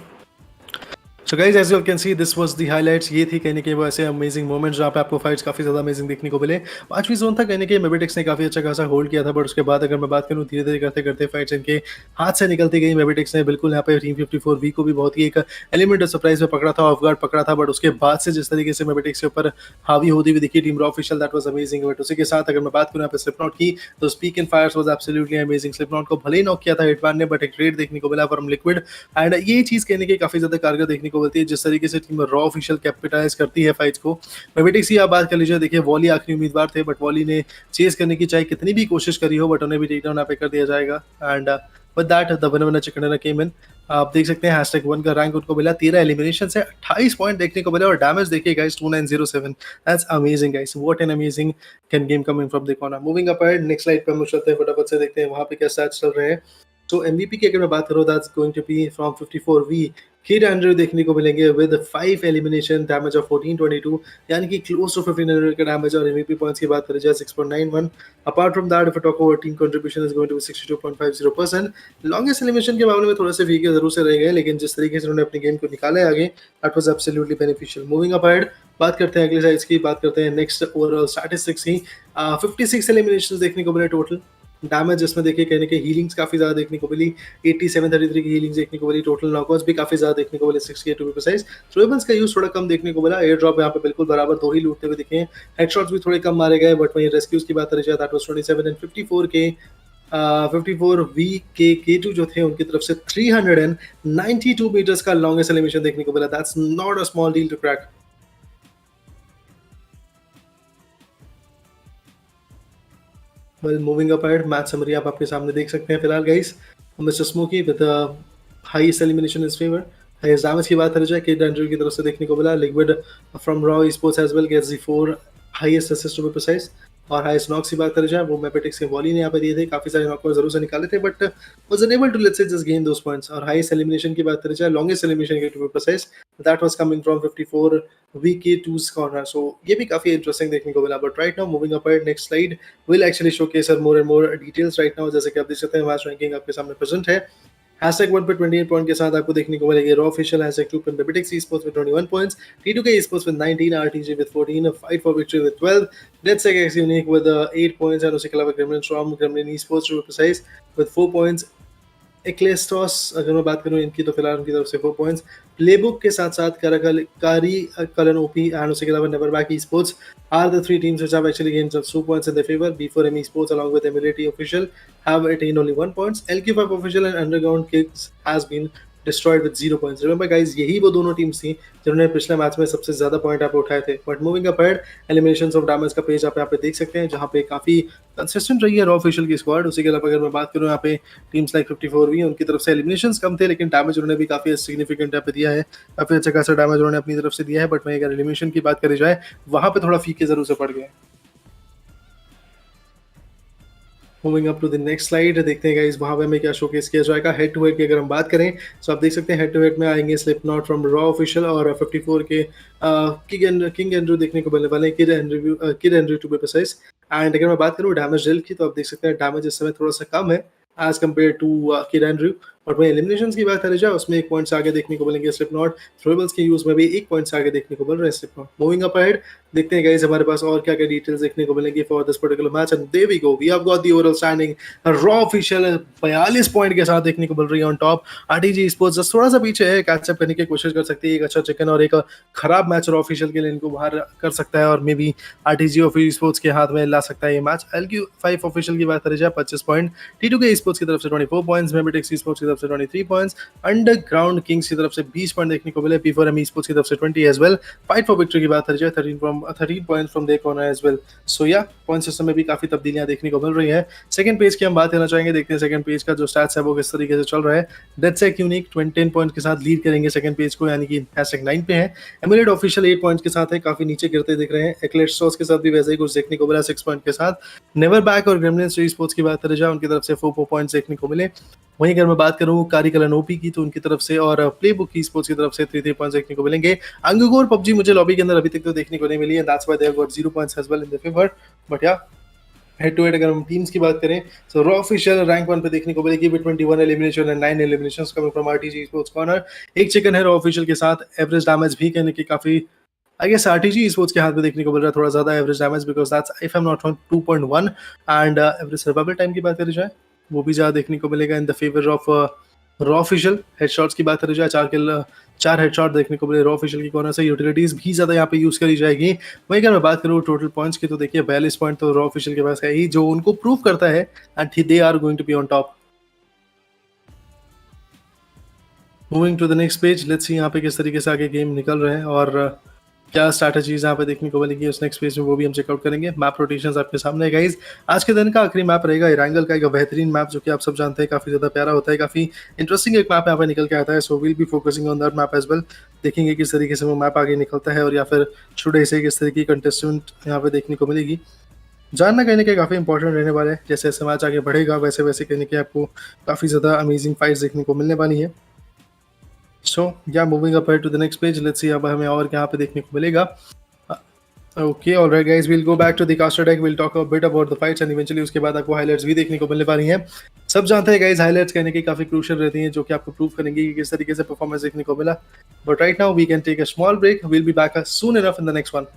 So guys as you can see this was the highlights. ये थी कहीं ना कहीं वो ऐसे अमेजिंग मोमेंट्स जहाँ पे आपको फाइट्स काफी ज्यादा अमेजिंग देखने को मिले। पांचवी जोन था कहीं ना कहीं मेबेटिक्स ने काफी अच्छा खासा होल्ड किया था, बट उसके बाद अगर मैं बात करूँ धीरे धीरे करते करते फाइट्स इनके हाथ से निकलती गई। मेबेटिक्स ने बिल्कुल यहाँ पे टीम 54 वी को भी बहुत ही एक एलिमेंट ऑफ सरप्राइज में पकड़ा था, ऑफ गार्ड पकड़ा था, बट उसके बाद से जिस तरीके से मेबेटिक्स के ऊपर हावी होती हुई दिखी team raw official, that was amazing. But उसी के साथ अगर मैं बात करूँ यहाँ पे स्लिपनॉट की, तो speak in fires was absolutely amazing. Slipknot को भले ही नॉक किया था हिटमैन ने, बट एक रेड देखने को मिला फ्रॉम लिक्विड, एंड ये चीज कहने की काफी ज्यादा कारगर देखने को मिलती है जिस तरीके से टीम रॉ ऑफिशियल कैपिटलाइज करती है फाइट्स को। मेबेटिक्स की आप बात कर लीजिए, देखिए वॉली आखिरी उम्मीदवार थे, बट वॉली ने चेस करने की चाहे कितनी भी कोशिश करी हो, बट उन्हें भी टेक डाउन यहाँ पे कर दिया जाएगा। And with that the winner winner chicken dinner came in. आप देख सकते हैं #1 का रैंक उनको मिला, 13 एलिमिनेशन से 28 पॉइंट देखने को मिला, और डैमेज देखिए guys 2907। That's amazing guys, what an amazing can game coming from the corner. Moving up ahead, next slide पे हम चलते हैं, फटाफट से देखते हैं वहां पे क्या स्टैट्स चल रहे हैं। सो एमवीपी की अगर मैं बात करूं, that's going to be from 54V Kid Andrew देखने को मिलेंगे विद 5 एलिमिनेशन, डैमेज ऑफ 1422, यानी कि क्लोज टू 1500 का डैमेज। और एमवीपी पॉइंट्स की बात करें जाए 6.91। Apart from that, if talk over team contribution is going to be 62.50%। Longest elimination के मामले में थोड़े से वीक जरूर से रह गए, लेकिन जिस तरीके से उन्होंने अपनी गेम को निकाला है आगे, that was absolutely beneficial. Moving up ahead, बात करते हैं अगले साइज की, बात करते हैं नेक्स्ट ओवरऑल स्टैटिस्टिक्स की। 56 एलिमिनेशंस देखने को मिले टोटल। डैमेज जिसमें देखिए कहने के हीलिंग्स काफी ज्यादा देखने को मिली, 8733 की हीलिंग्स देखने को मिली। टोटल नॉकआउट्स भी काफी ज्यादा देखने को मिले, 68 टू बी प्रिसाइज। थ्रोएबल्स का यूज थोड़ा कम देखने को मिला, एयर ड्रॉप यहाँ पे बिल्कुल बराबर 2 ही लूटते हुए दिखे। हेडशॉट्स भी थोड़े कम मारे गए, बट वहीं रेस्क्यूज की बात करें जाए, दैट वाज 27 एंड 54 के 54V के K2 जो थे उनकी तरफ से 392 मीटर्स का लॉन्गेस्ट एलिमिनेशन देखने को मिला। That's not a small deal to crack. Well, moving up ahead, match summary आप आपके सामने देख सकते हैं फिलहाल guys. Mr Smokey with highest elimination is favour. Highest damage की बात करें जाए, किड एंड्रयू की तरफ से देखने को मिला। Liquid from raw sports as well gets the 4 highest assist to be precise. और हाईएस्ट नॉक्स की बात करें जाए, वो मेपेटिक्स के वॉली ने यहाँ पे दिए थे, काफी सारे नॉक जरूर से निकाले थे, but was unable to let's say just gain those points. और हाईएस्ट एलिमिनेशन की बात करें जाए, लॉन्गेस्ट एलिमिनेशन के to be precise, that was coming from 54V के 2's कॉर्नर। सो ये भी काफी इंटरेस्टिंग देखने को मिला। But right now moving up ahead, next slide will actually showcase more and more details right now. जैसे कि आप देख सकते हैं मैच रैंकिंग आपके सामने प्रेजेंट है। #1 पे 28 पॉइंट के साथ आपको देखने को मिलेगी रॉ ऑफिशियल। #2 पे मेबेटिक्स esports with 21 points, T2K esports with 19, RTG with 14, Fight for Victory with 12, DEDSEC X Unique with 8 points, और उसके अलावा Gremlin Storm, Gremlin Esports to be precise with 4 points। EKLESTOS अगर मैं बात करूँ इनकी, तो फिलहाल उनकी तरफ से 4 पॉइंट्स। प्लेबुक के साथ साथ कारिकलन ओपी एंड उसके अलावा never back esports are the 3 teams which have actually gained just 2 points in their favor. B4M esports along with Emility official have attained only 1 points. Lq5 official and underground KINGZ has been destroyed with 0 points. Remember guys, यही वो दोनों टीम्स थी जिन्होंने पिछले मैच में सबसे ज्यादा पॉइंट आप उठाए थे। But moving up ahead, eliminations of damage का पेज आप यहाँ पे देख सकते हैं, जहाँ पे काफी कंसिस्टेंट रही है रॉ ऑफिशियल की स्क्वाड। उसी के अलावा अगर मैं बात करूँ यहाँ पे टीम्स लाइक 54V, उनकी तरफ से एलिमिनेशंस कम थे, लेकिन डैमेज उन्होंने भी काफी सिग्निफिकेंट यहाँ पे दिया है, काफी अच्छा खासा डैमेज उन्होंने अपनी तरफ से दिया है। बट वहीं अगर एलिमिनेशन की बात करी जाए, वहां पे थोड़ा फीके जरूर से पड़ गए। Moving up to the next slide, देखते हैं गाइस वहां पे हमें क्या शोकेस किया जाएगा। हेड टू हेड की अगर हम बात करें, तो आप देख सकते हैं हेड टू हेड में आएंगे स्लिपनॉट फ्रॉम रॉ ऑफिशियल और 54 के किंग एंड्रयू देखने को मिलने वाले हैं, Kid Andrew to be precise. And अगर मैं बात करूँ डैमेज डील की, तो आप देख सकते हैं डैमेज इस समय थोड़ा-सा कम है एज़ कम्पेयर टू किरण र्यू। और वहीं एलिमिनेशंस की बात करी जाए, उसमें 1 पॉइंट से आगे देखने को मिलेंगे स्लिपनॉट। थ्रोवेबल्स के यूज़ में भी 1 पॉइंट से आगे देखने को मिल रहे हैं स्लिपनॉट। मूविंग अप अहेड, देखते हैं गाइस हमारे पास और क्या-क्या डिटेल्स देखने को मिलेंगी for this particular match. And there we go, we have got the overall standing. Raw official 42 point के साथ देखने को मिल रही है on top. RTG sports just थोड़ा-सा पीछे है, कैच अप करने की कोशिश कर सकती है। एक अच्छा चिकन और एक खराब मैच रॉ ऑफिशियल के लिए इनको बाहर कर सकता है, और may be RTG official sports के हाथ में ला सकता है ये मैच। LQ5 ऑफिशियल की बात करी जाए 25 पॉइंट, T2K स्पोर्ट्स की तरफ से 24 पॉइंट्स, मेमेटिक्स स्पोर्ट्स की तरफ से 23 पॉइंट्स, अंडरग्राउंड किंग्स की तरफ से 20 पॉइंट देखने को मिले, P4M स्पोर्ट्स की तरफ से 20 as well. Fight for victory की बात करी जाए 13 points from their corner as well. So yeah point system में भी काफी तब्दीलियां देखने को मिल रही है। सेकंड पेज की हम बात करना चाहेंगे, देखते हैं सेकंड पेज का जो स्टैट्स है वो किस तरीके से चल रहा है। डेडसेक यूनिक 10 पॉइंट के साथ लीड करेंगे सेकंड पेज को, यानी कि #9 पे है। एमुलेट ऑफिशियल 8 पॉइंट्स के साथ है, काफी नीचे गिरते दिख रहे हैं। EKLESTOS के साथ भी वैसे ही कुछ देखने को मिला 6 पॉइंट के साथ। नेवर बैक और ग्रेमलिन स्पोर्ट्स की बात करें जाए, उनकी तरफ से 4 पॉइंट्स देखने को मिले। वहीं अगर मैं बात करूं कारिकलन ओपी की, तो उनकी तरफ से और प्लेबुक की स्पोर्ट्स की तरफ से 3 पॉइंट्स देखने को मिलेंगे। अंगकोर पबजी मुझे लॉबी के अंदर अभी तक तो देखने को नहीं मिली है, that's why they have got 0 points as well in the favour. But yeah head to head अगर हम टीम्स की बात करें, सो रॉ ऑफिशियल रैंक 1 पे देखने को मिलेगी with 21 elimination and 9 eliminations coming from RTG sports corner. एक चिकन है रॉ ऑफिशियल के साथ, एवरेज डैमेज भी कहने की काफी आई गेस आरटीजी स्पोर्ट्स के हाथ में देखने को मिल रहा है थोड़ा ज्यादा average damage, because that's if I am not wrong 2.1। And average survival time की बात करी जाए, वो भी ज्यादा देखने को मिलेगा इन the favour of raw official. Headshots की बात करी जाए, 4 हेडशॉट देखने को मिले रॉ ऑफिशियल की कॉर्नर से। यूटिलिटीज भी ज्यादा यहाँ पे यूज करी जाएगी। वहीं अगर मैं बात करूँ टोटल पॉइंट्स की, तो देखिए 42 पॉइंट तो रॉ ऑफिशियल के पास है ही, जो उनको प्रूव करता है and they are going to be on top. Moving to the next page, let's see यहाँ पे किस तरीके से आगे गेम निकल रहे हैं और क्या स्ट्रैटेजीज यहाँ पे देखने को मिलेगी उस नेक्स्ट पेज में, वो भी हम चेकआउट करेंगे। मैप रोटेशंस आपके सामने है गाइज। आज के दिन का आखिरी मैप रहेगा इरांगल का, एक बेहतरीन मैप जो कि आप सब जानते हैं काफी ज्यादा प्यारा होता है, काफी इंटरेस्टिंग एक मैप यहाँ पे निकल के आता है। So will be focusing on that map as well. देखेंगे किस तरीके से वो मैप आगे निकलता है, और या फिर छुड़े से किस तरीके की कंटेस्टेंट यहाँ पे देखने को मिलेगी। जानना कहने के काफी इंपॉर्टेंट रहने वाला है। जैसे जैसे मैच आगे बढ़ेगा वैसे वैसे कहने के आपको काफी ज्यादा अमेजिंग फाइट्स देखने को मिलने वाली है। So yeah moving up to the next page, let's see अब हमें और यहाँ पे देखने को मिलेगा। Okay, all right guys, we'll go back to the caster deck, we'll talk a bit about the fights and eventually उसके बाद आपको हाइलाइट्स भी देखने को मिलने वाली हैं। सब जानते हैं गाइस हाइलाइट्स कहने की काफी क्रूशियल रहती हैं, जो कि आपको प्रूव करेंगे कि किस तरीके से परफॉर्मेंस देखने को मिला। But right now we can take a small break, we'll be back soon enough in the next one.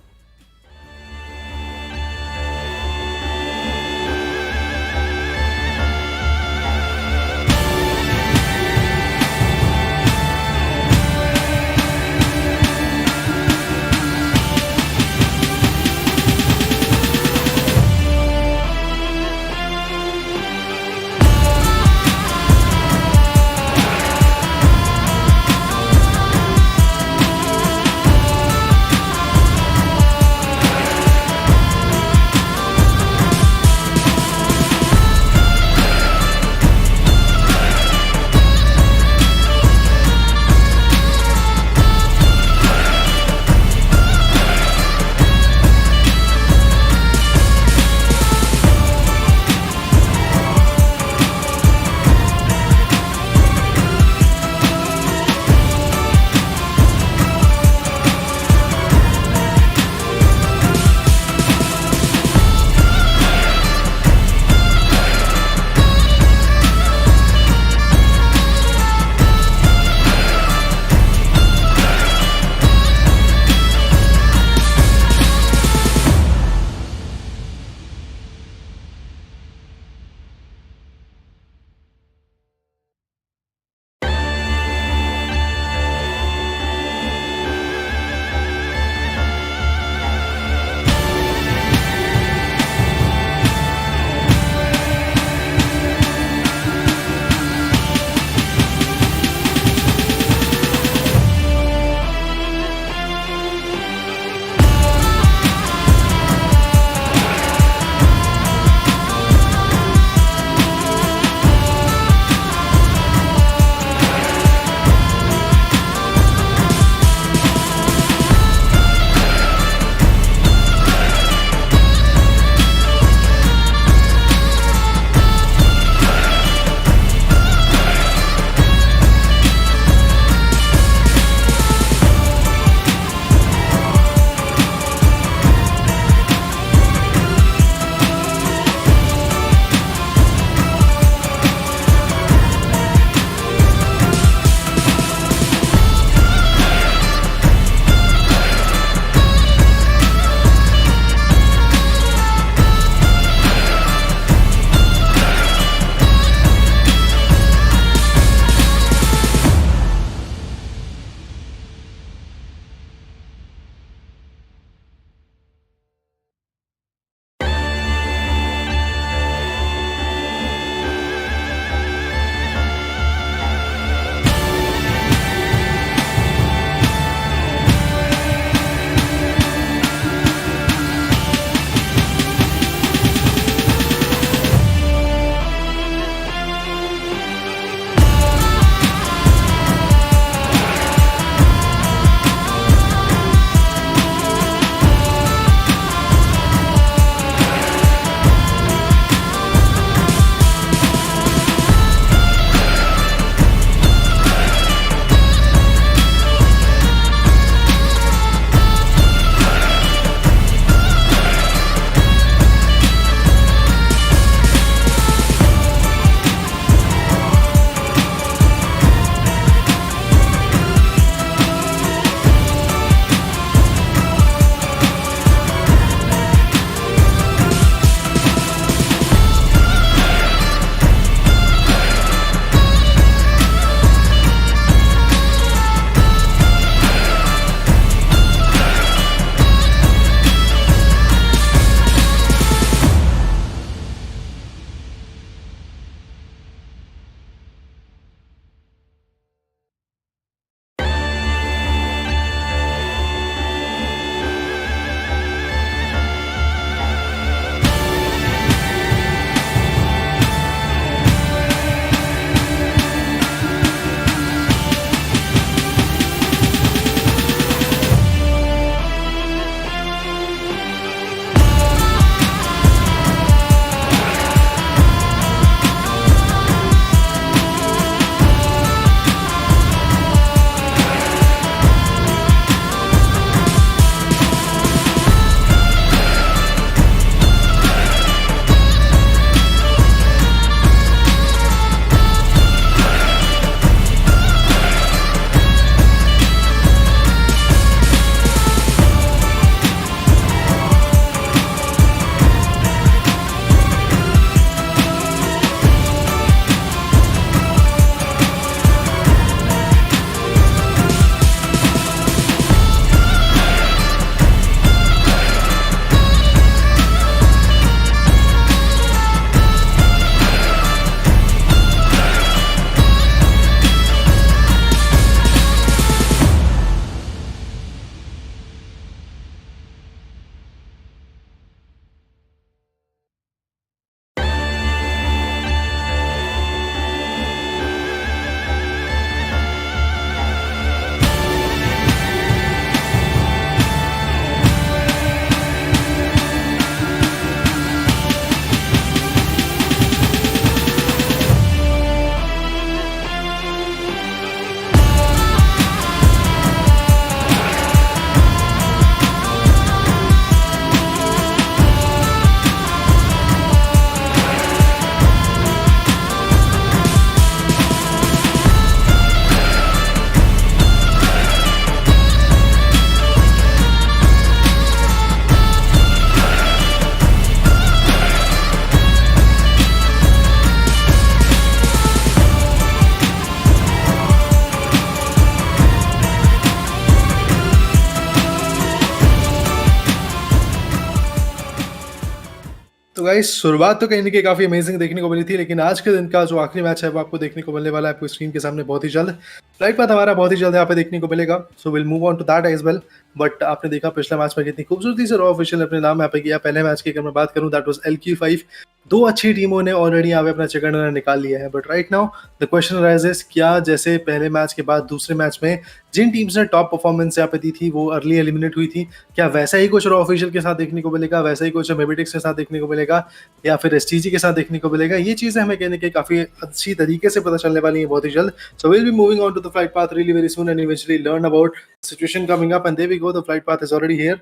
Guys, शुरुआत तो कहीं न कहीं काफ़ी अमेज़िंग देखने को मिली थी, लेकिन आज के दिन का जो आखिरी मैच है, वो आपको देखने को मिलने वाला है आपको स्क्रीन के सामने बहुत ही जल्द। फ्लाइट पाथ हमारा बहुत ही जल्द यहाँ पे देखने को मिलेगा, so will move on to that as well. But आपने देखा पिछले मैच में कितनी खूबसूरती से रॉ ऑफिशियल ने अपने नाम यहाँ पे किया। पहले मैच की अगर मैं बात करूँ, दैट वाज़ LQ5। 2 अच्छी टीमों ने ऑलरेडी यहाँ पे अपना चिकन डिनर निकाल लिया है, but right now the question rises, क्या जैसे पहले मैच के बाद दूसरे मैच में जिन टीम्स ने टॉप परफॉर्मेंस यहाँ पे दी थी, वो अर्ली एलिमिनेट हुई थी, क्या वैसा ही कुछ रॉ ऑफिशियल के साथ देखने को मिलेगा, वैसा ही कुछ मेबिटिक्स के साथ देखने को मिलेगा, या फिर एसटीजी के साथ देखने को मिलेगा? ये चीजें हमें कहने के काफी अच्छी तरीके से पता चलने वाली है बहुत ही जल्द। So will be moving on to the flight path really very soon and eventually learn about situation coming up, and there we go, the flight path is already here.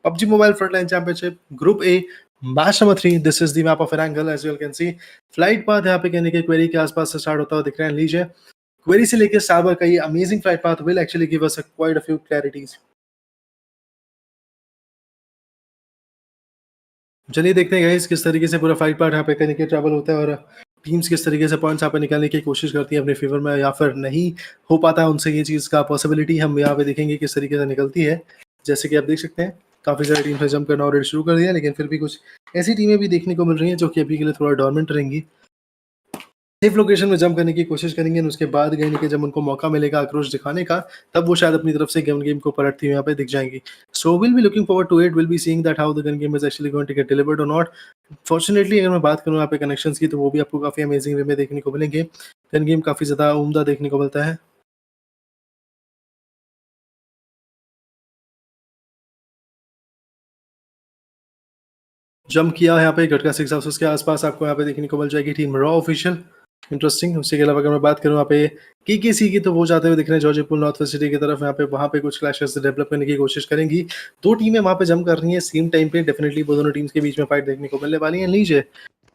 PUBG Mobile Frontline Championship Group A match number 3, this is the map of an angle as you can see. Flight path यहाँ पे कहने के क्वेरी के आसपास से स्टार्ट होता हुआ दिख रहा है। लीजिए, क्वेरी से लेकर साबर का ये amazing flight path will actually give us quite a few clarities. चलिए देखते हैं गाइस, किस तरीके से पूरा फाइट पार्ट यहाँ पे करने के ट्रैवल होता है, और टीम्स किस तरीके से पॉइंट्स यहाँ पे निकालने की कोशिश करती है अपने फेवर में, या फिर नहीं हो पाता है उनसे ये चीज़ का पॉसिबिलिटी। हम यहाँ पे देखेंगे किस तरीके से निकलती है। जैसे कि आप देख सकते हैं, काफ़ी सारी टीम्स ने जंप करना ऑलरेडी शुरू कर दिया, लेकिन फिर भी कुछ ऐसी टीमें भी देखने को मिल रही हैं जो कि अभी के लिए थोड़ा डोरमेंट रहेंगी, सेफ लोकेशन में जंप करने की कोशिश करेंगे, और उसके बाद कहने के जब उनको मौका मिलेगा आक्रोश दिखाने का, तब वो शायद अपनी तरफ से गेम को पलटती हुई यहाँ पे दिख जाएंगी। So will be looking forward to it, will be seeing that how the gun game is actually going to get delivered और नॉट। फॉर्चुनेटली अगर मैं बात करूँ यहाँ पे कनेक्शंस की, तो वो भी आपको काफ़ी अमेजिंग वे में देखने को मिलेंगे। गन गेम काफ़ी ज़्यादा उम्दा देखने को मिलता है। जंप किया है यहाँ पे गटका 6 हाउसेस के आसपास, आपको यहाँ पे देखने को मिल जाएगी टीम रॉ ऑफिशियल। इंटरेस्टिंग। उसके अलावा अगर मैं बात करूँ यहाँ पे केकेसी की, तो वो जाते हुए दिख रहे हैं जॉर्जिपुर नॉर्थ वेस्ट सिटी की तरफ। यहाँ पे वहाँ पे कुछ क्लैशेस डेवलप करने की कोशिश करेंगी। 2 टीमें वहाँ पे जंप कर रही हैं सेम टाइम पे। डेफिनेटली वो दोनों टीम्स के बीच में फाइट देखने को मिलने वाली है। लीजिए,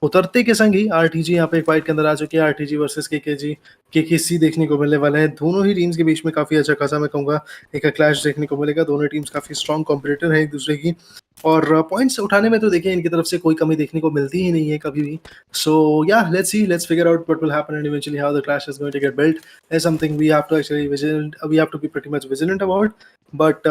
उतरते के संग ही आरटीजी यहाँ पे एक फाइट के अंदर आ चुकी है। आरटीजी वर्सेस केकेसी देखने को मिलने वाला है। दोनों ही टीम्स के बीच में काफी अच्छा खासा, मैं कहूँगा, एक क्लैश देखने को मिलेगा। दोनों टीम्स काफी स्ट्रॉन्ग कॉम्पिटिटर है एक दूसरे की, और पॉइंट्स उठाने में तो देखिए इनकी तरफ से कोई कमी देखने को मिलती ही नहीं है कभी भी। So yeah let's see, let's figure out what will happen and eventually how the clash is going to get built is something we have to actually vigilant, we have to be pretty much vigilant about. But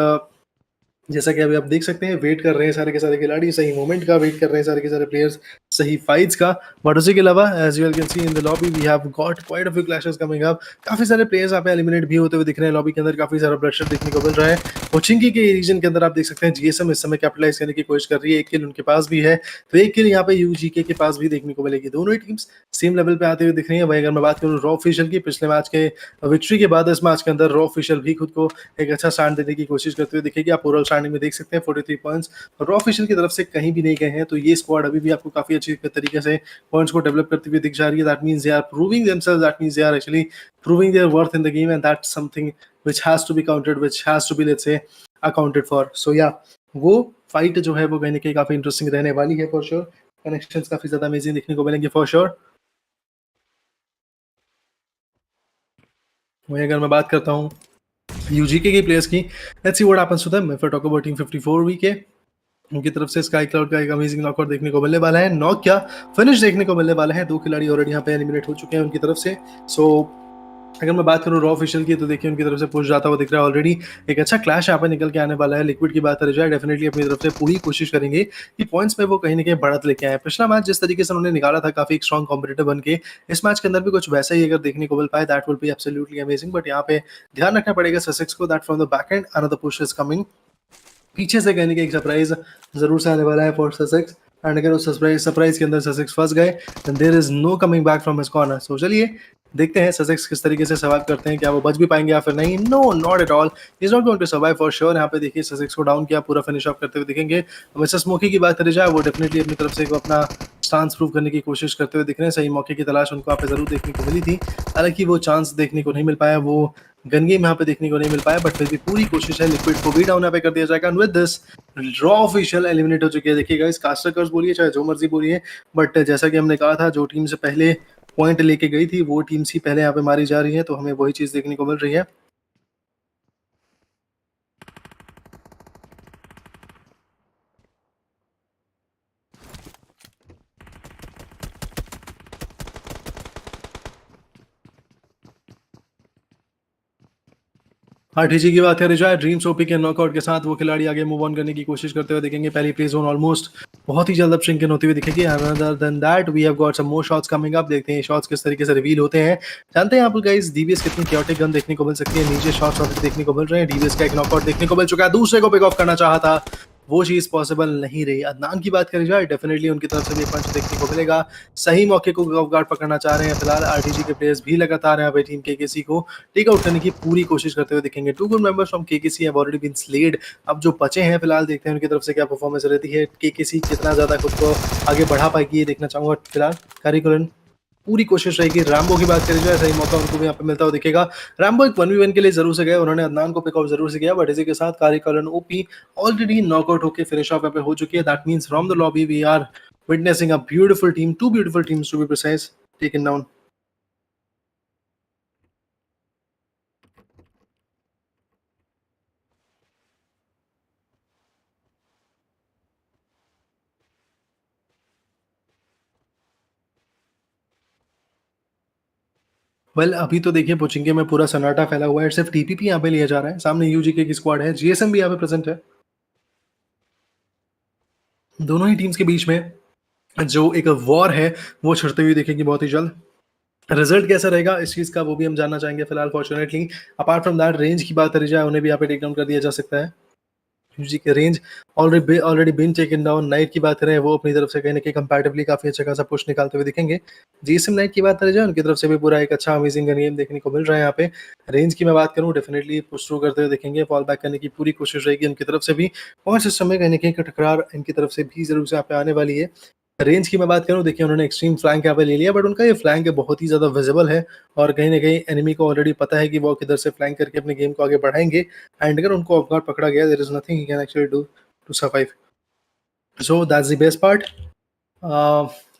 जैसा कि अभी आप देख सकते हैं, वेट कर रहे हैं सारे के सारे खिलाड़ी, सही मोमेंट का वेट कर रहे हैं सारे के सारे प्लेयर्स, सही फाइट्स का। बट उसी के अलावा as you can see in the lobby, we have got quite a few clashes coming up. काफी सारे प्लेयर्स यहाँ पे एलिमिनेट भी होते हुए दिख रहे हैं लॉबी के अंदर। काफी सारा ब्लडशेड देखने को मिल रहा है। कोचिंगी के रीजन के अंदर आप देख सकते हैं जीएसएम इस समय कैपिटलाइज करने की कोशिश कर रही है। एक किल उनके पास भी है, तो एक किल यहाँ पे यूजीके के पास भी देखने को मिलेगी। दोनों ही टीम्स सेम लेवल पे आते हुए दिख रही है। वही अगर मैं बात करूँ रॉ ऑफिशियल की, पिछले मैच के विक्ट्री के बाद इस मैच के अंदर रॉ ऑफिशियल भी खुद को एक अच्छा स्टैंड देने की कोशिश करते हुए दिखेगी। आप ओवरऑल स्टैंडिंग में देख सकते हैं 43 पॉइंट्स रॉ ऑफिशियल की तरफ से कहीं भी नहीं गए हैं, तो ये स्क्वाड अभी भी आपको काफी अच्छी तरीके से पॉइंट्स को डेवलप करती हुई दिख जा रही है। That means they are proving themselves, that means they are actually proving their worth in the game, and that's something which has to be counted, which has to be, let's say, accounted for. So yeah, वो फाइट जो है वो कहीं ना कहीं काफी इंटरेस्टिंग रहने वाली है फॉर श्योर। कनेक्शंस काफी ज्यादा अमेजिंग देखने को मिलेंगे फॉर श्योर। वही अगर मैं बात करता हूँ यूजीके के प्लेयर्स की, let's see what happens to them if I talk about team 54 V के। उनकी तरफ से स्काई क्लाउड का एक अमेजिंग नॉकआउट देखने को मिलने वाला है। नॉक क्या, फिनिश देखने को मिलने वाला है। 2 खिलाड़ी ऑलरेडी यहाँ पे एलिमिनेट हो चुके हैं उनकी तरफ से। सो अगर मैं बात करूँ रॉ ऑफिशियल की, तो देखिए उनकी तरफ से पुश जाता हुआ दिख रहा है ऑलरेडी। एक अच्छा क्लैश यहाँ पे निकल के आने वाला है। लिक्विड की बात करी जाए, डेफिनेटली अपनी तरफ से पूरी कोशिश करेंगे कि पॉइंट्स में वो कहीं ना कहीं बढ़त लेके आए। पिछला मैच जिस तरीके से उन्होंने निकाला था काफी स्ट्रॉन्ग कॉम्पिटिटर बन के, इस मैच के अंदर भी कुछ वैसा ही अगर देखने को मिल पाए, that will be absolutely amazing. But यहाँ पे ध्यान रखना पड़ेगा ससेक्स को, that from the back and another push is coming. पीछे से कहने की एक सरप्राइज जरूर से आने वाला है फॉर ससेक्स, एंड अगर उस सरप्राइज के अंदर ससेक्स फंस गए, then there is no coming back from his corner. सो चलिए देखते हैं ससेक्स किस तरीके से सर्वाइव करते हैं, क्या वो बच भी पाएंगे या फिर नहीं। No, not at all, is not going to survive for sure. यहाँ पे देखिए ससेक्स को डाउन किया, पूरा फिनिश ऑफ करते हुए दिखेंगे। मिस्टर स्मोकी की बात करी जाए, वो डेफिनेटली अपनी तरफ से अपना स्टांस प्रूव करने की कोशिश करते हुए दिख रहे हैं। सही मौके की तलाश उनको यहाँ पे जरूर देखने को मिली थी, हालांकि वो चांस देखने को नहीं मिल पाया, वो गन गेम यहाँ पे देखने को नहीं मिल पाया। बट फिर भी पूरी कोशिश है, लिक्विड को भी डाउन यहाँ पे कर दिया जाएगा। With this raw official eliminate हो चुकी है। देखिएगा, इस कास्टर कर्स बोलिए चाहे जो मर्जी बोलिए, बट जैसा कि हमने कहा था, जो टीम से पहले पॉइंट लेके गई थी वो टीम्स ही पहले यहाँ पे मारी जा रही है, तो हमें वही चीज देखने को मिल रही है। आरटीजी की बात करें जाए, ड्रीम्स ओपी के नॉकआउट के साथ वो खिलाड़ी आगे मूव ऑन करने की कोशिश करते हुए दिखेंगे। पहली प्ले जोन ऑलमोस्ट बहुत ही जल्द श्रिंकन होती हुई दिखेगी। Another than that we have got some more shots coming up. देखते हैं शॉट्स किस तरीके से रिवील होते हैं। जानते हैं आप गाइस डीबीएस कितनी chaotic गन देखने को मिल सकती है। नीचे शॉट्स ऑलरेडी देखने को मिल रहे हैं। डीबीएस का एक नॉकआउट देखने को मिल चुका है। दूसरे को पिक ऑफ करना चाहा था, वो चीज़ पॉसिबल नहीं रही। अदनान की बात करी जाए, डेफिनेटली उनकी तरफ से भी एक पंच देखने को मिलेगा। सही मौके को ऑफ गार्ड पकड़ना चाह रहे हैं फिलहाल आरटीजी के प्लेयर्स भी लगातार यहाँ पे टीम केकेसी को टेक आउट करने की पूरी कोशिश करते हुए दिखेंगे। 2 good members from KKC have already been slayed. अब जो बचे हैं फिलहाल देखते हैं उनकी तरफ से क्या परफॉर्मेंस रहती है। केकेसी कितना ज़्यादा खुद को आगे बढ़ा पाएगी ये देखना चाहूँगा फिलहाल। कारिकुलन पूरी कोशिश रहेगी। रैम्बो की बात करी जाए, सही मौका उनको भी यहाँ पे मिलता हुआ दिखेगा। रैम्बो एक 1v1 के लिए जरूर से गए, उन्होंने अदनान को पिकआउट जरूर से किया, बट इसी के साथ कारिकालन ओपी ऑलरेडी नॉकआउट होकर फिनिश ऑफ यहाँ पे हो चुकी है। That means from the lobby we are witnessing a beautiful team, 2 beautiful teams to be precise, taken down. Well अभी तो देखिए पोचिंके में पूरा सन्नाटा फैला हुआ है। सिर्फ टीपीपी यहाँ पे लिया जा रहा है। सामने यूजीके की स्क्वाड है, जीएसएम भी यहाँ पे प्रेजेंट है। दोनों ही टीम्स के बीच में जो एक वॉर है वो छिड़ते हुए दिखेगी बहुत ही जल्द। रिजल्ट कैसा रहेगा इस चीज़ का वो भी हम जानना चाहेंगे फिलहाल। Fortunately apart from that range की बात करी जाए, उन्हें भी यहाँ पे टेक डाउन कर दिया जा सकता है। यूजी के Range already been taken down. Knight की बात करें, वो अपनी तरफ से कहीं ना कहीं कंपैरेटिवली काफी अच्छा खासा पुश निकालते हुए दिखेंगे। जीएसएम नाइट की बात करें जाए, उनकी तरफ से भी पूरा एक अच्छा अमेजिंग गेम देखने को मिल रहा है यहाँ पे। रेंज की मैं बात करूँ, डेफिनेटली पुश थ्रू करते हुए दिखेंगे। फॉल बैक करने की पूरी कोशिश रहेगी उनकी तरफ से भी। पॉइंट सिस्टम में कहीं ना कहीं का टकरार इनकी तरफ से भी जरूर से यहाँ पे आने वाली है। रेंज की मैं बात करूँ, देखिए उन्होंने एक्सट्रीम फ्लैंक यहाँ पे ले लिया, बट उनका ये फ्लैंक बहुत ही ज़्यादा विजिबल है और कहीं ना कहीं एनिमी को ऑलरेडी पता है कि वो किधर से फ्लैंक करके अपने गेम को आगे बढ़ाएंगे। एंड अगर उनको ऑफ गार्ड पकड़ा गया, there is nothing he can actually do to survive. So that's the best part.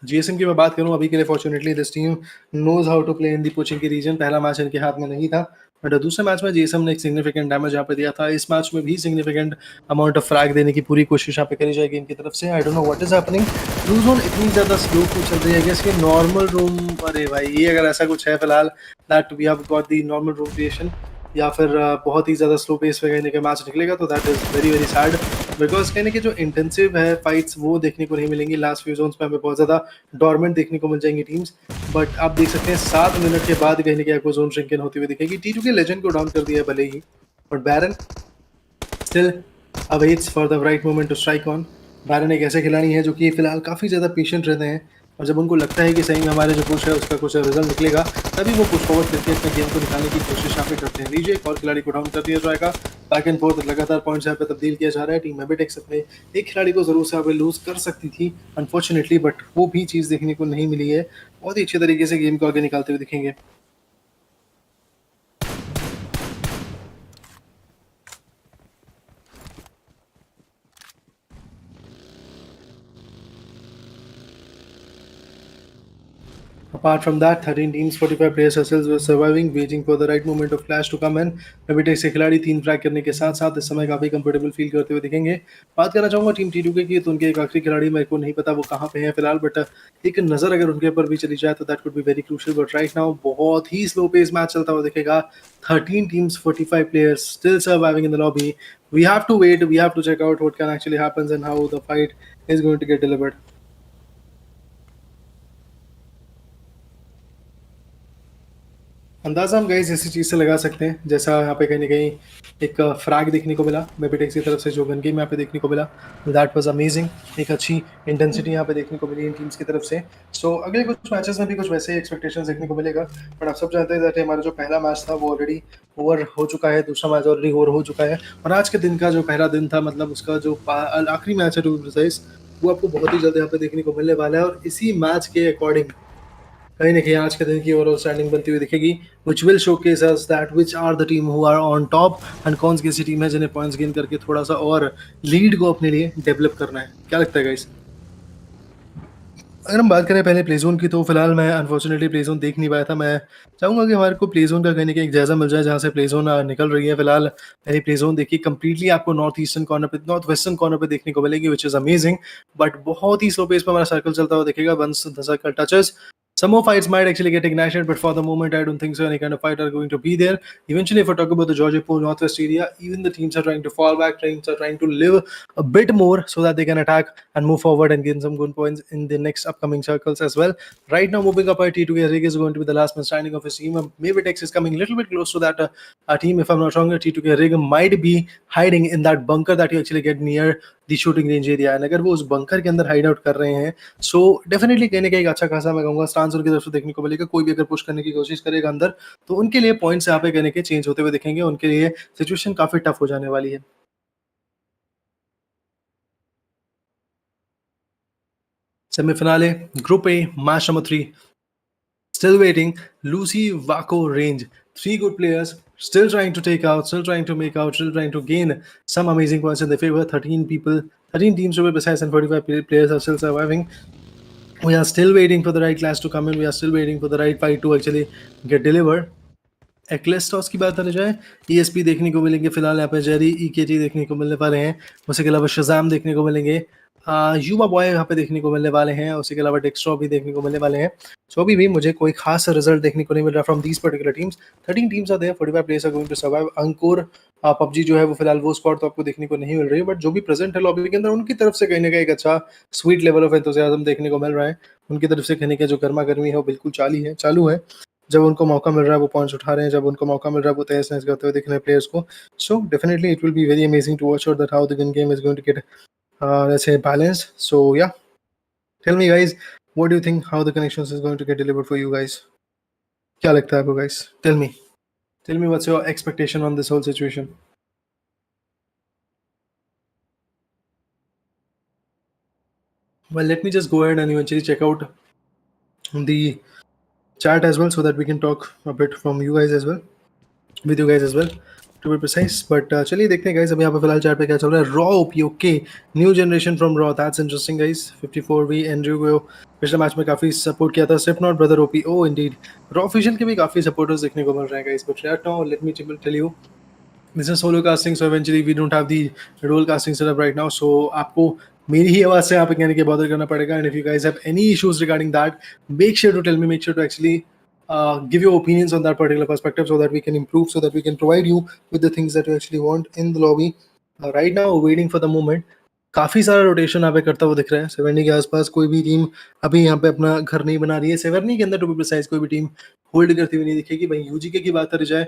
GSM की मैं बात करूं, अभी के लिए fortunately this team knows how to play in the poaching की रीजन। पहला मैच इनके हाथ में नहीं था, बट दूसरे मैच में जीएसएम ने एक सिग्निफिकेंट डैमेज यहाँ पे दिया था। इस मैच में भी सिग्निफिकेंट अमाउंट ऑफ फ्रैग देने की पूरी कोशिश यहाँ पे करी जाएगी इनकी तरफ से। I don't know what is happening. Blue zone इतनी ज़्यादा स्लो क्यों चल रही है? गेस ये नॉर्मल रूम, अरे भाई ये अगर ऐसा कुछ है फिलहाल that we have got the normal room creation, या फिर बहुत ही ज़्यादा स्लो पेस पे कहीं ना मैच निकलेगा, तो that is very very sad. Because कहने के जो इंटेंसिव है फाइट्स वो देखने को नहीं मिलेंगी। लास्ट फ्यू जोन्स में हमें बहुत ज़्यादा डॉर्मेंट देखने को मिल जाएंगी टीम्स, बट आप देख सकते हैं 7 मिनट के बाद कहीं ना कहीं आपको जोन श्रिंकन होती हुई दिखेगी। T2 के लेजेंड को डाउन कर दिया भले ही, but Baron still awaits for the right moment to strike on. Baron एक ऐसे खिलाड़ी हैं जो कि फिलहाल काफ़ी ज़्यादा पेशेंट रहते हैं, और जब उनको लगता है कि सही में हमारे जो पुश है उसका कुछ रिजल्ट निकलेगा, तभी वो पुश फॉरवर्ड करके अपने गेम को निकालने की कोशिश यहाँ पे करते हैं। लीजिए एक और खिलाड़ी को डाउन कर दिया जाएगा। बैक एंड फोर्थ लगातार पॉइंट्स यहाँ पे तब्दील किया जा रहा है। टीम एबिटेक्स अपने एक खिलाड़ी को जरूर से यहाँ पे लूज कर सकती थी अनफॉर्चुनेटली, बट वो भी चीज़ देखने को नहीं मिली है। बहुत ही अच्छे तरीके से गेम को आगे निकालते हुए दिखेंगे। Apart from that, 13 teams, 45 players herself were surviving, waiting for the right moment of clash to come in. एबिटेक्स से खिलाड़ी 3 फ्रैग करने के साथ साथ इस समय काफी कंफर्टेबल फील करते हुए दिखेंगे। बात करना चाहूंगा टीम T2 की, तो उनके एक आखिरी खिलाड़ी मेरे को नहीं पता वो कहाँ पे है फिलहाल, बट एक नजर अगर उनके ऊपर भी चली जाए तो that could be very crucial. But right now बहुत ही स्लो पेस मैच चलता हुआ दिखेगा। 13 teams, 45 players still surviving in the lobby. We have to wait, we have to check out what can actually happen and how the fight is going to get delivered. अंदाज़ा हम गाइस इसी चीज़ से लगा सकते हैं, जैसा यहाँ पे कहीं न कहीं एक फ्रैग देखने को मिला मेबिटेक्स की तरफ से, जो गन गेम यहाँ पे देखने को मिला, दैट वाज़ अमेजिंग। एक अच्छी इंटेंसिटी यहाँ पे देखने को मिली इन टीम्स की तरफ से। सो अगले कुछ मैचेस में भी कुछ वैसे एक्सपेक्टेशंस देखने को मिलेगा, बट आप सब जानते हैं दैट हमारा जो पहला मैच था वो ऑलरेडी ओवर हो चुका है, दूसरा मैच ऑलरेडी ओवर हो चुका है, और आज के दिन का जो पहला दिन था, मतलब उसका जो आखिरी मैच है टू बी प्रिसाइज, वो आपको बहुत ही जल्द यहाँ पे देखने को मिलने वाला है। और इसी मैच के अकॉर्डिंग कहीं ना कहीं आज के दिन की ओवरऑल स्टैंडिंग बनती हुई दिखेगी, which will showcase us that which are the team who are on top and कौन सी ऐसी टीम है जिन्हें पॉइंट्स गेन करके थोड़ा सा और लीड को अपने लिए डेवलप करना है। क्या लगता है गाइस? अगर हम बात करें पहले प्ले जोन की, तो फिलहाल मैं अनफॉर्चुनेटली प्ले जोन देख नहीं पाया था। मैं चाहूँगा कि हमारे को प्ले जोन का कहीं ना कहीं एक जायजा मिल जाए जहाँ से प्ले जोन निकल रही है। फिलहाल मैंने प्ले जोन देखी कंप्लीटली, आपको नॉर्थ ईस्टर्न कॉर्नर पे, नॉर्थ वेस्टर्न कॉर्नर पे देखने को मिलेगी, विच इज़ अमेजिंग, बट बहुत ही स्लो पेस पर हमारा सर्कल चलता हुआ दिखेगा। Once the circle touches Some more fights might actually get ignited, but for the moment, I don't think so. Any kind of fight are going to be there. Eventually, if I talk about the Georgia Pool Northwest area, even the teams are trying to fall back. Teams are trying to live a bit more so that they can attack and move forward and gain some good points in the next upcoming circles as well. Right now, moving up, our T2K Rig is going to be the last man standing of his team. Maybe Tex is coming a little bit close to that team. If I'm not wrong, T2K Rig might be hiding in that bunker that you actually get near the shooting range area and अगर वो उस बंकर के अंदर हाइड आउट कर रहे हैं सो डेफिनेटली कहीं ना कहीं अच्छा खासा मैं कहूँगा स्टांस उनकी तरफ से देखने को मिलेगा। कोई भी अगर पुश करने की कोशिश करेगा अंदर तो उनके लिए पॉइंट्स यहाँ पे कहने के चेंज होते हुए दिखेंगे, उनके लिए सिचुएशन काफी टफ हो जाने वाली है। Semi-finale group A match number 3 still waiting. Lucy, Vaco, Range, 3 good players, still trying to take out, still trying to make out, still trying to gain some amazing points in their favor. 13 people, 13 teams to be precise, and 45 players are still surviving. We are still waiting for the right class to come in. We are still waiting for the right fight to actually get delivered. EKLESTOS की बात करें जाए, ESP देखने को मिलेंगे फिलहाल यहाँ पे, जेरी EKT देखने को मिलने वाले हैं, उसके अलावा शज़ाम देखने को मिलेंगे, युवा बॉय यहाँ पे देखने को मिलने वाले हैं, उसके अलावा डेक्स्ट्रो भी देखने को मिलने वाले हैं। सो अभी भी मुझे कोई खास रिजल्ट देखने को नहीं मिल रहा from these particular teams. 13 teams are there, 45 players are going to survive. Ankur PUBG जो है वो फिलहाल वो स्क्वाड तो आपको देखने को नहीं मिल रही है, बट जो भी प्रेजेंट है लॉबी के अंदर उनकी तरफ से कहीं ना कहीं एक अच्छा स्वीट लेवल ऑफ एंथुसियाज्म देखने को मिल रहा है। उनकी तरफ से कहने का जो गर्मा गर्मी है वो बिल्कुल चालू है। जब उनको मौका मिल रहा है वो पॉइंट्स उठा रहे हैं, जब उनको मौका मिल रहा है वो तहस नहस करते हुए दिख रहे हैं प्लेयर्स को। So definitely it will be very amazing to watch out that how the game is going to get let's say balanced. So yeah, tell me guys, what do you think how the connections is going to get delivered for you guys? क्या लगता है आपको guys? Tell me what's your expectation on this whole situation? Well, let me just go ahead and eventually check out the chat as well so that we can talk a bit from you guys as well, with you guys as well to be precise. But चलिए देखते हैं guys अभी यहाँ पे फिलहाल चैट पे क्या चल रहा है। Raw OP, okay, new generation from Raw, that's interesting guys. 54V Andrew को पिछले मैच में काफी सपोर्ट किया था। सिर्फ not brother OP, oh indeed. Raw official के भी काफी सपोर्टर्स देखने को मिल रहे हैं guys, but right now let me tell you this is solo casting, so eventually we don't have the role casting setup right now. सो आपको मेरी ही आवाज से यहाँ पे कहने के बॉदर करना पड़ेगा, and if you guys have any issues regarding that, make sure to tell me, make sure to actually give your opinions on that particular perspective so that we can improve, so that we can provide you with the things that you actually want in the lobby. Right now waiting for the moment, काफी सारा रोटेशन यहाँ पे करता हुआ दिख रहा है। सेवेंटी के आसपास कोई भी टीम अभी यहाँ पे अपना घर नहीं बना रही है। सेवेंटी के अंदर टू बी प्रिसाइज कोई भी टीम होल्ड करती हुई नहीं दिखेगी। भाई यूजीके की बात करी जाए,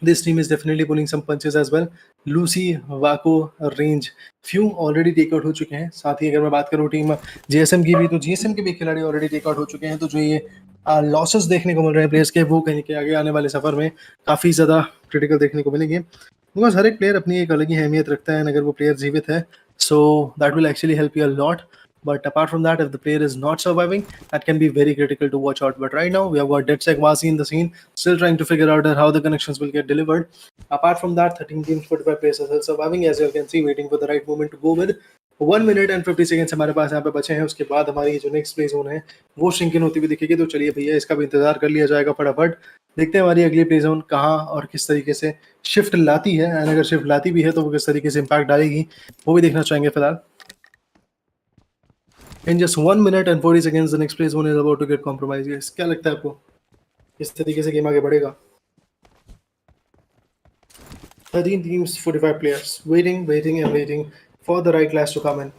this team is definitely pulling some punches as well. Lucy, Vaco, Range, few already take out हो चुके हैं। साथ ही अगर मैं बात करूँ टीम GSM की भी, तो GSM के भी खिलाड़ी ऑलरेडी टेक आउट हो चुके हैं। तो जो ये लॉसेस देखने को मिल रहे हैं प्लेयर्स के, वो कहीं के आगे आने वाले सफर में काफ़ी ज़्यादा क्रिटिकल देखने को मिलेंगे। बिकॉज हर एक प्लेयर अपनी एक अलग ही अहमियत रखता है, अगर वो प्लेयर जीवित है so that will actually help you a lot. But apart from that, if the player is not surviving, that can be very critical to watch out. But right now, we have got DEDSEC Vasi in the scene, still trying to figure out how the connections will get delivered. Apart from that, 13 teams, 45 players are still surviving, as you can see, waiting for the right moment to go with. 1 minute and 50 seconds हमारे पास यहाँ पे बचे हैं। उसके बाद हमारी जो नेक्स्ट प्ले जोन है वो श्रिंकिन होती हुई दिखेगी। तो चलिए भैया, इसका भी इंतजार कर लिया जाएगा फटाफट। देखते हैं हमारी अगली प्ले जोन कहाँ और किस तरीके से शिफ्ट लाती है, एंड अगर शिफ्ट लाती भी है तो वो किस तरीके से इम्पैक्ट डालेगी, वो भी देखना चाहेंगे फिलहाल। In just 1 minute and 40 seconds, the next play zone is about to get compromised. Guys, क्या लगता है आपको किस तरीके से गेम आगे बढ़ेगा? 13 teams, 45 players, waiting and waiting for the right class to come in.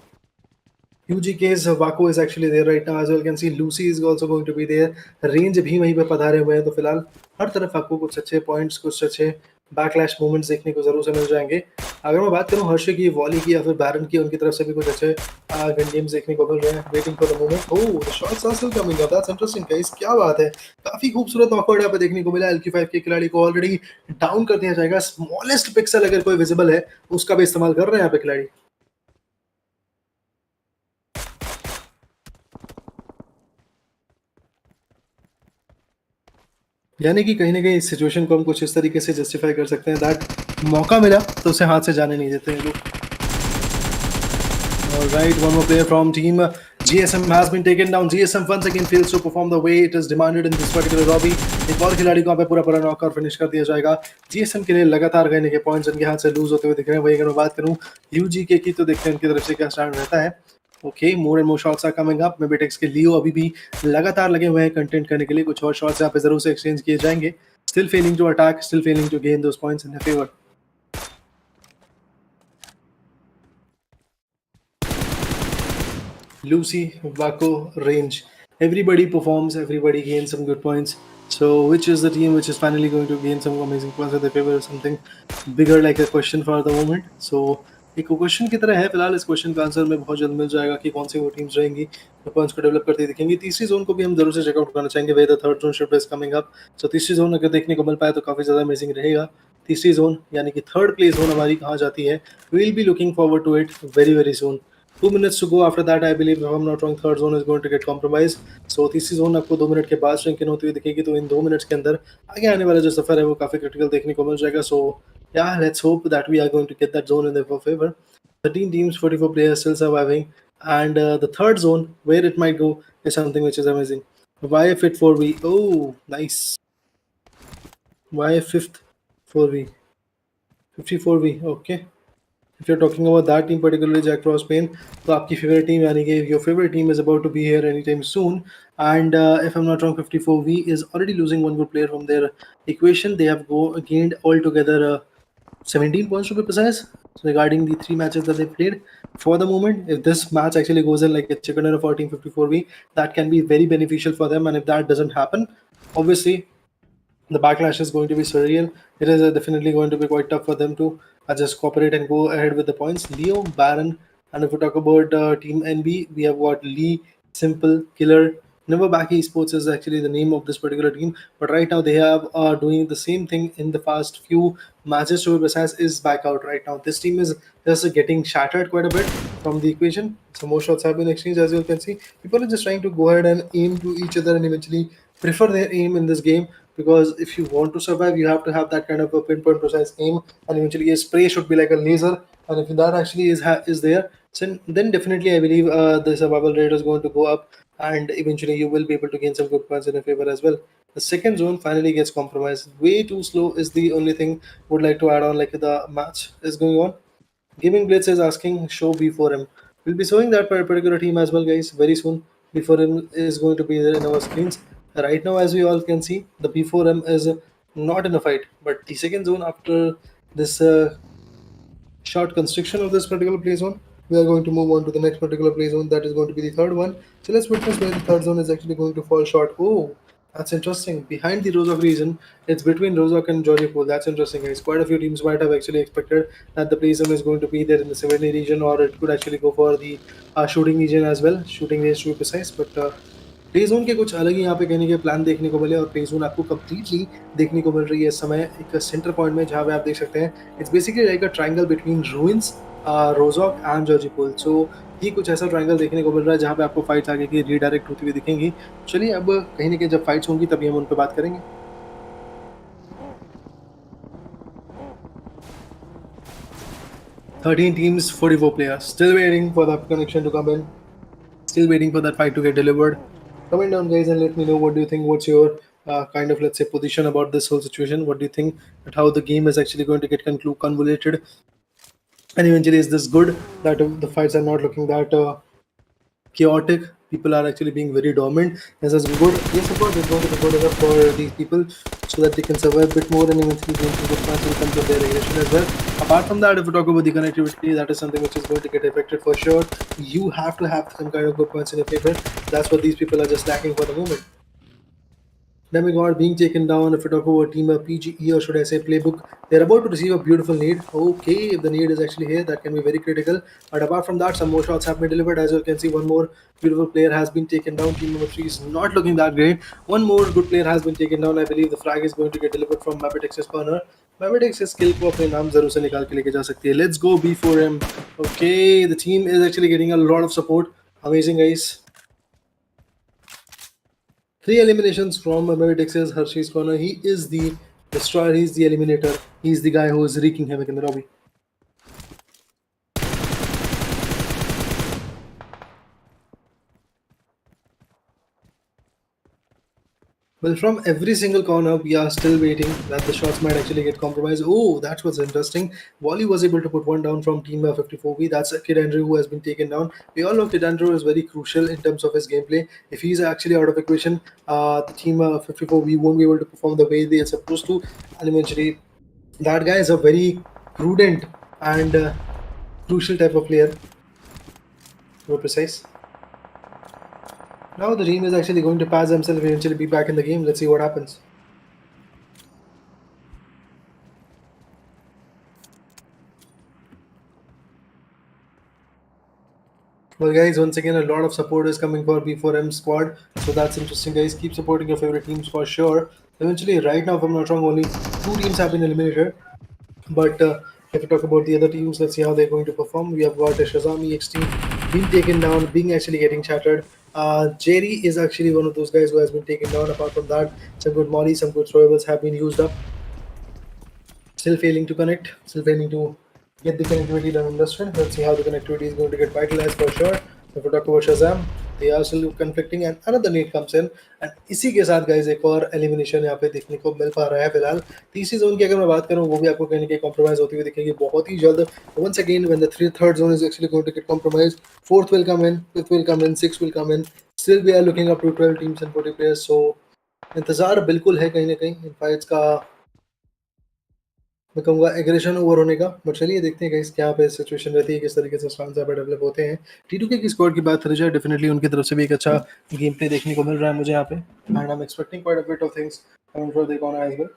UGK's Vaco is actually there right now, as well can see Lucy is also going to be there. Range भी वहीं पे पधारे हुए हैं। तो फिलहाल हर तरफ आपको कुछ अच्छे पॉइंट्स, कुछ अच्छे बैकलैश मूवमेंट्स देखने को जरूर से मिल जाएंगे। अगर मैं बात करूं हर्ष की, वॉली की या फिर बैरन की, उनकी तरफ से भी कुछ अच्छे गन गेम्स देखने को मिल रहे हैं। Waiting for the moment. Oh, the shots are still coming up, that's interesting guys, क्या बात है। काफी खूबसूरत नॉकआउट यहाँ पे देखने को मिला। LQ5 के खिलाड़ी को ऑलरेडी डाउन कर दिया जाएगा। स्मॉलेस्ट पिक्सल अगर कोई विजिबल है उसका भी इस्तेमाल कर रहे हैं यहाँ पे खिलाड़ी। यानी कि कहीं ना कहीं इस सिचुएशन को हम कुछ इस तरीके से जस्टिफाई कर सकते हैं दैट मौका मिला तो उसे हाथ से जाने नहीं देते हैं लोग। Alright, one more player from team GSM has been taken down. GSM once again fails to perform the way it is demanded in this particular lobby. एक और खिलाड़ी को यहाँ पे पूरा नॉक और फिनिश कर दिया जाएगा। GSM के लिए लगातार कहने के पॉइंट्स इनके हाथ से लूज होते हुए दिख रहे हैं। वही अगर मैं बात करूँ UGK की, तो देखते हैं इनकी तरफ से क्या स्टैंड रहता है। Okay, more and more shots are coming up. मेबेटेक्स के लियो अभी भी लगातार लगे हुए हैं कंटेंट करने के लिए। कुछ और शॉट्स यहाँ पे जरूर से एक्सचेंज किए जाएंगे। Still failing to attack, still failing to gain those points in their favour. Lucy, Vaco, Range. Everybody performs, everybody gains some good points. So, which is the team which is finally going to gain some amazing points in their favor? Something bigger like a question for the moment. So, एक क्वेश्चन की तरह है फिलहाल। इस क्वेश्चन का आंसर में बहुत जल्द मिल जाएगा कि कौन सी वो टीम्स रहेंगी जो पॉइंट्स को डेवलप करती दिखेंगी। तीसरी जोन को भी हम जरूर से चेकआउट करना चाहेंगे। Way the third zone shift is coming up. So तीसरी जोन अगर देखने को मिल पाए तो काफी ज्यादा अमेजिंग रहेगा। तीसरी जोन यानी कि थर्ड प्लेस जोन हमारी कहाँ जाती है, we will be looking forward to it very very soon. 2 minutes to go after that, I believe, if I'm not wrong, third zone is going to get compromised. So तीसरी जोन आपको 2 मिनट के बाद श्रिंक इन होती हुई दिखेगी। तो इन 2 मिनट्स के अंदर आगे आने वाला जो सफर है वो काफी क्रिटिकल देखने को मिल जाएगा। सो yeah, let's hope that we are going to get that zone in their favor. 13 teams, 44 players still surviving, and the third zone where it might go is something which is amazing. Why fit 4v? Oh, nice. Why fifth 4v? 54v. Okay. If you're talking about that team, particularly Jack Frost Spain, तो आपकी favorite team यानी कि your favorite team is about to be here anytime soon. And if I'm not wrong, 54V is already losing one good player from their equation. They have gained altogether 17 points to be precise regarding the 3 matches that they played. For the moment, if this match actually goes in like a chicken dinner for Team 54V, that can be very beneficial for them. And if that doesn't happen, obviously the backlash is going to be surreal. It is definitely going to be quite tough for them to just cooperate and go ahead with the points. Leo, Baron, and if we talk about Team NB, we have got Lee, Simple, Killer. Neverbaki Esports is actually the name of this particular team, but right now they have doing the same thing in the past few matches. To be precise, is back out right now. This team is just getting shattered quite a bit from the equation. Some more shots have been exchanged, as you can see. People are just trying to go ahead and aim to each other and eventually prefer their aim in this game, because if you want to survive you have to have that kind of a pinpoint precise aim, and eventually a spray should be like a laser, and if that actually is there, then definitely I believe the survival rate is going to go up, and eventually you will be able to gain some good points in your favor as well. The second zone finally gets compromised. Way too slow is the only thing would like to add on. Like the match is going on, Gaming Blitz is asking show B4M. We'll be showing that particular team as well, guys, very soon. B4M is going to be there in our screens. Right now, as we all can see, the B4M is not in a fight. But the second zone, after this short constriction of this particular play zone, we are going to move on to the next particular play zone. That is going to be the third one. So let's witness where the third zone is actually going to fall short. Oh, that's interesting. Behind the Rozok region, it's between Rozok and Jollypool. That's interesting, guys. Quite a few teams might have actually expected that the play zone is going to be there in the 70 region, or it could actually go for the shooting region as well. Shooting range to be precise, but play zone के कुछ अलग ही यहाँ पे कहने के प्लान देखने को मिले, और प्ले जोन आपको कम्प्लीटली देखने को मिल रही है इस समय एक सेंटर पॉइंट में, जहाँ पे आप देख सकते हैं it's basically like a triangle between ruins, Rozhok and Georgopol. So ये कुछ ऐसा ट्रायंगल देखने को मिल रहा है जहाँ पे आपको फाइट्स आगे की रीडायरेक्ट होती हुई दिखेंगी। चलिए अब कहीं ना कहीं जब फाइट्स होंगी तभी हम उन पर बात करेंगे। 13 teams, 44 players. Still waiting for the connection to come in. Still waiting for that fight to get delivered. Comment down, guys, and let me know what do you think. What's your kind of, let's say, position about this whole situation? What do you think that how the game is actually going to get convoluted? And eventually, is this good that the fights are not looking that chaotic? People are actually being very dominant. This is good. Yes, of course, it's going to be good enough for these people so that they can survive a bit more and eventually gain some good points in terms of their aggression as well. Apart from that, if we talk about the connectivity, that is something which is going to get affected for sure. You have to have some kind of good points in your favor. That's what these people are just lacking for the moment. Demigod being taken down. If we talk about team PGE, or should I say Playbook, they're about to receive a beautiful need. Okay, if the need is actually here, that can be very critical. But apart from that, some more shots have been delivered. As you can see, one more beautiful player has been taken down. Team number 3 is not looking that great. One more good player has been taken down. I believe the flag is going to get delivered from Mapitex's corner. Mapitex's skill को अपने नाम जरूर से निकाल के लेके जा सकती है. Let's go B4M. Okay, the team is actually getting a lot of support. Amazing, guys. 3 eliminations from Meritex's Hershey's corner. He is the destroyer, he's the eliminator, he's the guy who is wreaking havoc in the lobby. Well, from every single corner, we are still waiting that the shots might actually get compromised. Oh, that's what's interesting. Wally was able to put one down from Team 54B. That's Kid Andrew who has been taken down. We all know Kid Andrew is very crucial in terms of his gameplay. If he's actually out of equation, the Team 54B won't be able to perform the way they are supposed to. And eventually, that guy is a very prudent and crucial type of player, to be precise. Now the team is actually going to pass themselves and eventually be back in the game. Let's see what happens. Well, guys, once again, a lot of support is coming for B4M squad, so that's interesting, guys. Keep supporting your favorite teams for sure. Eventually, right now, if I'm not wrong, only two teams have been eliminated. But if we talk about the other teams, let's see how they're going to perform. We have got Shazam EX team being taken down, being actually getting shattered. Jerry is actually one of those guys who has been taken down. Apart from that, some good molly, some good throwables have been used up. Still failing to connect, still failing to get the connectivity done understood. Let's see how the connectivity is going to get vitalized for sure. If we talk about Shazam, they are still conflicting and another need comes in and इसी के साथ guys एक और elimination यहाँ पे देखने को मिल पा रहा है फिलहाल तीसरी जोन की अगर मैं बात करूँ वो भी आपको कहीं ना कहीं कॉम्प्रोमाइज होती हुई दिखेगी बहुत ही जल्द once again when the third zone is actually going to get compromised fourth will come in fifth will come in sixth will come in still we are looking up to 12 teams and 40 players so इंतजार बिल्कुल है कहीं ना कहीं इन फाइट्स का मैं कहूँगा एग्रेशन ओवर होने का बट चलिए देखते हैं गाइस क्या पे सिचुएशन रहती है किस तरीके से स्ट्रांग यहाँ पे डेवलप होते हैं T2K की स्क्वाड की बात करी जाए डेफिनेटली उनकी तरफ से भी एक अच्छा गेम प्ले देखने को मिल रहा है मुझे यहाँ पे and I am expecting quite a bit of things coming from the corner as well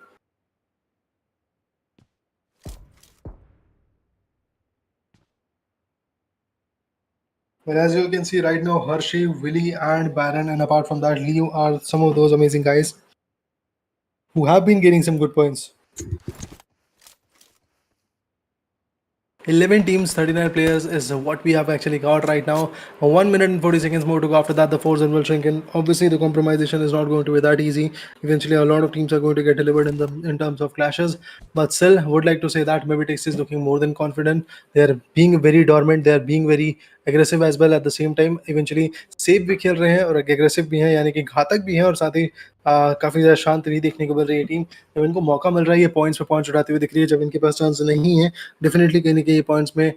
Well, as you can see right now, Hershey, Willie, and Baron, and apart from that, Leo are some of those amazing guys who have been getting some good points. 11 teams, 39 players is what we have actually got right now. 1 minute and 40 seconds more to go. After that, the four zone will shrink in. Obviously, the compromisation is not going to be that easy. Eventually, a lot of teams are going to get delivered in terms of clashes. But still, would like to say that maybe Texas is looking more than confident. They are being very dormant. They are being very aggressive as well at the same time. Eventually, safe भी खेल रहे हैं और aggressive भी हैं यानी कि घातक भी हैं और साथ ही काफ़ी ज़्यादा शांत भी देखने को मिल रही है टीम जब इनको मौका मिल रहा है ये पॉइंट्स पे पॉइंट्स उठाते हुए दिख रही है जब इनके पास चांस नहीं है डेफिनेटली कहीं ना कहीं पॉइंट्स में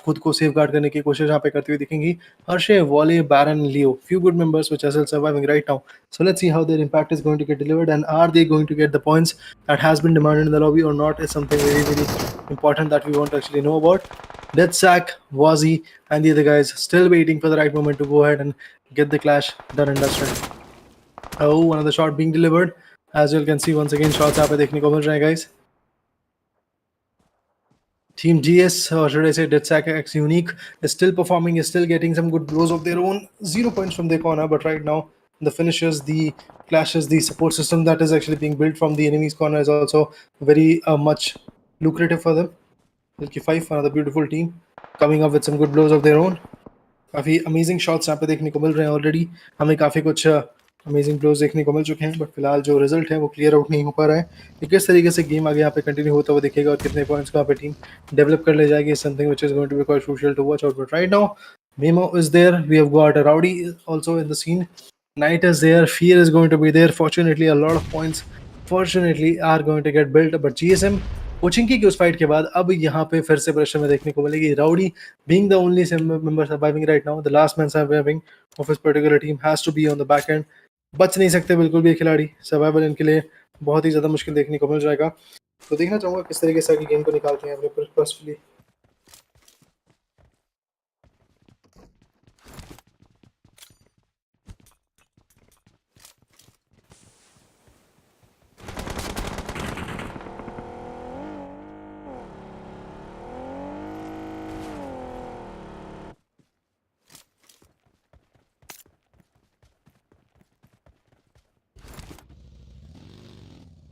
खुद को सेफ गार्ड करने की कोशिश यहाँ पे करती हुई दिखेंगी Hershey वॉले baron Leo few good members which are still surviving right now so let's see how their impact is going to get delivered and are they going to get the points that has been demanded in the lobby or not is something very important that we want to actually know about DEDSEC, Wazi, and the other guys still waiting for the right moment to go ahead and get the clash done and dusted. Oh, another shot being delivered. As you can see, once again, shots यहाँ पे देखने को मिल रहे हैं, guys. Team GS, or should I say DEDSEC X Unique, is still performing, is still getting some good blows of their own. 0 points from their corner, but right now, the finishes, the clashes, the support system that is actually being built from the enemy's corner is also very much lucrative for them. Lq5, another beautiful team, coming up with some good blows of their own. काफ़ी अमेजिंग शॉट्स यहाँ पे देखने को मिल रहे हैं ऑलरेडी हमें काफ़ी कुछ अमेजिंग ब्लोज देखने को मिल चुके हैं बट फिलहाल जो रिजल्ट है वो क्लियर आउट नहीं हो पा रहा है कि किस तरीके से गेम आगे यहाँ पे कंटिन्यू होता हुआ दिखेगा और कितने पॉइंट्स को यहाँ पे टीम डेवलप कर ले जाएगी something which is going to be quite crucial to watch out but right now Memo is there. We have got Rowdy also in the scene. Knight is there. Fear is going to be there. Fortunately, a lot of points fortunately are going to get built. But GSM कोचिंकी की उस फाइट के बाद अब यहाँ पे फिर से प्रेशर में देखने को मिलेगी Rowdy being the only member surviving right now the last man surviving of his particular team has to be on the back end बच नहीं सकते बिल्कुल भी खिलाड़ी सर्वाइवल इनके लिए बहुत ही ज़्यादा मुश्किल देखने को मिल जाएगा तो देखना चाहूँगा किस तरीके से आगे गेम को निकालते हैं अपने personally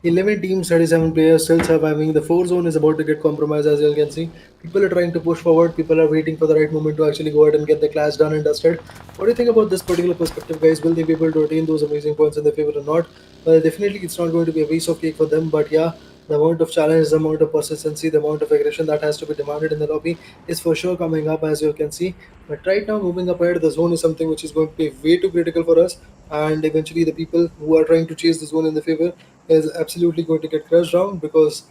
11 teams, 37 players still surviving. The 4 zone is about to get compromised as you can see. People are trying to push forward. People are waiting for the right moment to actually go ahead and get the clash done and dusted. What do you think about this particular perspective, guys? Will they be able to attain those amazing points in their favor or not? Well, definitely it's not going to be a piece of cake for them, but yeah, the amount of challenge, the amount of persistency, the amount of aggression that has to be demanded in the lobby is for sure coming up as you can see. But right now, moving up ahead, the zone is something which is going to be way too critical for us. and eventually the people who are trying to chase the zone in the favor is absolutely going to get crushed down because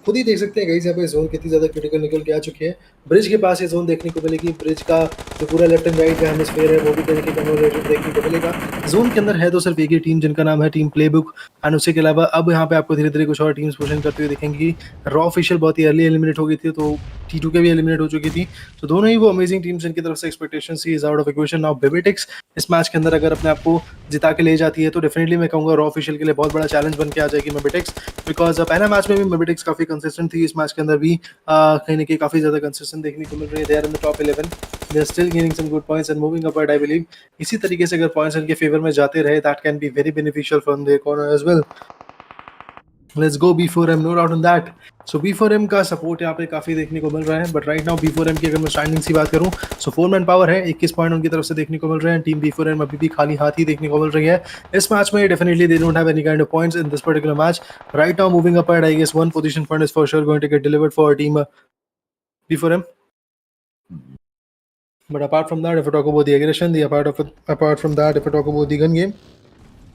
खुद ही देख सकते हैं गाइस यहाँ पे जोन कितनी ज्यादा क्रिटिकल निकल के आ चुकी है। ब्रिज के पास ये जोन देखने को मिलेगी, ब्रिज का जो पूरा लेफ्ट एंड राइट का हेमिस्फीयर है वो भी तरीके का कन्वर्जेंट देखने को मिलेगा। जोन के अंदर है तो सिर्फ एक ही टीम जिनका नाम है टीम प्लेबुक, एंड उसके अलावा अब यहाँ पे आपको धीरे धीरे कुछ और टीम्स पोजिशन करते हुए दिखेंगी। रॉ ऑफिशियल बहुत ही अर्ली एलिमिनेट हो गई थी, तो T2 के भी एलिमिनेट हो चुकी थी, तो दोनों ही वो अमेजिंग टीम्स जिनकी तरफ से expectation see is out of equation. Now बेबेटिक्स इस मैच के अंदर अगर अपने आप को जिता के ले जाती है तो डेफिनेटली मैं कहूँगा रॉ ऑफिशियल के लिए बहुत बड़ा चैलेंज बन के आ जाएगी मेबेटिक्स, बिकॉज पहला मैच में भी मेबेटिक्स काफी कंसिस्टेंट थी, इस मैच के अंदर भी कहीं ना कहीं काफी ज्यादा कंसिस्टेंट देखने को मिल रही है। They are in the top 11, they are still gaining some good points and moving upward I believe. इसी तरीके से अगर पॉइंट्स इनके फेवर में जाते रहे that can be very beneficial from their corner as well. Let's go B4M, no doubt on that. So B4M का सपोर्ट यहाँ पे काफी देखने को मिल रहा है, बट राइट नाउ B4M की अगर मैं स्टैंडिंग की बात करूँ सो 4 मैन पावर है, 21 पॉइंट उनकी तरफ से देखने को मिल रहे हैं। टीम B4M अभी भी खाली हाथ ही देखने को मिल रही है इस मैच में। Definitely they don't have any kind of points in this particular match. Right now moving up I guess one position point is for sure going to get delivered for team B4M. But apart from that, if we talk about the aggression, apart from that, if we talk about the gun game,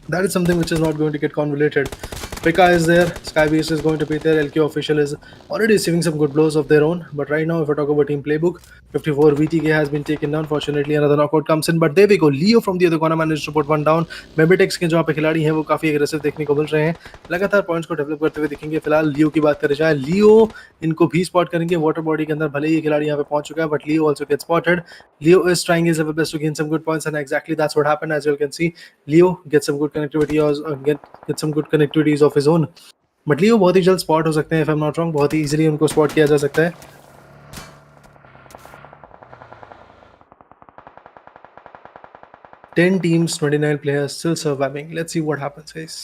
that is something which is not going to get convoluted. Pika is there, Skybeast is going to be there, LQ official is already receiving some good blows of their own. But right now, if we talk about team playbook, 54 VTK has been taken down. Fortunately, another knockout comes in. But there we go. Leo from the other corner managed to put one down. Mebitex के जो यहाँ पे खिलाड़ी हैं वो काफी एग्रेसिव देखने को मिल रहे हैं, लगातार पॉइंट्स को डेवलप करते हुए दिखेंगे। फिलहाल लियो की बात करें जाए, लियो इनको भी स्पॉट करेंगे वाटर बॉडी के अंदर, भले ही ये खिलाड़ी यहाँ पे पहुंच चुका है, but Leo also get spotted. Leo is trying his level best to gain some good points, and exactly that's what happened. As you can see, Leo gets some good connectivity or get some good connectivities of his own. But Leo बहुत ही जल्द स्पॉट हो सकते हैं, if I'm not wrong, बहुत ही easily उनको स्पॉट किया जा सकता है। 10 teams, 29 players, still surviving. Let's see what happens, guys.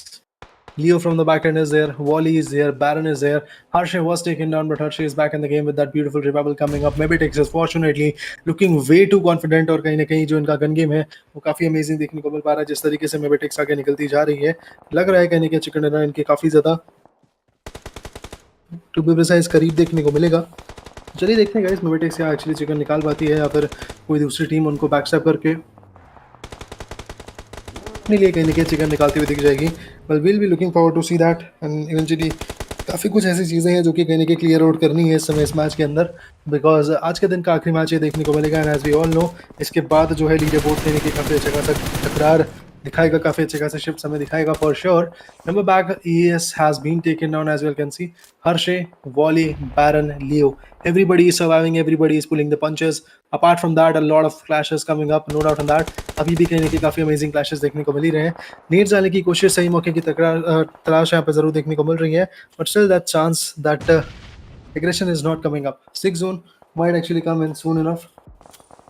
Leo from the back end is there, Wally is there, Baron is there. Harshay was taken down, but Harshay is back in the game with that beautiful revival coming up. Mebitex is fortunately looking way too confident, और कहीं ना कहीं जो इनका गन गेम है वो काफी अमेजिंग देखने को मिल पा रहा है। जिस तरीके से Mebitex आगे निकलती जा रही है, लग रहा है कहीं ना कहीं चिकन डिनर इनके काफी ज्यादा टू बी प्रिसाइज करीब देखने को मिलेगा। चलिए देखते हैं गाइस Mebitex क्या एक्चुअली चिकन निकाल पाती है या फिर कोई दूसरी टीम उनको बैकस्टैप करके अपने लिए कहीं ना कहीं चिकन निकालती हुई दिख जाएगी। Well will be looking forward to see that, and eventually काफ़ी कुछ ऐसी चीज़ें हैं जो कि कहीं ना कहीं क्लियर आउट करनी है इस समय इस मैच के अंदर, बिकॉज आज के दिन का आखिरी मैच ये देखने को मिलेगा। And as we all know इसके बाद जो है लीडर बोर्ड कहीं ना कहीं काफ़ी अच्छा खासा तकरार दिखाएगा, काफ़ी अच्छे खासे शिफ्ट हमें दिखाएगा for sure. Number back ES has been taken down as well can see. Hershey, Wally, Baron, Leo, everybody is surviving, everybody is pulling the punches. Apart from that, a lot of clashes coming up, no doubt on that. अभी भी कहीं ना कहीं काफ़ी अमेजिंग क्लैशेस देखने को मिल ही रहे हैं। नेट जाने की कोशिश, सही मौके की तलाश यहाँ पे ज़रूर देखने को मिल रही है, but still that chance that aggression is not coming up. 6 zone might actually come in soon enough.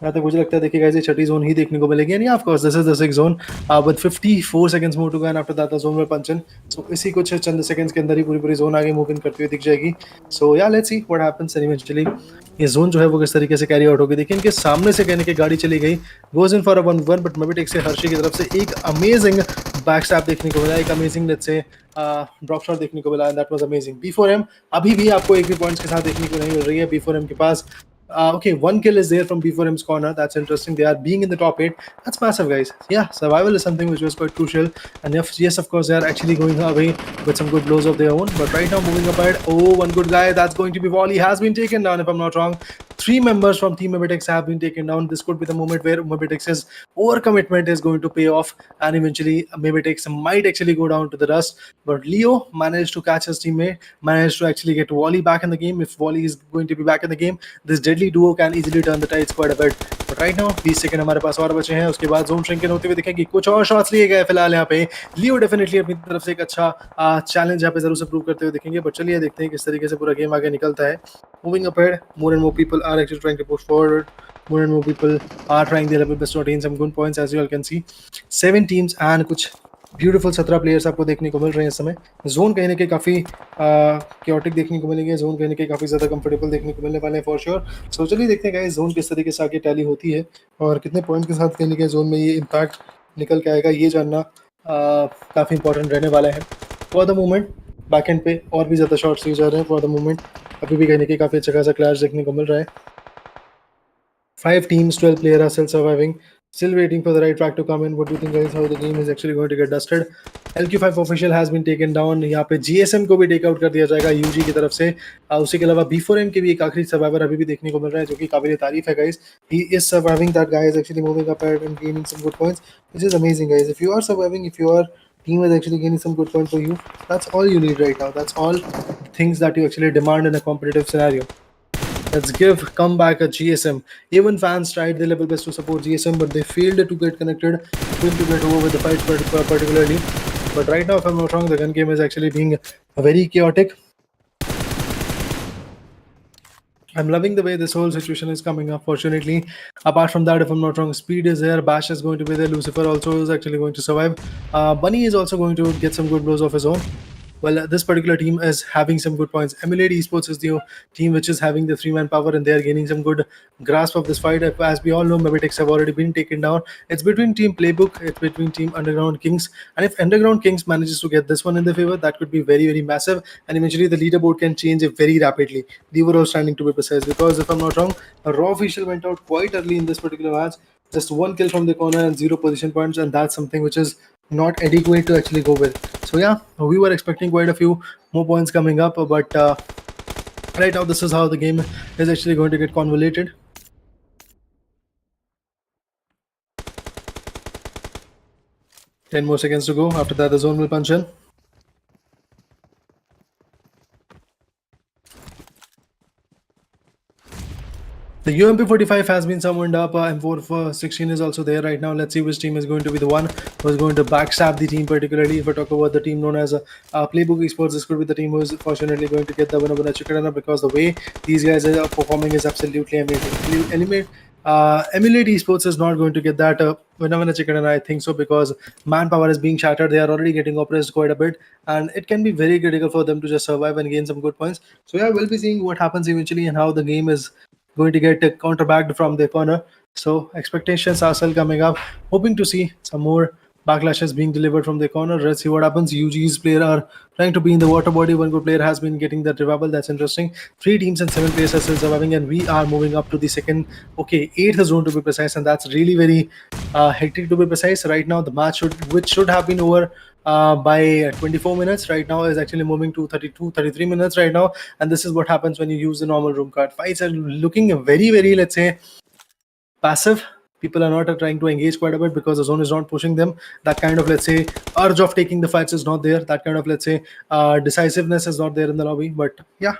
यहाँ तक मुझे लगता है देखिएगा ये छठी जोन ही देखने को मिलेगी। And of course this is the 6th zone with 54 seconds more to go, and after that the zone will punch in. So इसी कुछ चंद सेकंड्स के अंदर ही पूरी जोन आगे मूव इन करती हुई दिख जाएगी। सो yeah let's see what happens eventually. ये जोन जो है वो किस तरीके से कैरी आउट होगी। देखिए इनके सामने से कहने की गाड़ी चली गई, goes in for a 1-1, but Mebitex से हर्षी की तरफ से एक अमेजिंग बैकस्टैप देखने को मिला, एक amazing let's say drop shot देखने को मिला, and that was amazing. B4M अभी भी आपको एक भी पॉइंट्स के साथ देखने को नहीं मिल रही है। B4M के पास okay, one kill is there from B4M's corner. That's interesting. They are being in the top 8. That's massive, guys. Yeah, survival is something which was quite crucial. And yes, of course, they are actually going away with some good blows of their own. But right now, moving up ahead. Oh, one good guy. That's going to be Wally. Has been taken down, if I'm not wrong. 3 members from Team Mebitex have been taken down. This could be the moment where Mebitex's overcommitment is going to pay off. And eventually, Mebitex might actually go down to the dust. But Leo managed to catch his teammate. Managed to actually get Wally back in the game. If Wally is going to be back in the game, this deadly duo can easily turn the tides quite a bit. But right now 20 second हमारे पास और बचे हैं, उसके बाद जोन श्रिंकिंग होते हुए दिखेंगे। कुछ और शॉट्स लिए गए फिलहाल यहाँ पे। लियो डेफिनेटली अपनी तरफ से एक अच्छा चैलेंज यहाँ पे जरूर से प्रूव करते हुए दिखेंगे, बट चलिए देखते हैं किस तरीके से पूरा गेम आगे निकलता है। Moving ahead, more and more people are actually trying to push forward, more and more people are trying their level best to attain some good points, as you all can see 7 teams and कुछ ब्यूटीफुल 17 प्लेयर्स आपको देखने को मिल रहे हैं इस समय। जोन कहीं ना कहीं काफ़ी क्योटिक देखने को मिलेंगे, जोन कहीं ना कहीं काफ़ी ज़्यादा कंफर्टेबल देखने को मिलने वाले हैं फॉर श्योर। सो चलिए देखते हैं गाइस जोन किस तरीके से आगे टैली होती है और कितने पॉइंट्स के साथ कहीं ना कहीं जोन में ये इम्पैक्ट निकल के आएगा, ये जानना काफ़ी इंपॉर्टेंट रहने वाला है। For the moment back and पे और भी ज़्यादा शॉट्स लिए जा रहे हैं। फॉर द मोमेंट अभी भी कहीं ना कहीं काफ़ी अच्छा खासा क्लैश देखने को मिल रहा है। 5 teams, 12 players are still surviving. Still waiting for the right track to come in. What do you think, guys? How the game is actually going to get dusted? LQ5 official has been taken down. यहाँ पे GSM को भी टेक आउट कर दिया जाएगा UG की तरफ से. उसी के अलावा B4M के भी एक आखिरी सर्वाइवर अभी भी देखने को मिल रहा है, जो कि काबिल तारीफ है, guys. He is surviving. That guy is actually moving up ahead and gaining some good points, which is amazing, guys. If you are surviving, if your team is actually gaining some good points for you, that's all you need right now. That's all things that you actually demand in a competitive scenario. Let's come back a GSM. Even fans tried their level best to support GSM, but they failed to get connected, failed to get over with the fight particularly. But right now, if I'm not wrong, the gun game is actually being very chaotic. I'm loving the way this whole situation is coming up. Fortunately, apart from that, if I'm not wrong, Speed is there, Bash is going to be there, Lucifer also is actually going to survive. Bunny is also going to get some good blows of his own. Well, this particular team is having some good points. Emulate Esports is the team which is having the 3-man power, and they are gaining some good grasp of this fight. As we all know, Mebitex have already been taken down. It's between Team Playbook, it's between Team Underground KINGZ, and if Underground KINGZ manages to get this one in their favor, that could be very, very massive, and eventually the leaderboard can change very rapidly. The overall standing, to be precise, because if I'm not wrong, a Raw official went out quite early in this particular match. Just 1 kill from the corner and 0 position points, and that's something which is not adequate to actually go with. So yeah, we were expecting quite a few more points coming up, but right now this is how the game is actually going to get convoluted. Ten more seconds to go. After that, the zone will punch in. The UMP45 has been summoned up. M416 is also there right now. Let's see which team is going to be the one who is going to backstab the team, particularly if I talk about the team known as Playbook Esports. This could be the team who is fortunately going to get the winner chicken dinner, because the way these guys are performing is absolutely amazing. Emulate Esports is not going to get that winner chicken dinner, I think so, because manpower is being shattered. They are already getting oppressed quite a bit, and it can be very critical for them to just survive and gain some good points. So yeah, we'll be seeing what happens eventually and how the game is going to get counterbacked from the corner. So expectations are still coming up, hoping to see some more backlashes being delivered from the corner. Let's see what happens. UG's player are trying to be in the water body. One good player has been getting that revival. That's interesting. 3 teams and 7 players are still surviving, and we are moving up to the second, 8th zone to be precise, and that's really very hectic to be precise. Right now, the match which should have been over by 24 minutes right now is actually moving to 33 minutes right now, and this is what happens when you use the normal room card. Fights are looking very, very, let's say, passive. People are not trying to engage quite a bit because the zone is not pushing them. That kind of, let's say, urge of taking the fights is not there. That kind of, let's say, decisiveness is not there in the lobby. But yeah,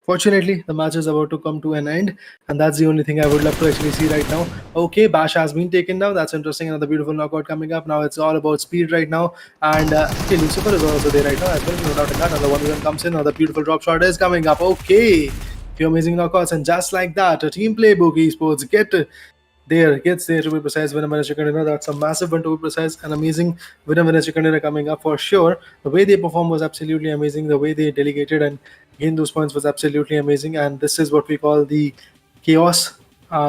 fortunately, the match is about to come to an end, and that's the only thing I would love to actually see right now. Okay, Bash has been taken down. That's interesting. Another beautiful knockout coming up. Now it's all about speed right now. And okay, Lucifer is also there right now as well. No doubt in that. Another one even comes in. Another beautiful drop shot is coming up. Okay, few amazing knockouts, and just like that, a Team Playbook Esports gets there to be precise. Winner chicken dinner. That's a massive one to be precise. An amazing winner chicken dinner coming up for sure. The way they performed was absolutely amazing. The way they delegated and gained those points was absolutely amazing. And this is what we call the chaos.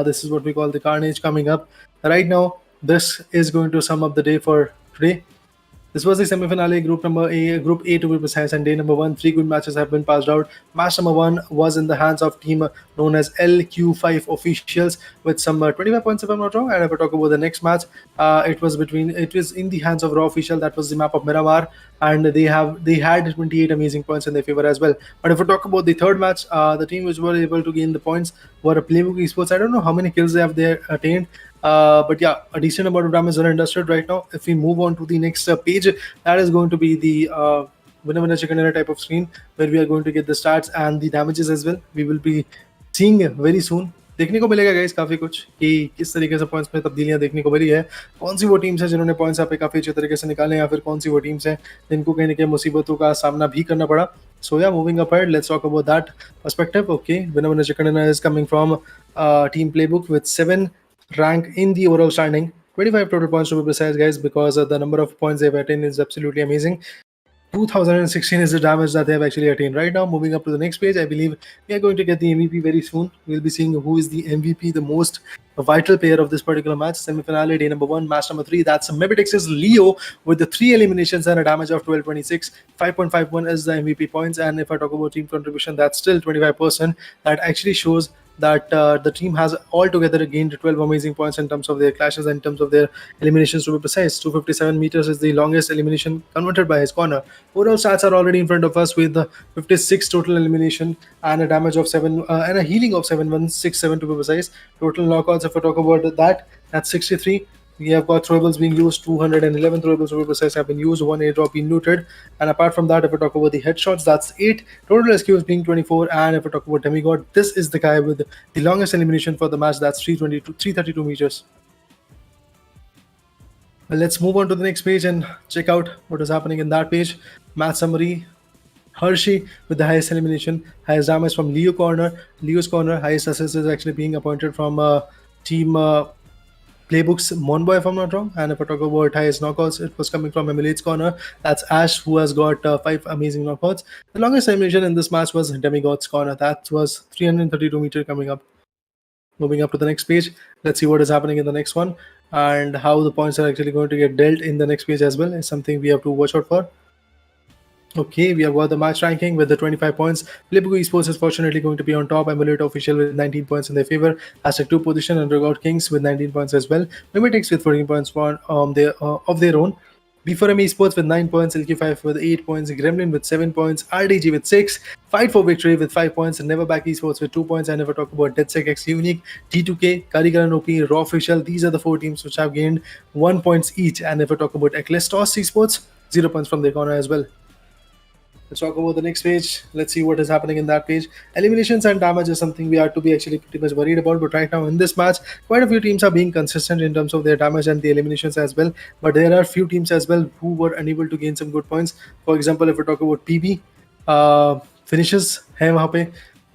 This is what we call the carnage coming up right now. This is going to sum up the day for today. This was the semi-finale, Group A to be precise, and day number 1. 3 good matches have been passed out. Match number 1 was in the hands of team known as Lq5 Officials with some 25 points, if I'm not wrong. And if I talk about the next match, it was in the hands of Raw Official. That was the map of Miramar, and they had 28 amazing points in their favor as well. But if I talk about the third match, the team which were able to gain the points were Playbook Esports. I don't know how many kills they have attained. But yeah, a decent amount of damage are industrial right now. If we move on to the next page, that is going to be the winner chicken dinner type of screen, where we are going to get the stats and the damages as well. We will be seeing very soon. देखने को मिलेगा गाइस काफी कुछ कि किस तरीके से पॉइंट्स में तब्दीलियां देखने को मिली है, कौन सी वो टीम्स है जिन्होंने पॉइंट्स यहाँ पे काफी अच्छे तरीके से निकाले, या फिर कौन सी वो टीम्स हैं जिनको कहीं ना कहीं मुसीबतों का सामना भी करना पड़ा. So yeah, moving up ahead, let's talk about that perspective. Okay, winner chicken dinner is coming from Team Playbook with 7 rank in the overall standing, 25 total points to be precise, guys, because the number of points they've attained is absolutely amazing. 2016 is the damage that they have actually attained. Right now, moving up to the next page, I believe we are going to get the MVP very soon. We'll be seeing who is the MVP, the most vital player of this particular match. Semi-finale, day number 1, match number 3. That's Mebitex's Leo with the 3 eliminations and a damage of 1226. 5.51 is the MVP points. And if I talk about team contribution, that's still 25%. That actually shows that the team has altogether gained 12 amazing points in terms of their clashes and in terms of their eliminations. To be precise, 257 meters is the longest elimination converted by his corner. Overall stats are already in front of us with 56 total elimination and a damage of 7 and a healing of 7167 to be precise. Total knockouts, if I talk about that, that's 63. We have got throwables being used, 211 throwables to be precise have been used, one airdrop being looted. And apart from that, if we talk about the headshots, that's 8. Total SQs being 24. And if we talk about Demigod, this is the guy with the longest elimination for the match, that's 332 meters. Well, let's move on to the next page and check out what is happening in that page. Match summary. Hershey with the highest elimination, highest damage from Leo's corner, highest assist is actually being appointed from team Playbook's Monboy, if I'm not wrong. And if I talk about highest knockouts, it was coming from Emily's corner. That's Ash, who has got 5 amazing knockouts. The longest elimination in this match was Demigod's corner. That was 332 meter coming up. Moving up to the next page, let's see what is happening in the next one and how the points are actually going to get dealt in the next page as well. Is something we have to watch out for. Okay, we have got the match ranking with the 25 points. PLAYBOOK Esports is fortunately going to be on top. Emulate Official with 19 points in their favor. Hashtag 2 position and Regout Kings with 19 points as well. Mimetix with 14 points of their own. B4M Esports with 9 points, Lq5 with 8 points, Gremlin with 7 points, RDG with 6, Fight for Victory with 5 points, and Never Back Esports with 2 points. I never talk about DEDSEC X Unique, T2K, Karikalan OP, Raw Official. These are the 4 teams which have gained 1 points each. And if I talk about EKLESTOS Esports, 0 points from their corner as well. Let's talk about the next page. Let's see what is happening in that page. Eliminations and damage is something we are to be actually pretty much worried about. But right now in this match, quite a few teams are being consistent in terms of their damage and the eliminations as well. But there are few teams as well who were unable to gain some good points. For example, if we talk about PB, finishes है वहाँ पे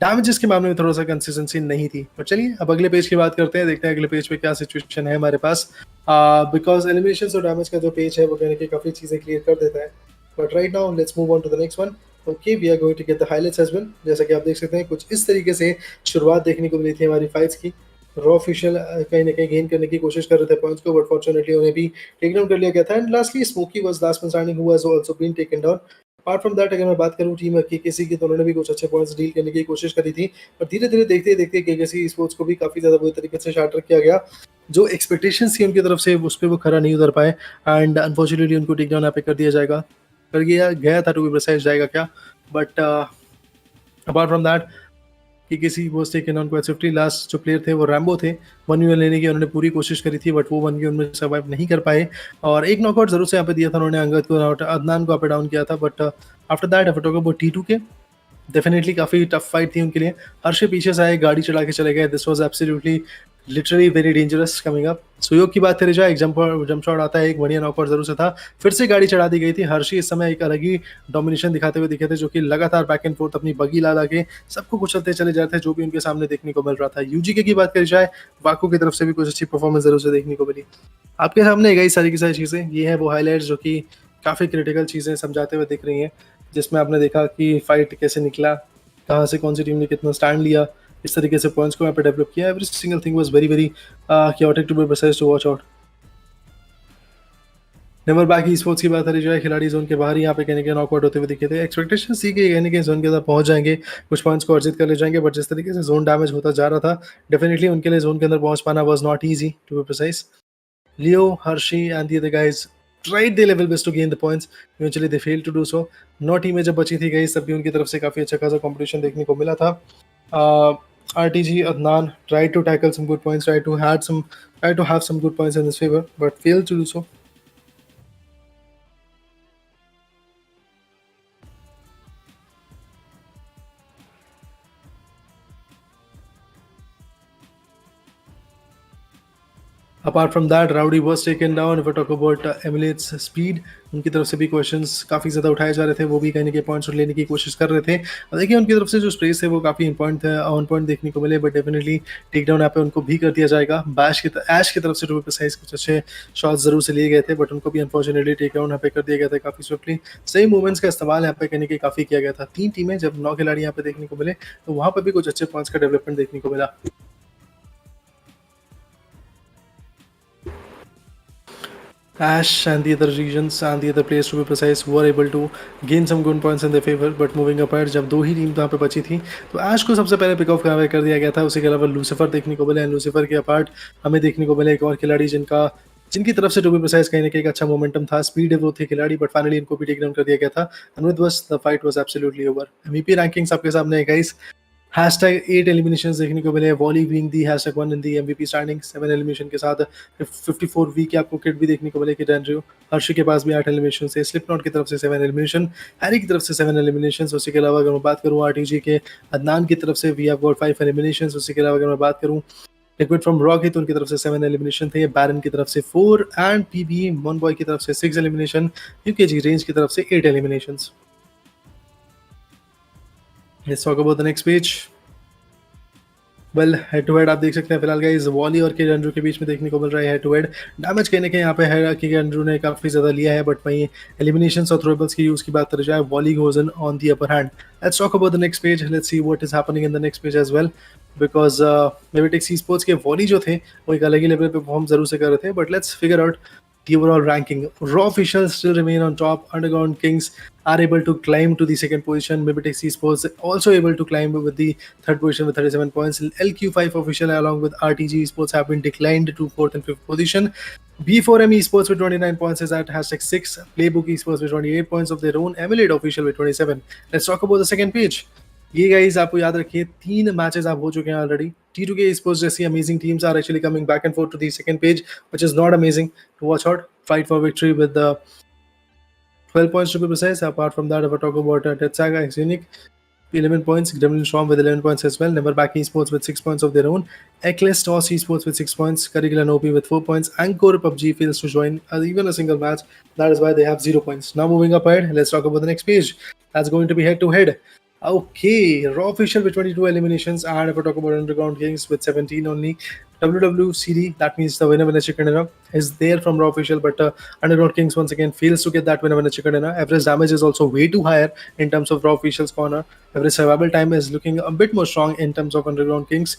डैमेजेस के मामले में थोड़ा सा कंसिस्टेंसी नहीं थी. पर चलिए अब अगले पेज की बात करते हैं, देखते हैं अगले पेज पे क्या सिचुएशन है हमारे पास. बिकॉज एलिमिनेशन और डैमेज का जो पेज है वो कहने की काफ़ी चीज़ें क्लियर कर देता है. But right now, let's move on to the next one. Okay, we are going to get the highlights as well. जैसा कि आप देख सकते हैं कुछ इस तरीके से शुरुआत देखने को मिली थी हमारी फाइट्स की. रॉ ऑफिशियल कहीं ना कहीं गेन करने की कोशिश कर रहे थे पॉइंट्स को, बट फॉर्चुनेटली उन्हें भी टेक डाउन कर लिया गया था. And lastly Smokey was last man standing who was also been taken down. Apart from that, अगर मैं बात करूं टीम केकेसी की, तो उन्होंने भी कुछ अच्छे पॉइंट्स डील करने की कोशिश करी थी. पर धीरे धीरे देखते देखते केकेसी स्पोर्ट्स को भी काफ़ी ज़्यादा बुरी तरीके से शार्टर किया गया. जो एक्सपेक्टेशंस थी उनकी तरफ से उस पर वो खरा नहीं उतर पाए. एंड अनफॉर्चुनेटली उनको टेक डाउन यहाँ पे कर दिया जाएगा, कर गया था, टू बी प्रिसाइज जाएगा क्या. बट अपार्ट फ्रॉम दैट, कि किसी was taken on quite swiftly. Last जो प्लेयर थे वो रैम्बो थे. 1v1 लेने की उन्होंने पूरी कोशिश करी थी, बट वो 1v1 में सर्वाइव नहीं कर पाए. और एक नॉकआउट जरूर से यहाँ पे दिया था उन्होंने, अंगद को, अदनान को यहाँ पे डाउन किया था. But after that if I talk about T2K, definitely काफ़ी टफ फाइट थी उनके लिए. हर्षे पीछे से आए, गाड़ी चढ़ा के चले गए. This was absolutely literally very dangerous coming up. सुयोग की बात करी जाए, एक जंप शॉट आता है, एक बढ़िया नॉकआउट जरूर से था. फिर से गाड़ी चढ़ा दी गई थी. हर्षी इस समय एक अलग ही डोमिनेशन दिखाते हुए दिखे थे, जो कि लगातार बैक एंड फोर्थ अपनी बगी ला के सबको कुचलते चले जाते थे, जो भी उनके सामने देखने को मिल रहा था. यूजीके की बात करी जाए, वाको की तरफ से भी कुछ अच्छी परफॉर्मेंस जरूर से देखने को मिली. आपके सामने कई सारी की सारी चीज़ें, ये है वो हाईलाइट्स जो कि काफ़ी क्रिटिकल चीज़ें समझाते हुए दिख रही हैं, जिसमें आपने देखा कि फाइट कैसे निकला, कहाँ से कौन सी टीम ने कितना स्टैंड लिया, इस तरीके से पॉइंट्स को यहाँ पे डेवलप किया. Every single thing was very very chaotic to be precise to watch out. Never back esports की बात करी जाए, खिलाड़ी जोन के बाहर यहाँ पे कहने के नॉकआउट होते हुए दिखे थे. एक्सपेक्टेशन थी कि कहने के जोन के अंदर पहुंच जाएंगे, कुछ पॉइंट्स को अर्जित कर ले जाएंगे. बट जिस तरीके से जोन डैमेज होता जा रहा था, डेफिनेटली उनके लिए जोन के अंदर पहुंच पाना was not easy to be precise. Leo, Hershey and the other guys tried their level best to gain the points. Eventually they failed to do so. नौ टीमें जब बची थी गई, तब भी उनकी तरफ से काफ़ी अच्छा खासा कंपटीशन देखने को मिला था. RTG Adnan tried to tackle some good points, tried to have some good points in his favor, but failed to do so. Apart from that, Rowdy was taken down. If I talk about Emilate's speed, उनकी तरफ से भी क्वेश्चंस काफ़ी ज़्यादा उठाए जा रहे थे. वो भी कहीं ना कहीं पॉइंट्स लेने की कोशिश कर रहे थे. और देखिए उनकी तरफ से जो स्पेस है वो काफ़ी ऑन पॉइंट देखने को मिले. बट डेफिनेटली टेक डाउन यहाँ पे उनको भी कर दिया जाएगा. ऐश की तरफ से टू बी प्रिसाइज कुछ अच्छे शॉट्स जरूर से लिए गए थे, बट उनको भी अनफॉर्चुनेटली टेक डाउन यहाँ पे कर दिया गया था काफ़ी स्विफ्टली. सही मूवमेंट्स का इस्तेमाल यहाँ पे कहने की काफ़ी किया गया था. 3 टीमें जब 9 खिलाड़ी यहाँ पे देखने को मिले, तो वहाँ पर भी कुछ अच्छे पॉइंट्स का डेवलपमेंट देखने को मिला. Ash and the other regions and the other players to be precise were able to gain some good points in their favor, but moving up ahead जब दो ही टीम यहाँ पे बची थी तो ऐश को सबसे पहले पिक ऑफ कर दिया गया था। उसी के अलावा लूसीफर देखने को मिले, लूसीफर के अपार्ट हमें देखने को मिले एक और खिलाड़ी जिनकी तरफ से टू बी प्रिसाइज कहीं ना कहीं एक अच्छा मोमेंटम था, स्पीड है वो थे खिलाड़ी, बट फाइनली इनको भी टेक डाउन कर दिया गया था and with this the fight was absolutely over. MVP rankings आपके सामने है गाइस। हैशटैग 8 एलिमिनेशंस देखने को मिले, Wally being the hashtag 1 in the MVP standing, 7 elimination के साथ 54 वी के आपको किट भी देखने को मिले कि एंड्रयू हर्ष के पास भी 8 एलिमिनेशन से, स्लिपनॉट की तरफ से 7 एलिमिनेशन, हैरी की तरफ से 7 एलिमिनेशन। उसी के अलावा अगर मैं बात करूँ आरटीजी के अदनान की तरफ से वी हैव गॉट 5 एलिमिनेशन। उसी के अलावा अगर मैं बात करूँ लिक्विड फ्रॉम रॉक तो उनकी तरफ से 7 एलिमिनेशन थे, बैरन की तरफ से 4 एंड पीबी मोनबॉय की तरफ से 6 एलिमिनेशन, यूकेजी रेंज की तरफ से 8 eliminations. Let's talk about the next page. Well head to head आप देख सकते हैं फिलहाल गाइस वॉली और के एंड्रू के बीच में देखने को मिल रहा है हेड टू हेड। डैमेज कहने के यहाँ पे है कि एंड्रू ने काफी ज्यादा लिया है, बट वहीं एलिमिनेशंस और थ्रोएबल्स की यूज की बात करी जाए volley goes on the upper hand. Let's talk about the next page, let's see what is happening in the next page as well, because मेविटेक्स स्पोर्ट्स के वॉली जो थे वो एक अलग ही लेवल पे परफॉर्म जरूर से कर रहे थे, but let's figure out the overall ranking. Raw officials still remain on top. Underground Kings are able to climb to the second position. Mibitex Esports also able to climb with the third position with 37 points. LQ5 official along with RTG Esports have been declined to fourth and fifth position. B4M Esports with 29 points is at hashtag 6. Playbook Esports with 28 points of their own. Emulate official with 27. Let's talk about the second page. ये गाइस आपको याद रखिए 3 मैचेस आप हो चुके हैं ऑलरेडी। T2K Esports जैसी amazing teams are actually coming back and forth to the second page, which is not amazing to watch out. Fight for victory with the 12 points to be precise. Apart from that, if I talk about DEDSEC, it's unique. 11 points. Gremlin Storm with 11 points as well. Neverback Esports with 6 points of their own. EKLESTOS Esports with 6 points. KARIKALAN OP with 4 points. ANGKOR PUBG fails to join even a single match. That is why they have 0 points. Now moving up ahead, let's talk about the next page. That's going to be head to head. Okay, Raw official with 22 eliminations, and if I talk about Underground Kings with 17 only. WWCD, that means the winner chicken dinner, is there from Raw official, but Underground Kings once again fails to get that winner chicken dinner. Average damage is also way too higher in terms of Raw official's corner. Average survival time is looking a bit more strong in terms of Underground Kings.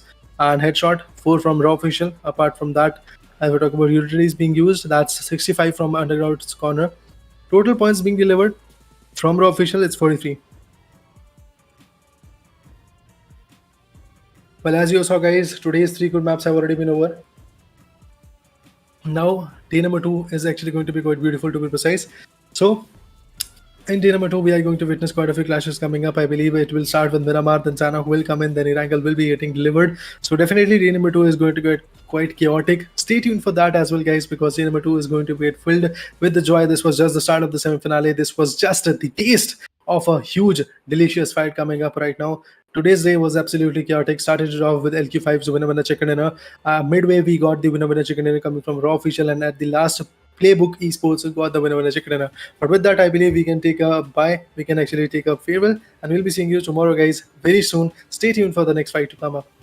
And headshot 4 from Raw official. Apart from that, if I talk about utilities being used, that's 65 from Underground's corner. Total points being delivered from Raw official, it's 43. Well, as you saw, guys, today's 3 good maps have already been over. Now, day number 2 is actually going to be quite beautiful, to be precise. So, in day number 2, we are going to witness quite a few clashes coming up. I believe it will start with Miramar, then Sana will come in, then Irangal will be getting delivered. So, definitely, day number 2 is going to get quite chaotic. Stay tuned for that as well, guys, because day number 2 is going to get filled with the joy. This was just the start of the semi-finale. This was just the taste of a huge, delicious fight coming up right now. Today's day was absolutely chaotic. Started it off with LQ5's winner chicken dinner. Midway, we got the winner chicken dinner coming from Raw official, and at the last, Playbook Esports got the winner chicken dinner. But with that, I believe we can take a bye. We can actually take a farewell, and we'll be seeing you tomorrow, guys, very soon. Stay tuned for the next fight to come up.